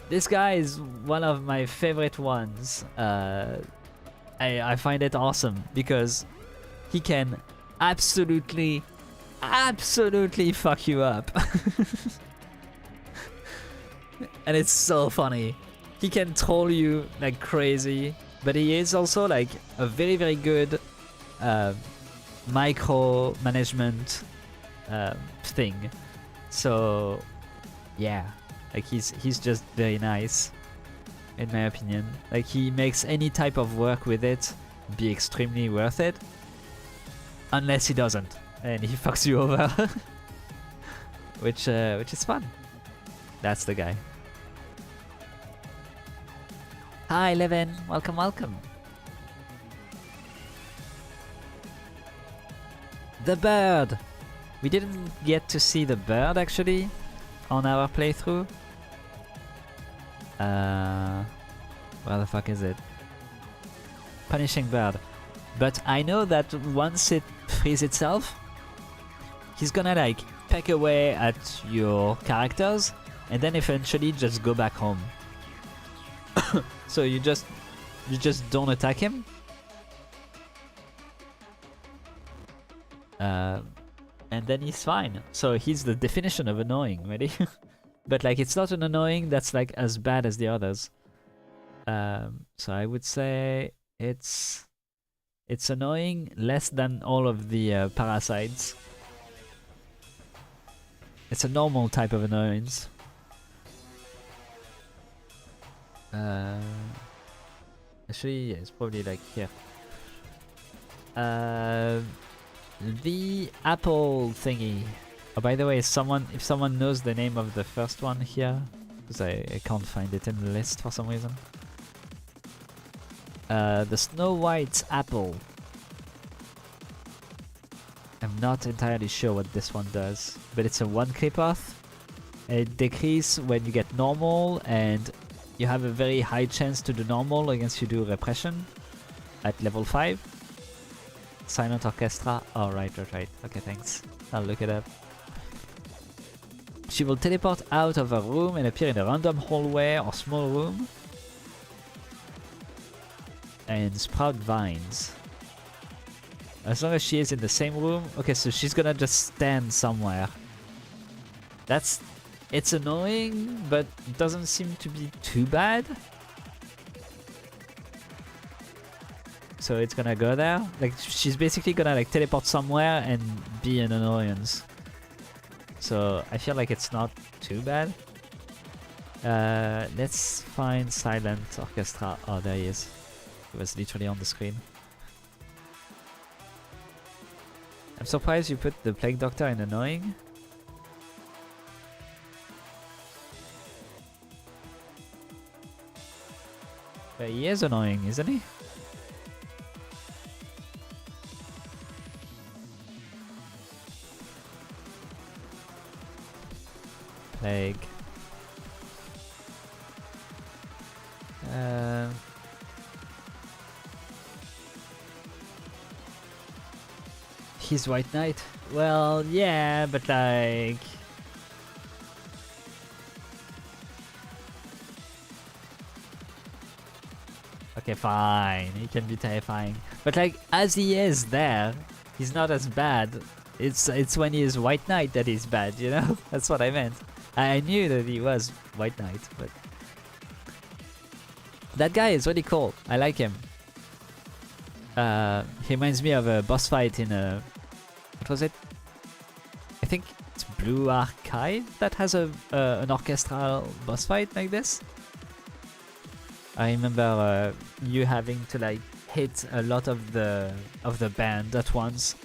is one of my favorite ones. I find it awesome because he can absolutely fuck you up. And it's so funny. He can troll you like crazy, but he is also like a very good micro management thing. So yeah, like he's just very nice, in my opinion. Like he makes any type of work with it be extremely worth it, unless he doesn't and he fucks you over. which is fun. That's the guy. Hi Levin, welcome. The bird! We didn't get to see the bird actually on our playthrough. Where the fuck is it? Punishing bird. But I know that once it frees itself, he's gonna like peck away at your characters and then eventually just go back home. So you just don't attack him. And then he's fine. So he's the definition of annoying, really. But like it's not an annoying that's like as bad as the others. So I would say it's annoying less than all of the parasites. It's a normal type of annoyance. Actually, yeah, it's probably like here. The apple thingy. Oh, by the way, if someone knows the name of the first one here, because I can't find it in the list for some reason. The Snow White apple. I'm not entirely sure what this one does, but it's a 1-click path. It decreases when you get normal, and you have a very high chance to do normal against you do repression at level 5. Silent Orchestra. Oh, right. Okay, thanks. I'll look it up. She will teleport out of a room and appear in a random hallway or small room. And sprout vines. As long as she is in the same room. Okay, so she's gonna just stand somewhere. It's annoying, but doesn't seem to be too bad. So it's gonna go there. Like she's basically gonna like teleport somewhere and be an annoyance. So I feel like it's not too bad. Let's find Silent Orchestra. Oh, there he is. He was literally on the screen. I'm surprised you put the Plague Doctor in annoying. But he is annoying, isn't he? Like... he's White Knight. Well, yeah, but like... okay, fine. He can be terrifying. But like, as he is there, he's not as bad. It's when he is White Knight that he's bad, you know? That's what I meant. I knew that he was White Knight, but... that guy is really cool. I like him. He reminds me of a boss fight in a... what was it? I think it's Blue Archive that has an orchestral boss fight like this. I remember you having to like hit a lot of the band at once.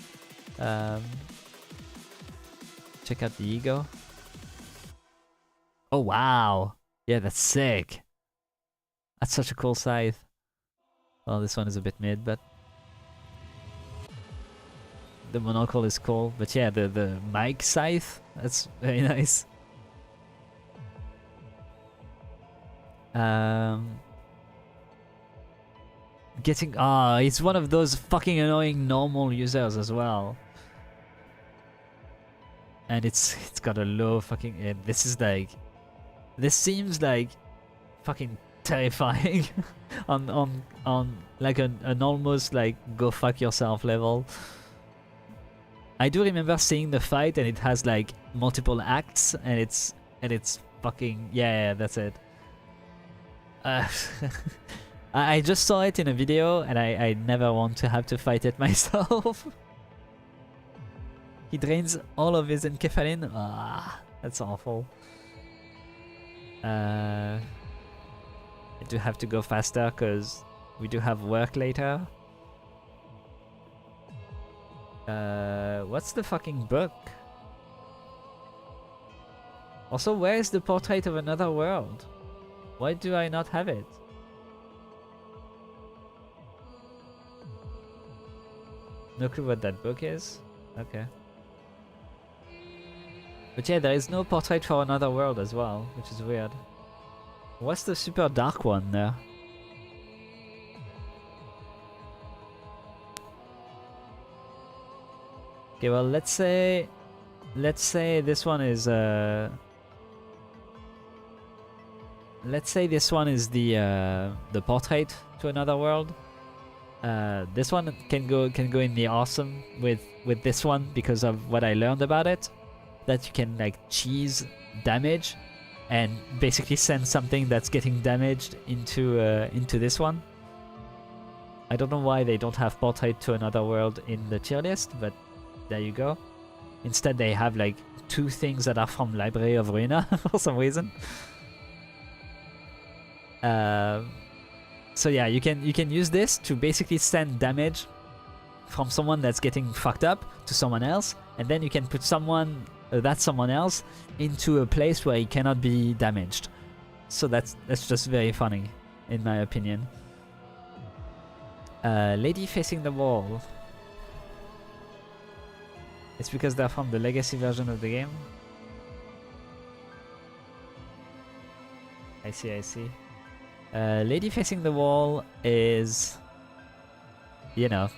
Check out the ego. Oh wow! Yeah, that's sick. That's such a cool scythe. Well, this one is a bit mid, but the monocle is cool. But yeah, the mic scythe, that's very nice. Getting he's one of those fucking annoying normal users as well. And it's got a low fucking this seems like fucking terrifying on like an almost like go fuck yourself level. I do remember seeing the fight and it has like multiple acts and it's fucking yeah, that's it. I just saw it in a video and I never want to have to fight it myself. He drains all of his enkephalin. Ah, that's awful. I do have to go faster because we do have work later. What's the fucking book? Also, where is the portrait of another world? Why do I not have it? No clue what that book is? Okay. But yeah, there is no portrait for another world as well, which is weird. What's the super dark one there? Okay, well let's say this one is let's say this one is the portrait to another world. This one can go in the awesome with this one because of what I learned about it, that you can like cheese damage and basically send something that's getting damaged into this one. I don't know why they don't have portrait to another world in the tier list, but there you go. Instead they have like 2 things that are from Library of Ruina for some reason. So yeah, you can use this to basically send damage from someone that's getting fucked up to someone else, and then you can put someone else into a place where he cannot be damaged. So that's just very funny, in my opinion. Lady facing the wall. It's because they're from the legacy version of the game. I see. Lady facing the wall is, you know,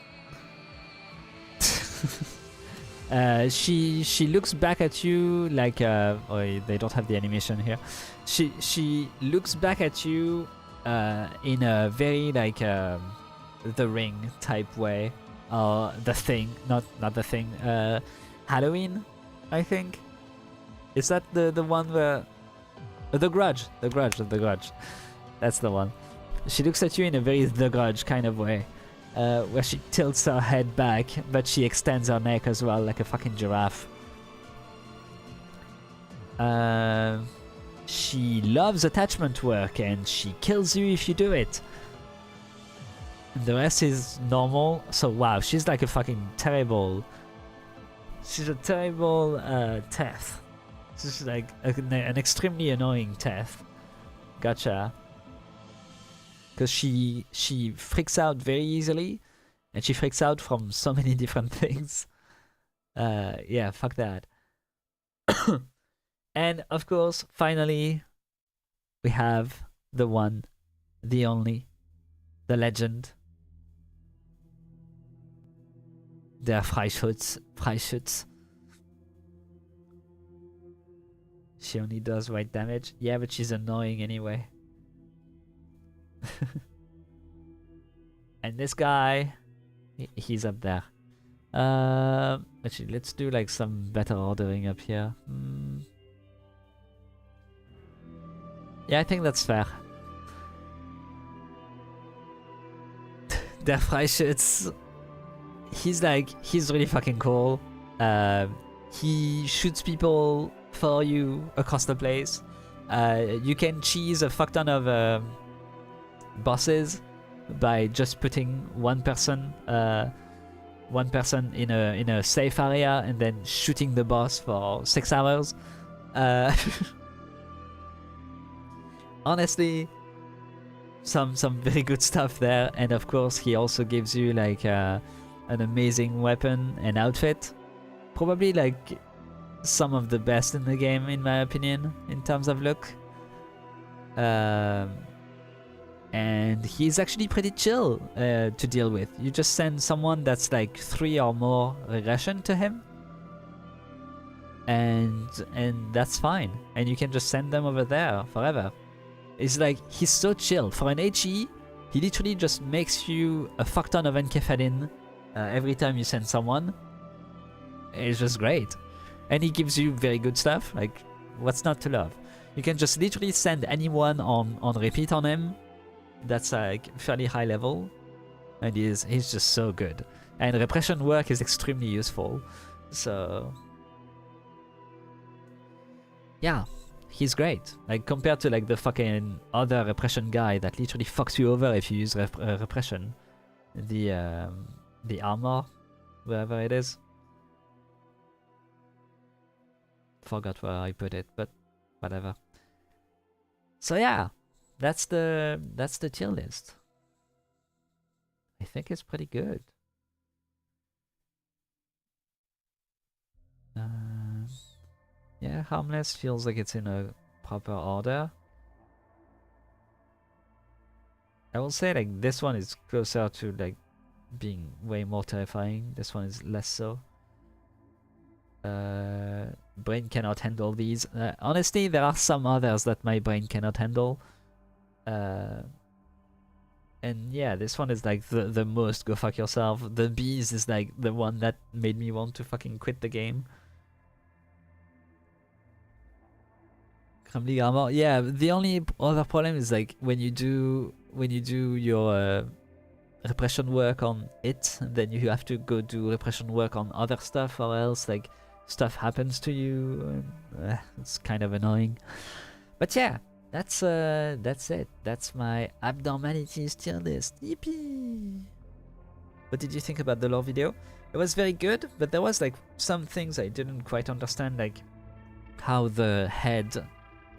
she looks back at you like oh, they don't have the animation here. She looks back at you in a very like the Ring type way, or the Thing, not the Thing, Halloween, I think. Is that the one where the Grudge. That's the one. She looks at you in a very The Grudge kind of way, where she tilts her head back, but she extends her neck as well, like a fucking giraffe. She loves attachment work, and she kills you if you do it. And the rest is normal, so wow, she's like a fucking terrible... She's a terrible Teth. She's like an extremely annoying Teth. Gotcha. Because she freaks out very easily, and she freaks out from so many different things. Yeah, fuck that. And of course, finally, we have the one, the only, the legend. Der Freischütz. She only does white damage. Yeah, but she's annoying anyway. And this guy, he's up there. Actually, let's do like some better ordering up here. Yeah, I think that's fair. Der Freischütz, he's really fucking cool. He shoots people for you across the place. You can cheese a fuck ton of bosses by just putting one person in a safe area and then shooting the boss for 6 hours. Honestly, some very good stuff there, and of course he also gives you like an amazing weapon and outfit. Probably like some of the best in the game in my opinion in terms of look. And he's actually pretty chill to deal with. You just send someone that's like 3 or more regression to him, and that's fine. And you can just send them over there forever. It's like, he's so chill. For an HE, he literally just makes you a fuck ton of enkephalin every time you send someone. It's just great. And he gives you very good stuff, like, what's not to love? You can just literally send anyone on repeat on him. That's like fairly high level. And he's just so good. And repression work is extremely useful. So yeah, he's great. Like, compared to like the fucking other repression guy that literally fucks you over if you use repression. The armor, wherever it is. Forgot where I put it, but whatever. So yeah, that's the tier list. I think it's pretty good. Yeah, Harmless feels like it's in a proper order. I will say like this one is closer to like being way more terrifying. This one is less so. Brain cannot handle these. Honestly, there are some others that my brain cannot handle. And yeah, this one is like the most go fuck yourself. The bees is like the one that made me want to fucking quit the game. Crumbly armor. Yeah, the only other problem is like when you do your repression work on it, then you have to go do repression work on other stuff, or else like stuff happens to you. It's kind of annoying. But yeah, that's it. That's my abnormalities tier list. Yippee! What did you think about the lore video? It was very good, but there was like some things I didn't quite understand, like how the head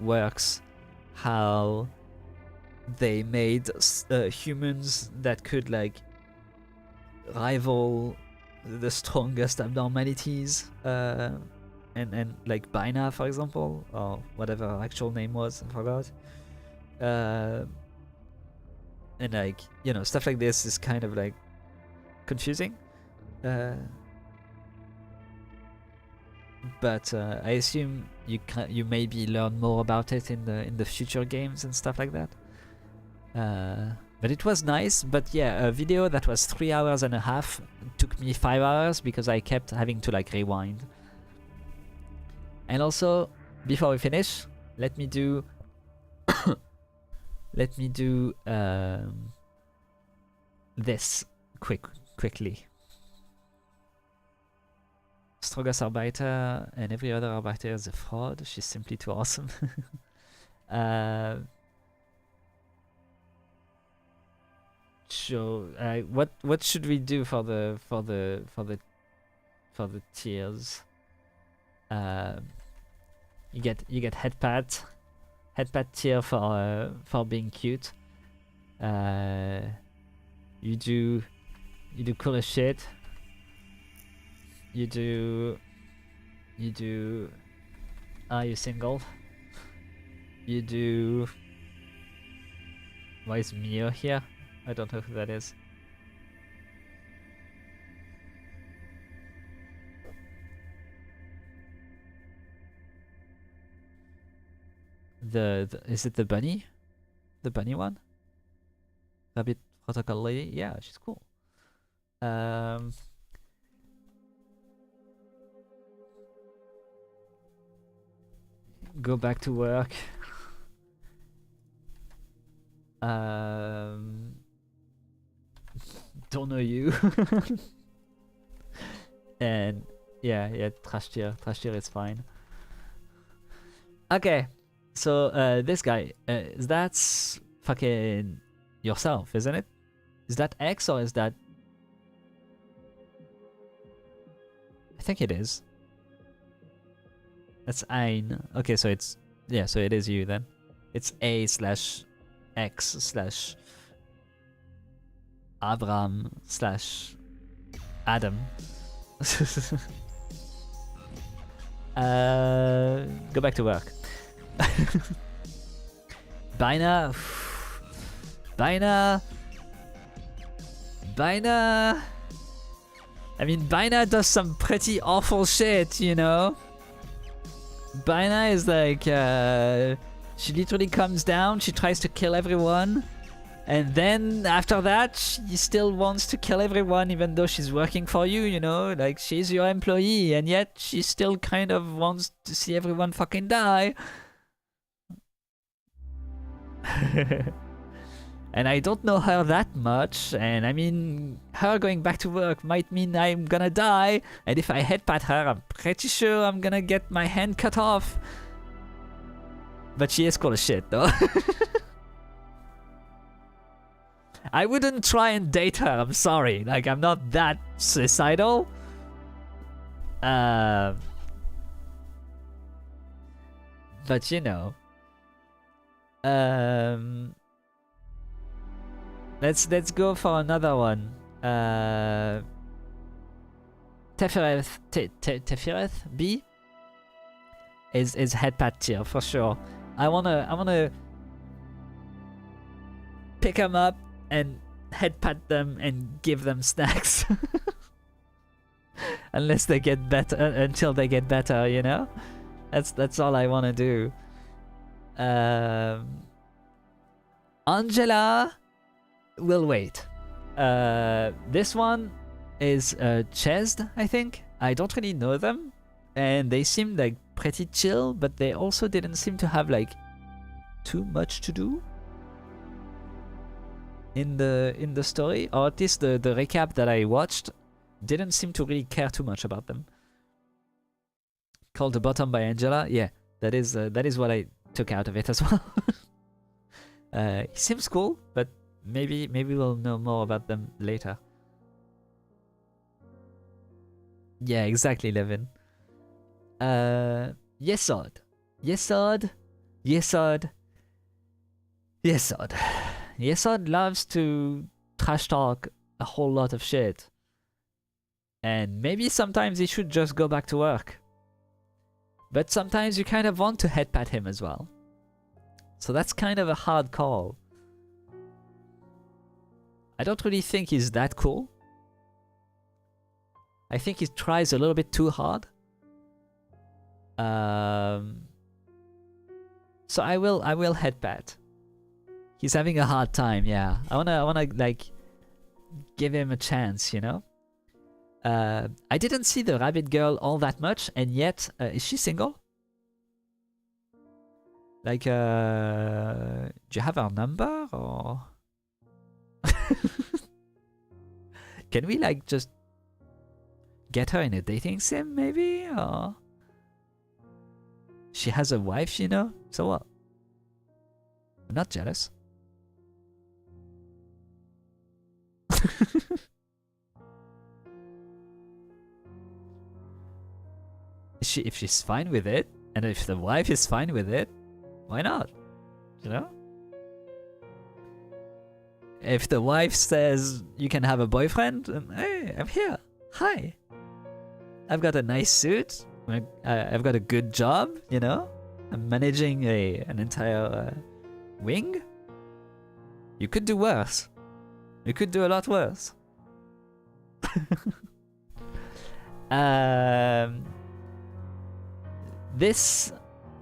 works, how they made humans that could like rival the strongest abnormalities, and like Bina, for example, or whatever her actual name was, I forgot. And like, you know, stuff like this is kind of like confusing. But I assume you maybe learn more about it in the future games and stuff like that. But it was nice. But yeah, a video that was 3 hours and a half took me 5 hours because I kept having to like rewind. And also, before we finish, let me do this quickly. Strongest Arbeiter and every other Arbeiter is a fraud. She's simply too awesome. So what should we do for the tiers? You get headpat tier for being cute. You do cool as shit. You do Are you single? You do... Why is Mio here? I don't know who that is. Is it the bunny? The bunny one? Rabbit protocol lady? Yeah, she's cool. Go back to work. Don't know you. And yeah, trash tier is fine. Okay, so this guy, that's fucking yourself, isn't it? Is that X or is that? I think it is. That's ein. Okay, so it's so it is you then. It's A/X/ Abram / Adam. Go back to work. Bijna. I mean, Bijna does some pretty awful shit, you know? Bijna is like, she literally comes down, she tries to kill everyone, and then after that, she still wants to kill everyone even though she's working for you, you know? Like, she's your employee, and yet she still kind of wants to see everyone fucking die. And I don't know her that much, and I mean, her going back to work might mean I'm gonna die, and if I headbutt her, I'm pretty sure I'm gonna get my hand cut off. But she is cool as shit, though. I wouldn't try and date her, I'm sorry. Like, I'm not that suicidal. But you know. Let's go for another one. Tefireth B is headpat tier for sure. I wanna pick them up and headpat them and give them snacks. Unless they get better, until they get better, you know. That's all I wanna do. Angela will wait. This one is Chesed, I think. I don't really know them, and they seem like pretty chill, but they also didn't seem to have like too much to do in the story, or at least the recap that I watched didn't seem to really care too much about them. Called The Bottom by Angela, yeah, that is what I took out of it as well. He seems cool, but maybe we'll know more about them later. Yeah, exactly, Levin. Yesod. Yesod loves to trash talk a whole lot of shit. And maybe sometimes he should just go back to work. But sometimes you kind of want to headpat him as well. So that's kind of a hard call. I don't really think he's that cool. I think he tries a little bit too hard. So I will headpat. He's having a hard time, yeah. I wanna like give him a chance, you know? I didn't see the rabbit girl all that much, and yet is she single? Like, do you have her number, or can we like just get her in a dating sim maybe? Or she has a wife, you know? So what? I'm not jealous. If she's fine with it, and if the wife is fine with it, why not? You know? If the wife says you can have a boyfriend, hey, I'm here. Hi. I've got a nice suit. I've got a good job, you know? I'm managing an entire wing. You could do worse. You could do a lot worse. This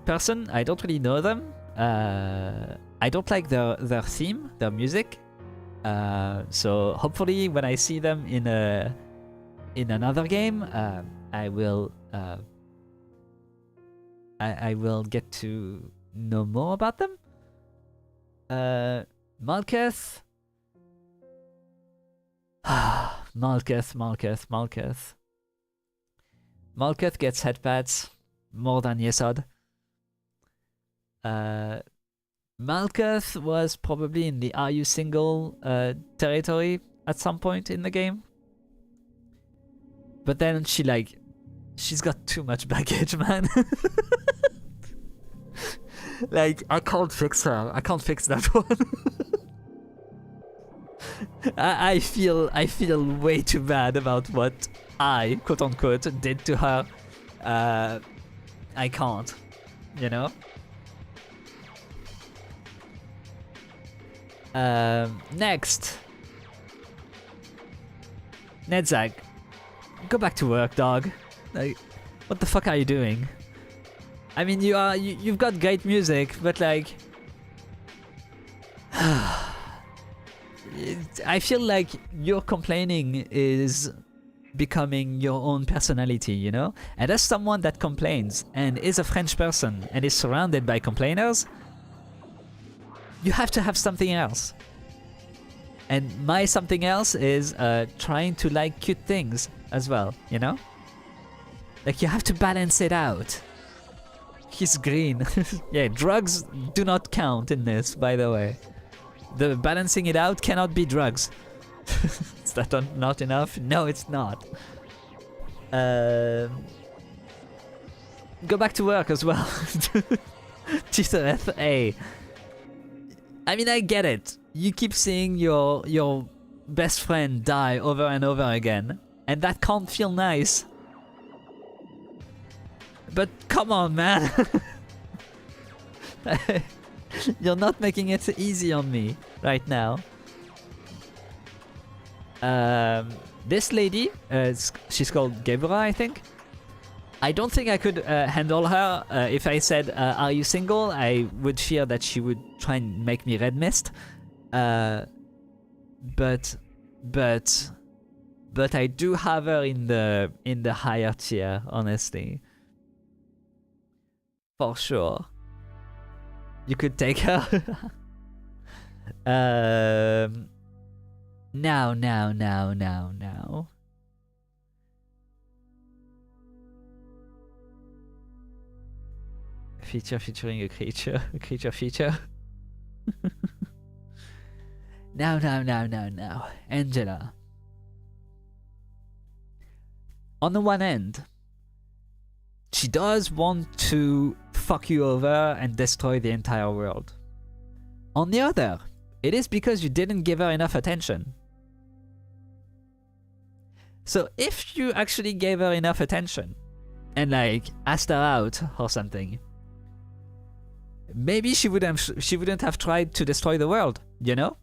person, I don't really know them. I don't like their theme, their music. So hopefully when I see them in another game, I will get to know more about them. Malkuth. Malkuth. Malkuth gets headpats more than Yesod. Malkuth was probably in the Are You Single territory at some point in the game. But then she's got too much baggage, man. Like, I can't fix her. I can't fix that one. I feel way too bad about what I, quote unquote, did to her. I can't, you know? Next. Nedzag. Go back to work, dog. Like, what the fuck are you doing? I mean, you've got great music, but like, I feel like your complaining is becoming your own personality, you know? And as someone that complains and is a French person and is surrounded by complainers, you have to have something else. And my something else is trying to like cute things as well, you know? Like, you have to balance it out. He's green. Yeah, drugs do not count in this, by the way. The balancing it out cannot be drugs. Is that not enough? No, it's not. Go back to work as well. T-F-A. I mean, I get it. You keep seeing your best friend die over and over again, and that can't feel nice. But come on, man. You're not making it easy on me right now. This lady, she's called Gebra, I think. I don't think I could handle her. If I said, are you single? I would fear that she would try and make me red mist. But I do have her in the higher tier, honestly. For sure. You could take her. Now. Feature featuring a creature. A creature feature. Now. Angela. On the one end, she does want to fuck you over and destroy the entire world. On the other, it is because you didn't give her enough attention. So if you actually gave her enough attention and like asked her out or something, maybe she wouldn't have tried to destroy the world, you know?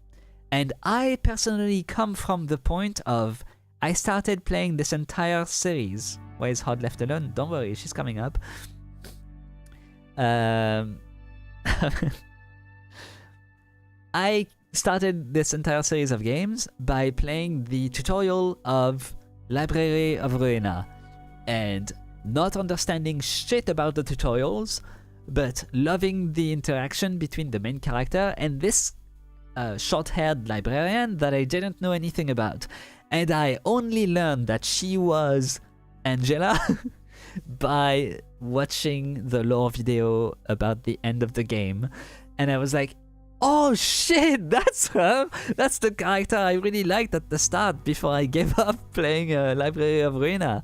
And I personally come from the point of I started playing this entire series. Why is Hod left alone? Don't worry, she's coming up. I started this entire series of games by playing the tutorial of Library of Ruina and not understanding shit about the tutorials, but loving the interaction between the main character and this short-haired librarian that I didn't know anything about. And I only learned that she was Angela by watching the lore video about the end of the game. And I was like, oh shit, that's her! That's the character I really liked at the start before I gave up playing Library of Ruina.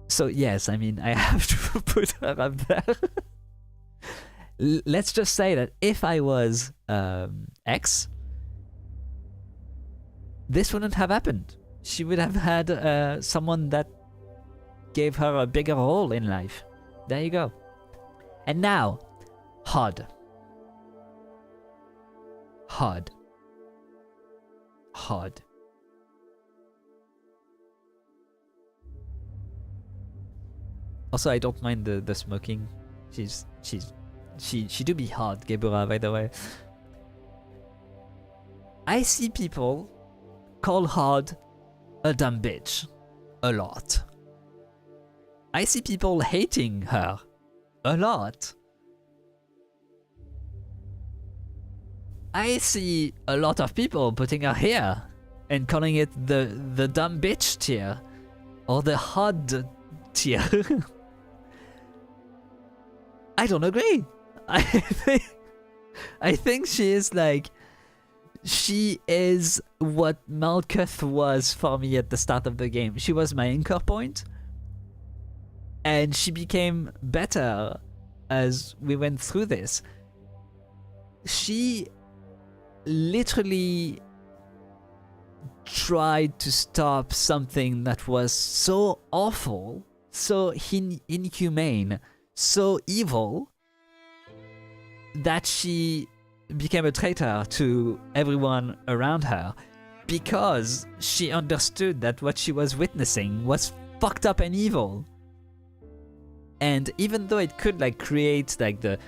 So yes, I mean, I have to put her up there. Let's just say that if I was X, this wouldn't have happened. She would have had someone that gave her a bigger role in life. There you go. And now, Hod. Hod. Hod. Also, I don't mind the smoking. She do be hard, Gebura, by the way. I see people call Hod a dumb bitch a lot. I see people hating her a lot. I see a lot of people putting her here and calling it the dumb bitch tier or the Hod tier. I don't agree. I think she is like, she is what Malkuth was for me at the start of the game. She was my anchor point, and she became better as we went through this. She literally tried to stop something that was so awful, so inhumane, so evil, that she became a traitor to everyone around her because she understood that what she was witnessing was fucked up and evil. And even though it could like create like the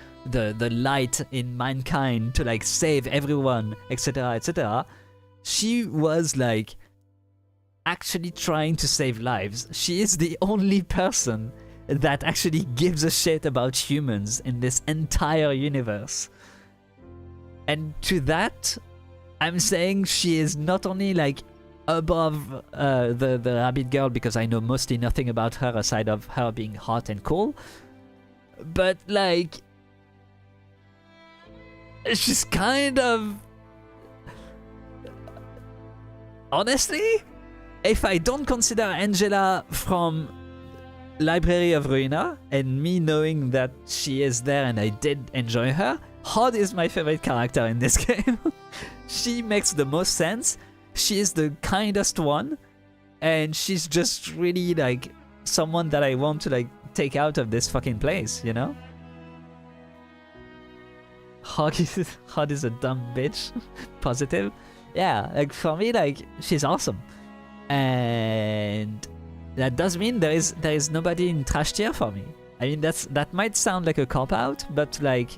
light in mankind to like save everyone, etc., etc., she was like actually trying to save lives. She is the only person that actually gives a shit about humans in this entire universe. And to that, I'm saying she is not only like above the rabbit girl, because I know mostly nothing about her aside of her being hot and cool, but like she's kind of, honestly, if I don't consider Angela from Library of Ruina and me knowing that she is there and I did enjoy her, Hod is my favorite character in this game. She makes the most sense. She is the kindest one, and she's just really like someone that I want to like take out of this fucking place, you know? Hod is a dumb bitch. Positive. Yeah, like for me, like she's awesome. And that does mean there is nobody in trash tier for me. I mean, that might sound like a cop out, but like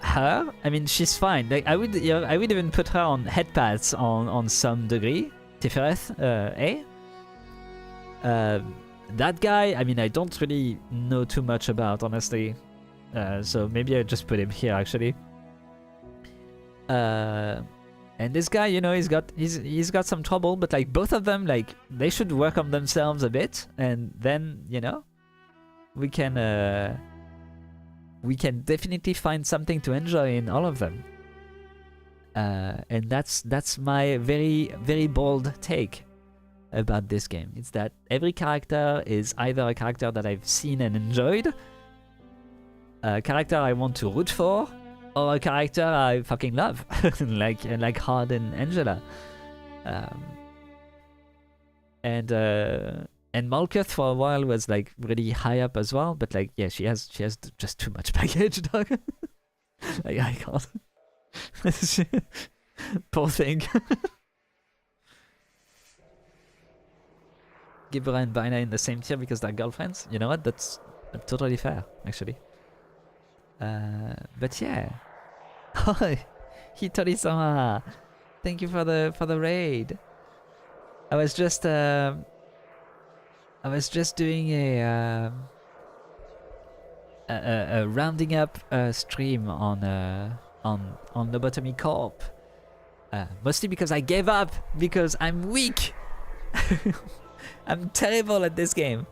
her, I mean, she's fine. Like I would even put her on head pads on some degree. Tifereth, that guy, I mean, I don't really know too much about, honestly. So maybe I just put him here actually. And this guy, you know, he's got some trouble, but like both of them, like they should work on themselves a bit, and then, you know, we can definitely find something to enjoy in all of them. And that's my very, very bold take about this game. It's that every character is either a character that I've seen and enjoyed, a character I want to root for, or a character I fucking love, like Hod and Angela. And Malkuth for a while was like really high up as well, but like yeah, she has just too much baggage, dog. Like I can't. Poor thing. Gibra and Bina in the same tier because they're girlfriends. You know what? That's totally fair, actually. But yeah. Hitori-sama, thank you for the raid. I was just doing a rounding up stream on Lobotomy Corp. Mostly because I gave up because I'm weak. I'm terrible at this game.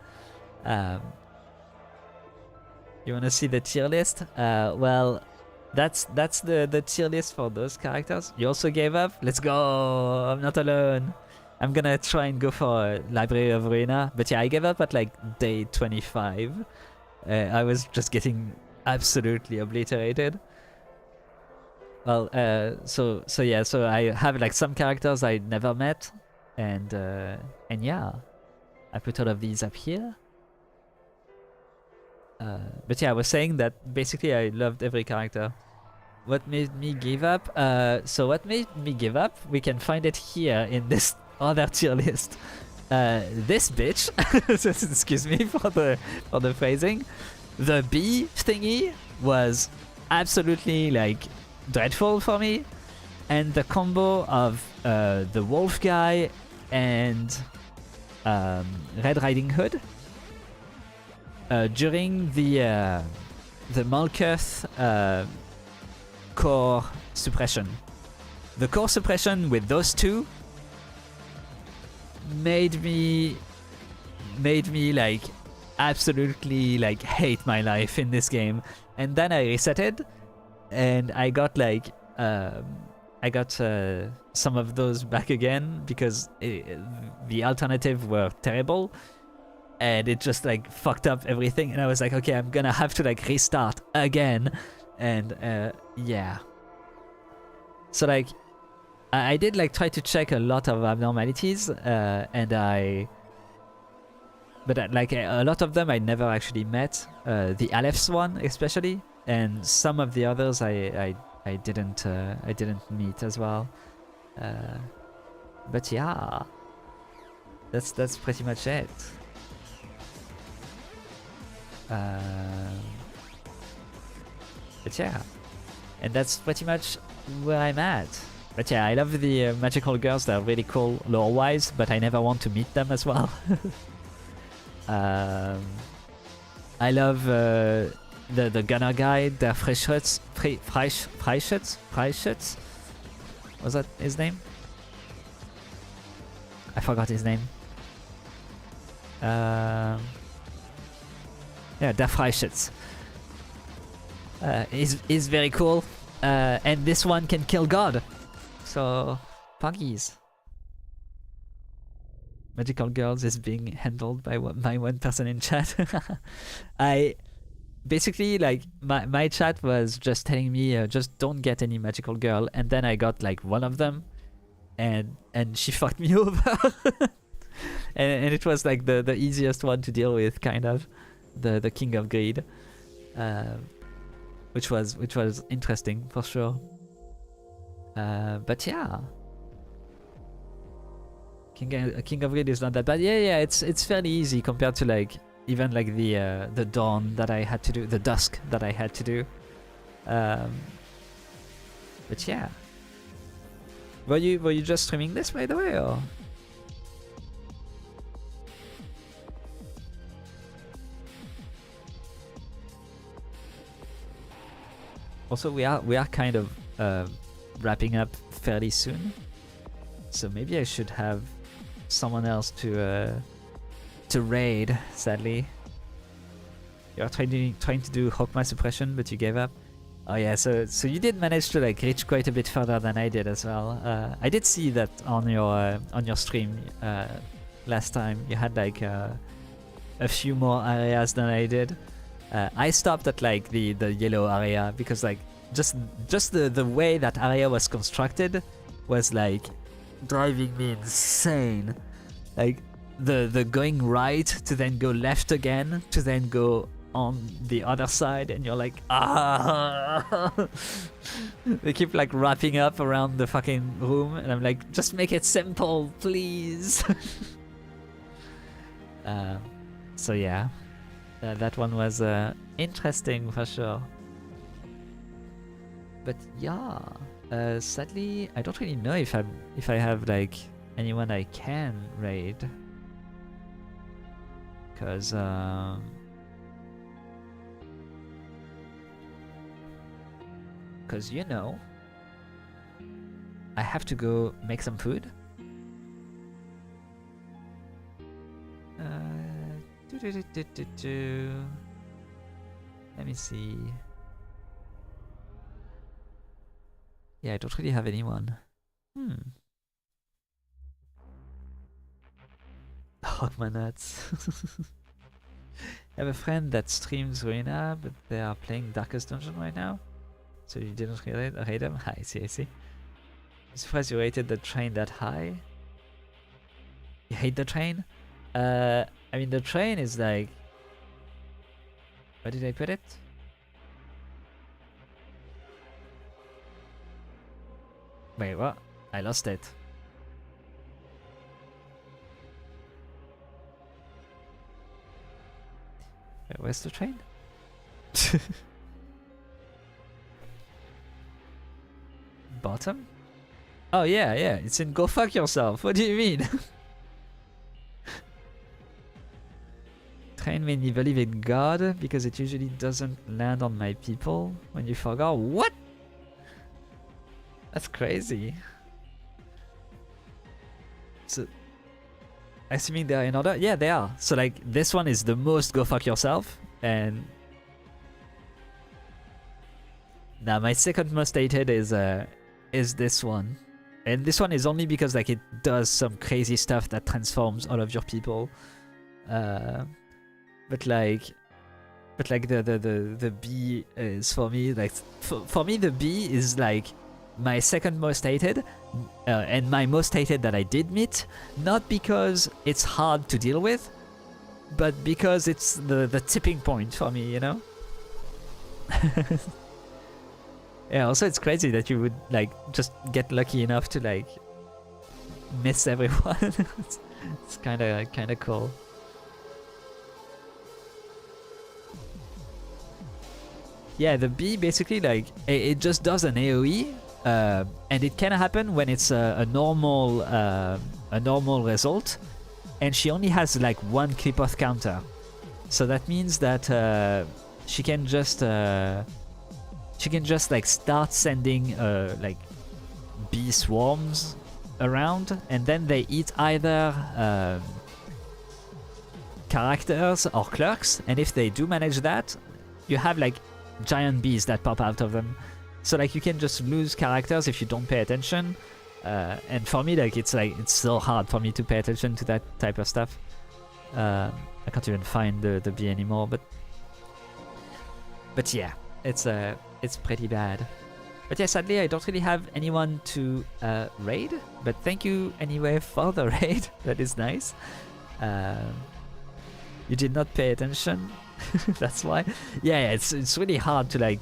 You wanna see the tier list? Well, that's the tier list for those characters. You also gave up? Let's go! I'm not alone. I'm gonna try and go for Library of Ruina, but yeah, I gave up at like day 25. I was just getting absolutely obliterated. Well, so I have like some characters I never met, and yeah, I put all of these up here. But yeah, I was saying that basically I loved every character. What made me give up? So what made me give up? We can find it here in this other tier list. This bitch, excuse me for the phrasing. The bee thingy was absolutely like dreadful for me, and the combo of the wolf guy and Red Riding Hood during the Malkuth core suppression. The core suppression with those two made me like absolutely like hate my life in this game. And then I resetted and I got like some of those back again because the alternative were terrible, and it just like fucked up everything, and I was like, okay, I'm gonna have to like restart again. And yeah, so like I did like try to check a lot of abnormalities, and like a lot of them I never actually met, the Aleph's one especially, and some of the others I didn't meet as well. But yeah, that's pretty much it. But yeah, and that's pretty much where I'm at. But yeah, I love the magical girls. They're really cool lore-wise, but I never want to meet them as well. I love the gunner guy, der Freischütz. Was that his name? I forgot his name. Yeah, der Freischütz. Is very cool, and this one can kill God. So, puggies. Magical girls is being handled by one person in chat. I basically like my chat was just telling me just don't get any magical girl, and then I got like one of them, and she fucked me over. and it was like the easiest one to deal with, kind of, the King of Greed. Which was interesting for sure. But yeah, King of Greed is not that bad. Yeah, it's fairly easy compared to like even like the dawn that I had to do, the dusk that I had to do. But yeah, were you just streaming this, by the way, or? Also, we are kind of wrapping up fairly soon, so maybe I should have someone else to raid. Sadly, you're trying to do Hawkeye suppression, but you gave up. Oh yeah, so you did manage to like reach quite a bit further than I did as well. I did see that on your stream last time. You had like a few more areas than I did. I stopped at like the yellow area because like just the way that area was constructed was like driving me insane. Like the going right to then go left again to then go on the other side, and you're like, ah. They keep like wrapping up around the fucking room, and I'm like, just make it simple, please. So yeah. That one was interesting for sure. But yeah, sadly, I don't really know if I have like anyone I can raid, because you know, I have to go make some food. Let me see. Yeah, I don't really have anyone. Hog my nuts. I have a friend that streams Ruina, but they are playing Darkest Dungeon right now. So you didn't rate them? I see. I'm surprised you rated the train that high. You hate the train? I mean, the train is like... Where did I put it? Wait, what? I lost it. Wait, where's the train? Bottom? Oh yeah, yeah, it's in Go Fuck Yourself. What do you mean? Train made me believe in God because it usually doesn't land on my people when you forgot. What? That's crazy. So, assuming they are in order? Yeah, they are. So like, this one is the most Go Fuck Yourself, and now my second most hated is this one, and this one is only because like it does some crazy stuff that transforms all of your people. But like the B is for me like for me the B is like my second most hated, and my most hated that I did meet, not because it's hard to deal with, but because it's the tipping point for me, you know? Yeah, also it's crazy that you would like just get lucky enough to like miss everyone. It's kinda cool. Yeah, the B basically like it just does an AoE, and it can happen when it's a normal result, and she only has like one clip off counter, so that means that she can just like start sending like bee swarms around, and then they eat either characters or clerks, and if they do manage that, you have like giant bees that pop out of them. So like you can just lose characters if you don't pay attention, and for me like it's so hard for me to pay attention to that type of stuff. I can't even find the bee anymore, but yeah, it's pretty bad. But yeah, sadly I don't really have anyone to raid, but thank you anyway for the raid. That is nice. You did not pay attention. That's why. Yeah, it's really hard to like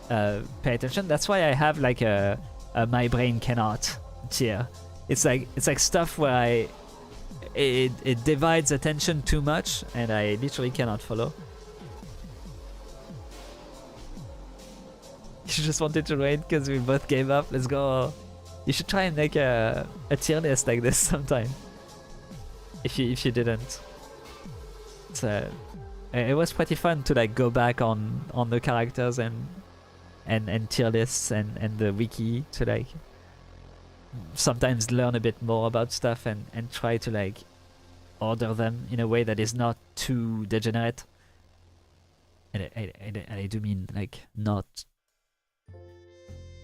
pay attention. That's why I have like a my brain cannot tier. It's like stuff where it divides attention too much, and I literally cannot follow. You just wanted to raid because we both gave up. Let's go. You should try and make a tier list like this sometime. If you didn't. It was pretty fun to like go back on the characters and tier lists and the wiki to like sometimes learn a bit more about stuff and try to like order them in a way that is not too degenerate. And I do mean like not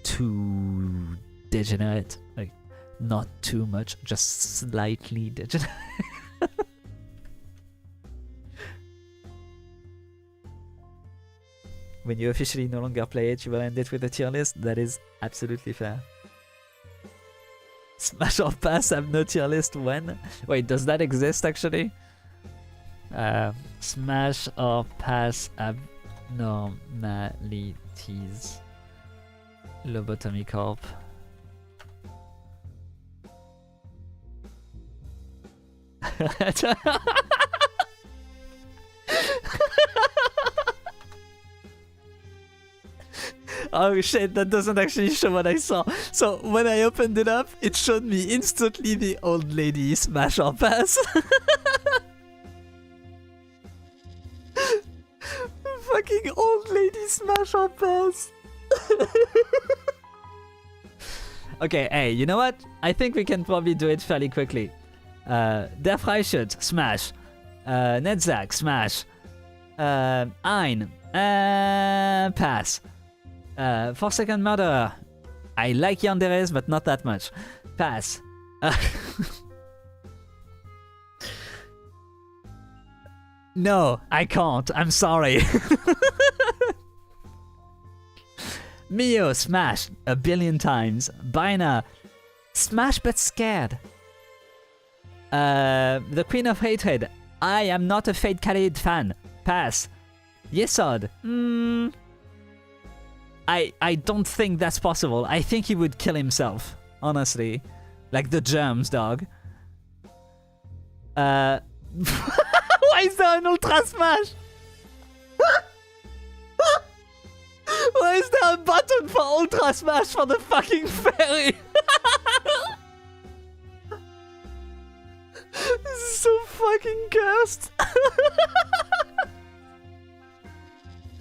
too degenerate, like not too much, just slightly degenerate. When you officially no longer play it, you will end it with a tier list. That is absolutely fair. Smash or pass have no tier list when? Wait, does that exist actually? Smash or pass abnormalities. Lobotomy Corp. Oh shit, that doesn't actually show what I saw. So when I opened it up, it showed me instantly the old lady smash or pass. Fucking old lady smash or pass. Okay, hey, you know what? I think we can probably do it fairly quickly. Der Freischütz, smash. Netzak, smash. Ein, pass. Forsaken Murderer. I like Yanderes, but not that much. Pass. No, I can't. I'm sorry. Mio, smash a billion times. Bina, smash but scared. The Queen of Hatred. I am not a Fate Khalid fan. Pass. Yesod. I don't think that's possible. I think he would kill himself. Honestly. Like the germs, dog. Why is there an Ultra Smash? Why is there a button for Ultra Smash for the fucking fairy? This is so fucking cursed.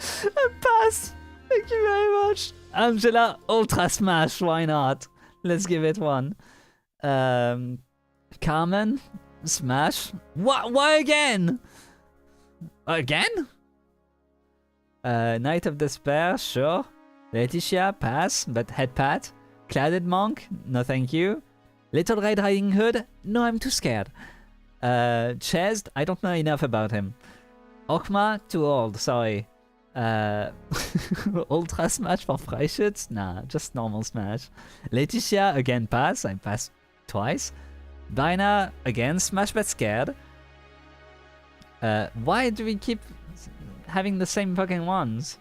I pass. Thank you very much. Angela, Ultra Smash, why not? Let's give it one. Carmen, Smash. What? Why again? Again? Knight of Despair, sure. Letitia, pass, but head pat. Clouded Monk, no thank you. Little Red Riding Hood, no, I'm too scared. Chesed, I don't know enough about him. Okma, too old, sorry. Ultra Smash for Freischütz? Nah, just normal Smash. Letitia, again pass, I passed twice. Dinah, again Smash but scared. Why do we keep having the same fucking ones?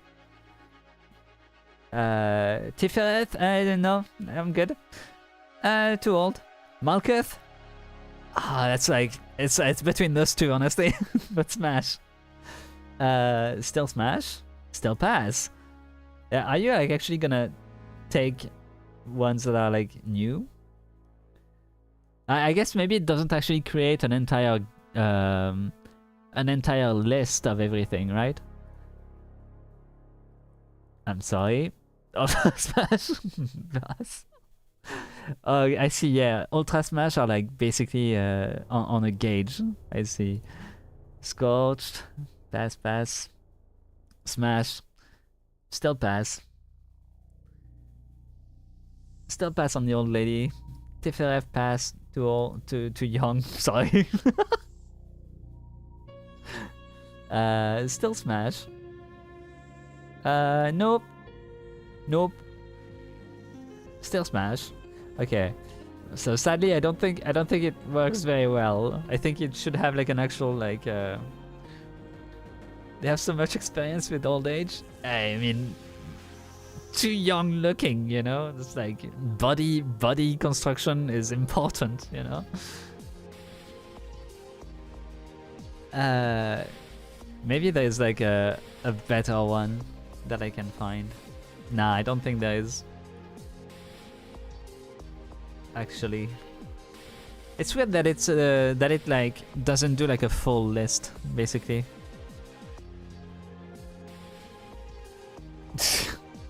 Tiferet, I don't know, I'm good. Too old. Malkuth? Ah, that's like, it's between those two, honestly. But Smash. Still Smash? Still pass. Yeah, are you like actually gonna take ones that are like new? I guess maybe it doesn't actually create an entire list of everything, right? I'm sorry. Ultra Smash. Oh, I see. Yeah, Ultra Smash are like basically on a gauge. I see. Scorched. Pass. Smash. Still pass. Still pass on the old lady. Tiferet pass. Too old. Too young. Sorry. Still Smash. Nope. Still Smash. Okay. So sadly, I don't think it works very well. I think it should have like an actual like. They have so much experience with old age. I mean, too young looking, you know. It's like body construction is important, you know. Maybe there's like a better one that I can find. Nah, I don't think there is. Actually, it's weird that it's that it like doesn't do like a full list, basically.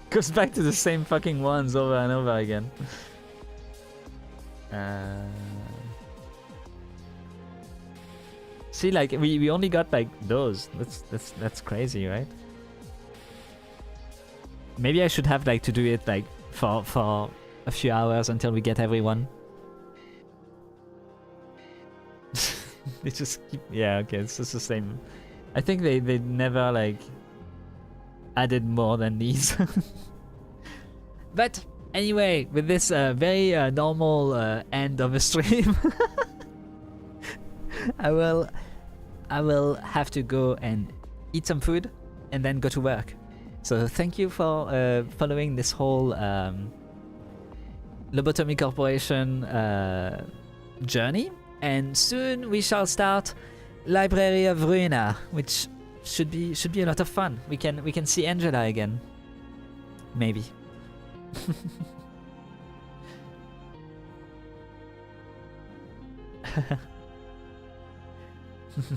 Goes back to the same fucking ones over and over again. See, like we only got like those. That's crazy, right? Maybe I should have like to do it like for a few hours until we get everyone. They just keep, yeah, okay, it's just the same. I think they never like added more than these. But anyway, with this very normal end of a stream, I will have to go and eat some food and then go to work. So thank you for following this whole Lobotomy Corporation journey, and soon we shall start Library of Ruina, which should be a lot of fun. We can see Angela again, maybe.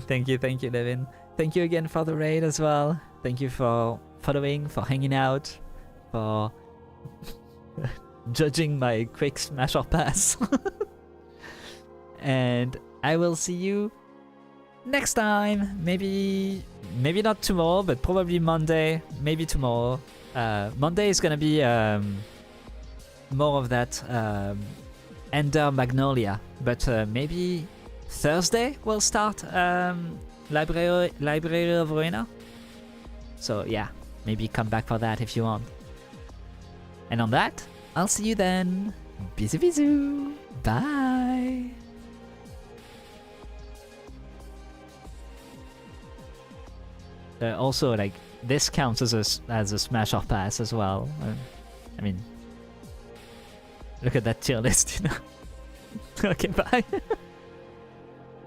Thank you, Levin. Thank you again for the raid as well. Thank you for following, for hanging out, for judging my quick smash or pass. And I will see you next time. Maybe not tomorrow, but probably Monday. Maybe tomorrow. Monday is gonna be more of that Ender Magnolia, but maybe Thursday we'll start Library of Ruina. So yeah, maybe come back for that if you want. And on that, I'll see you then. Bisous bisous. Bye. also like this counts as a smash or pass as well. I mean, look at that tier list, you know. Okay, bye.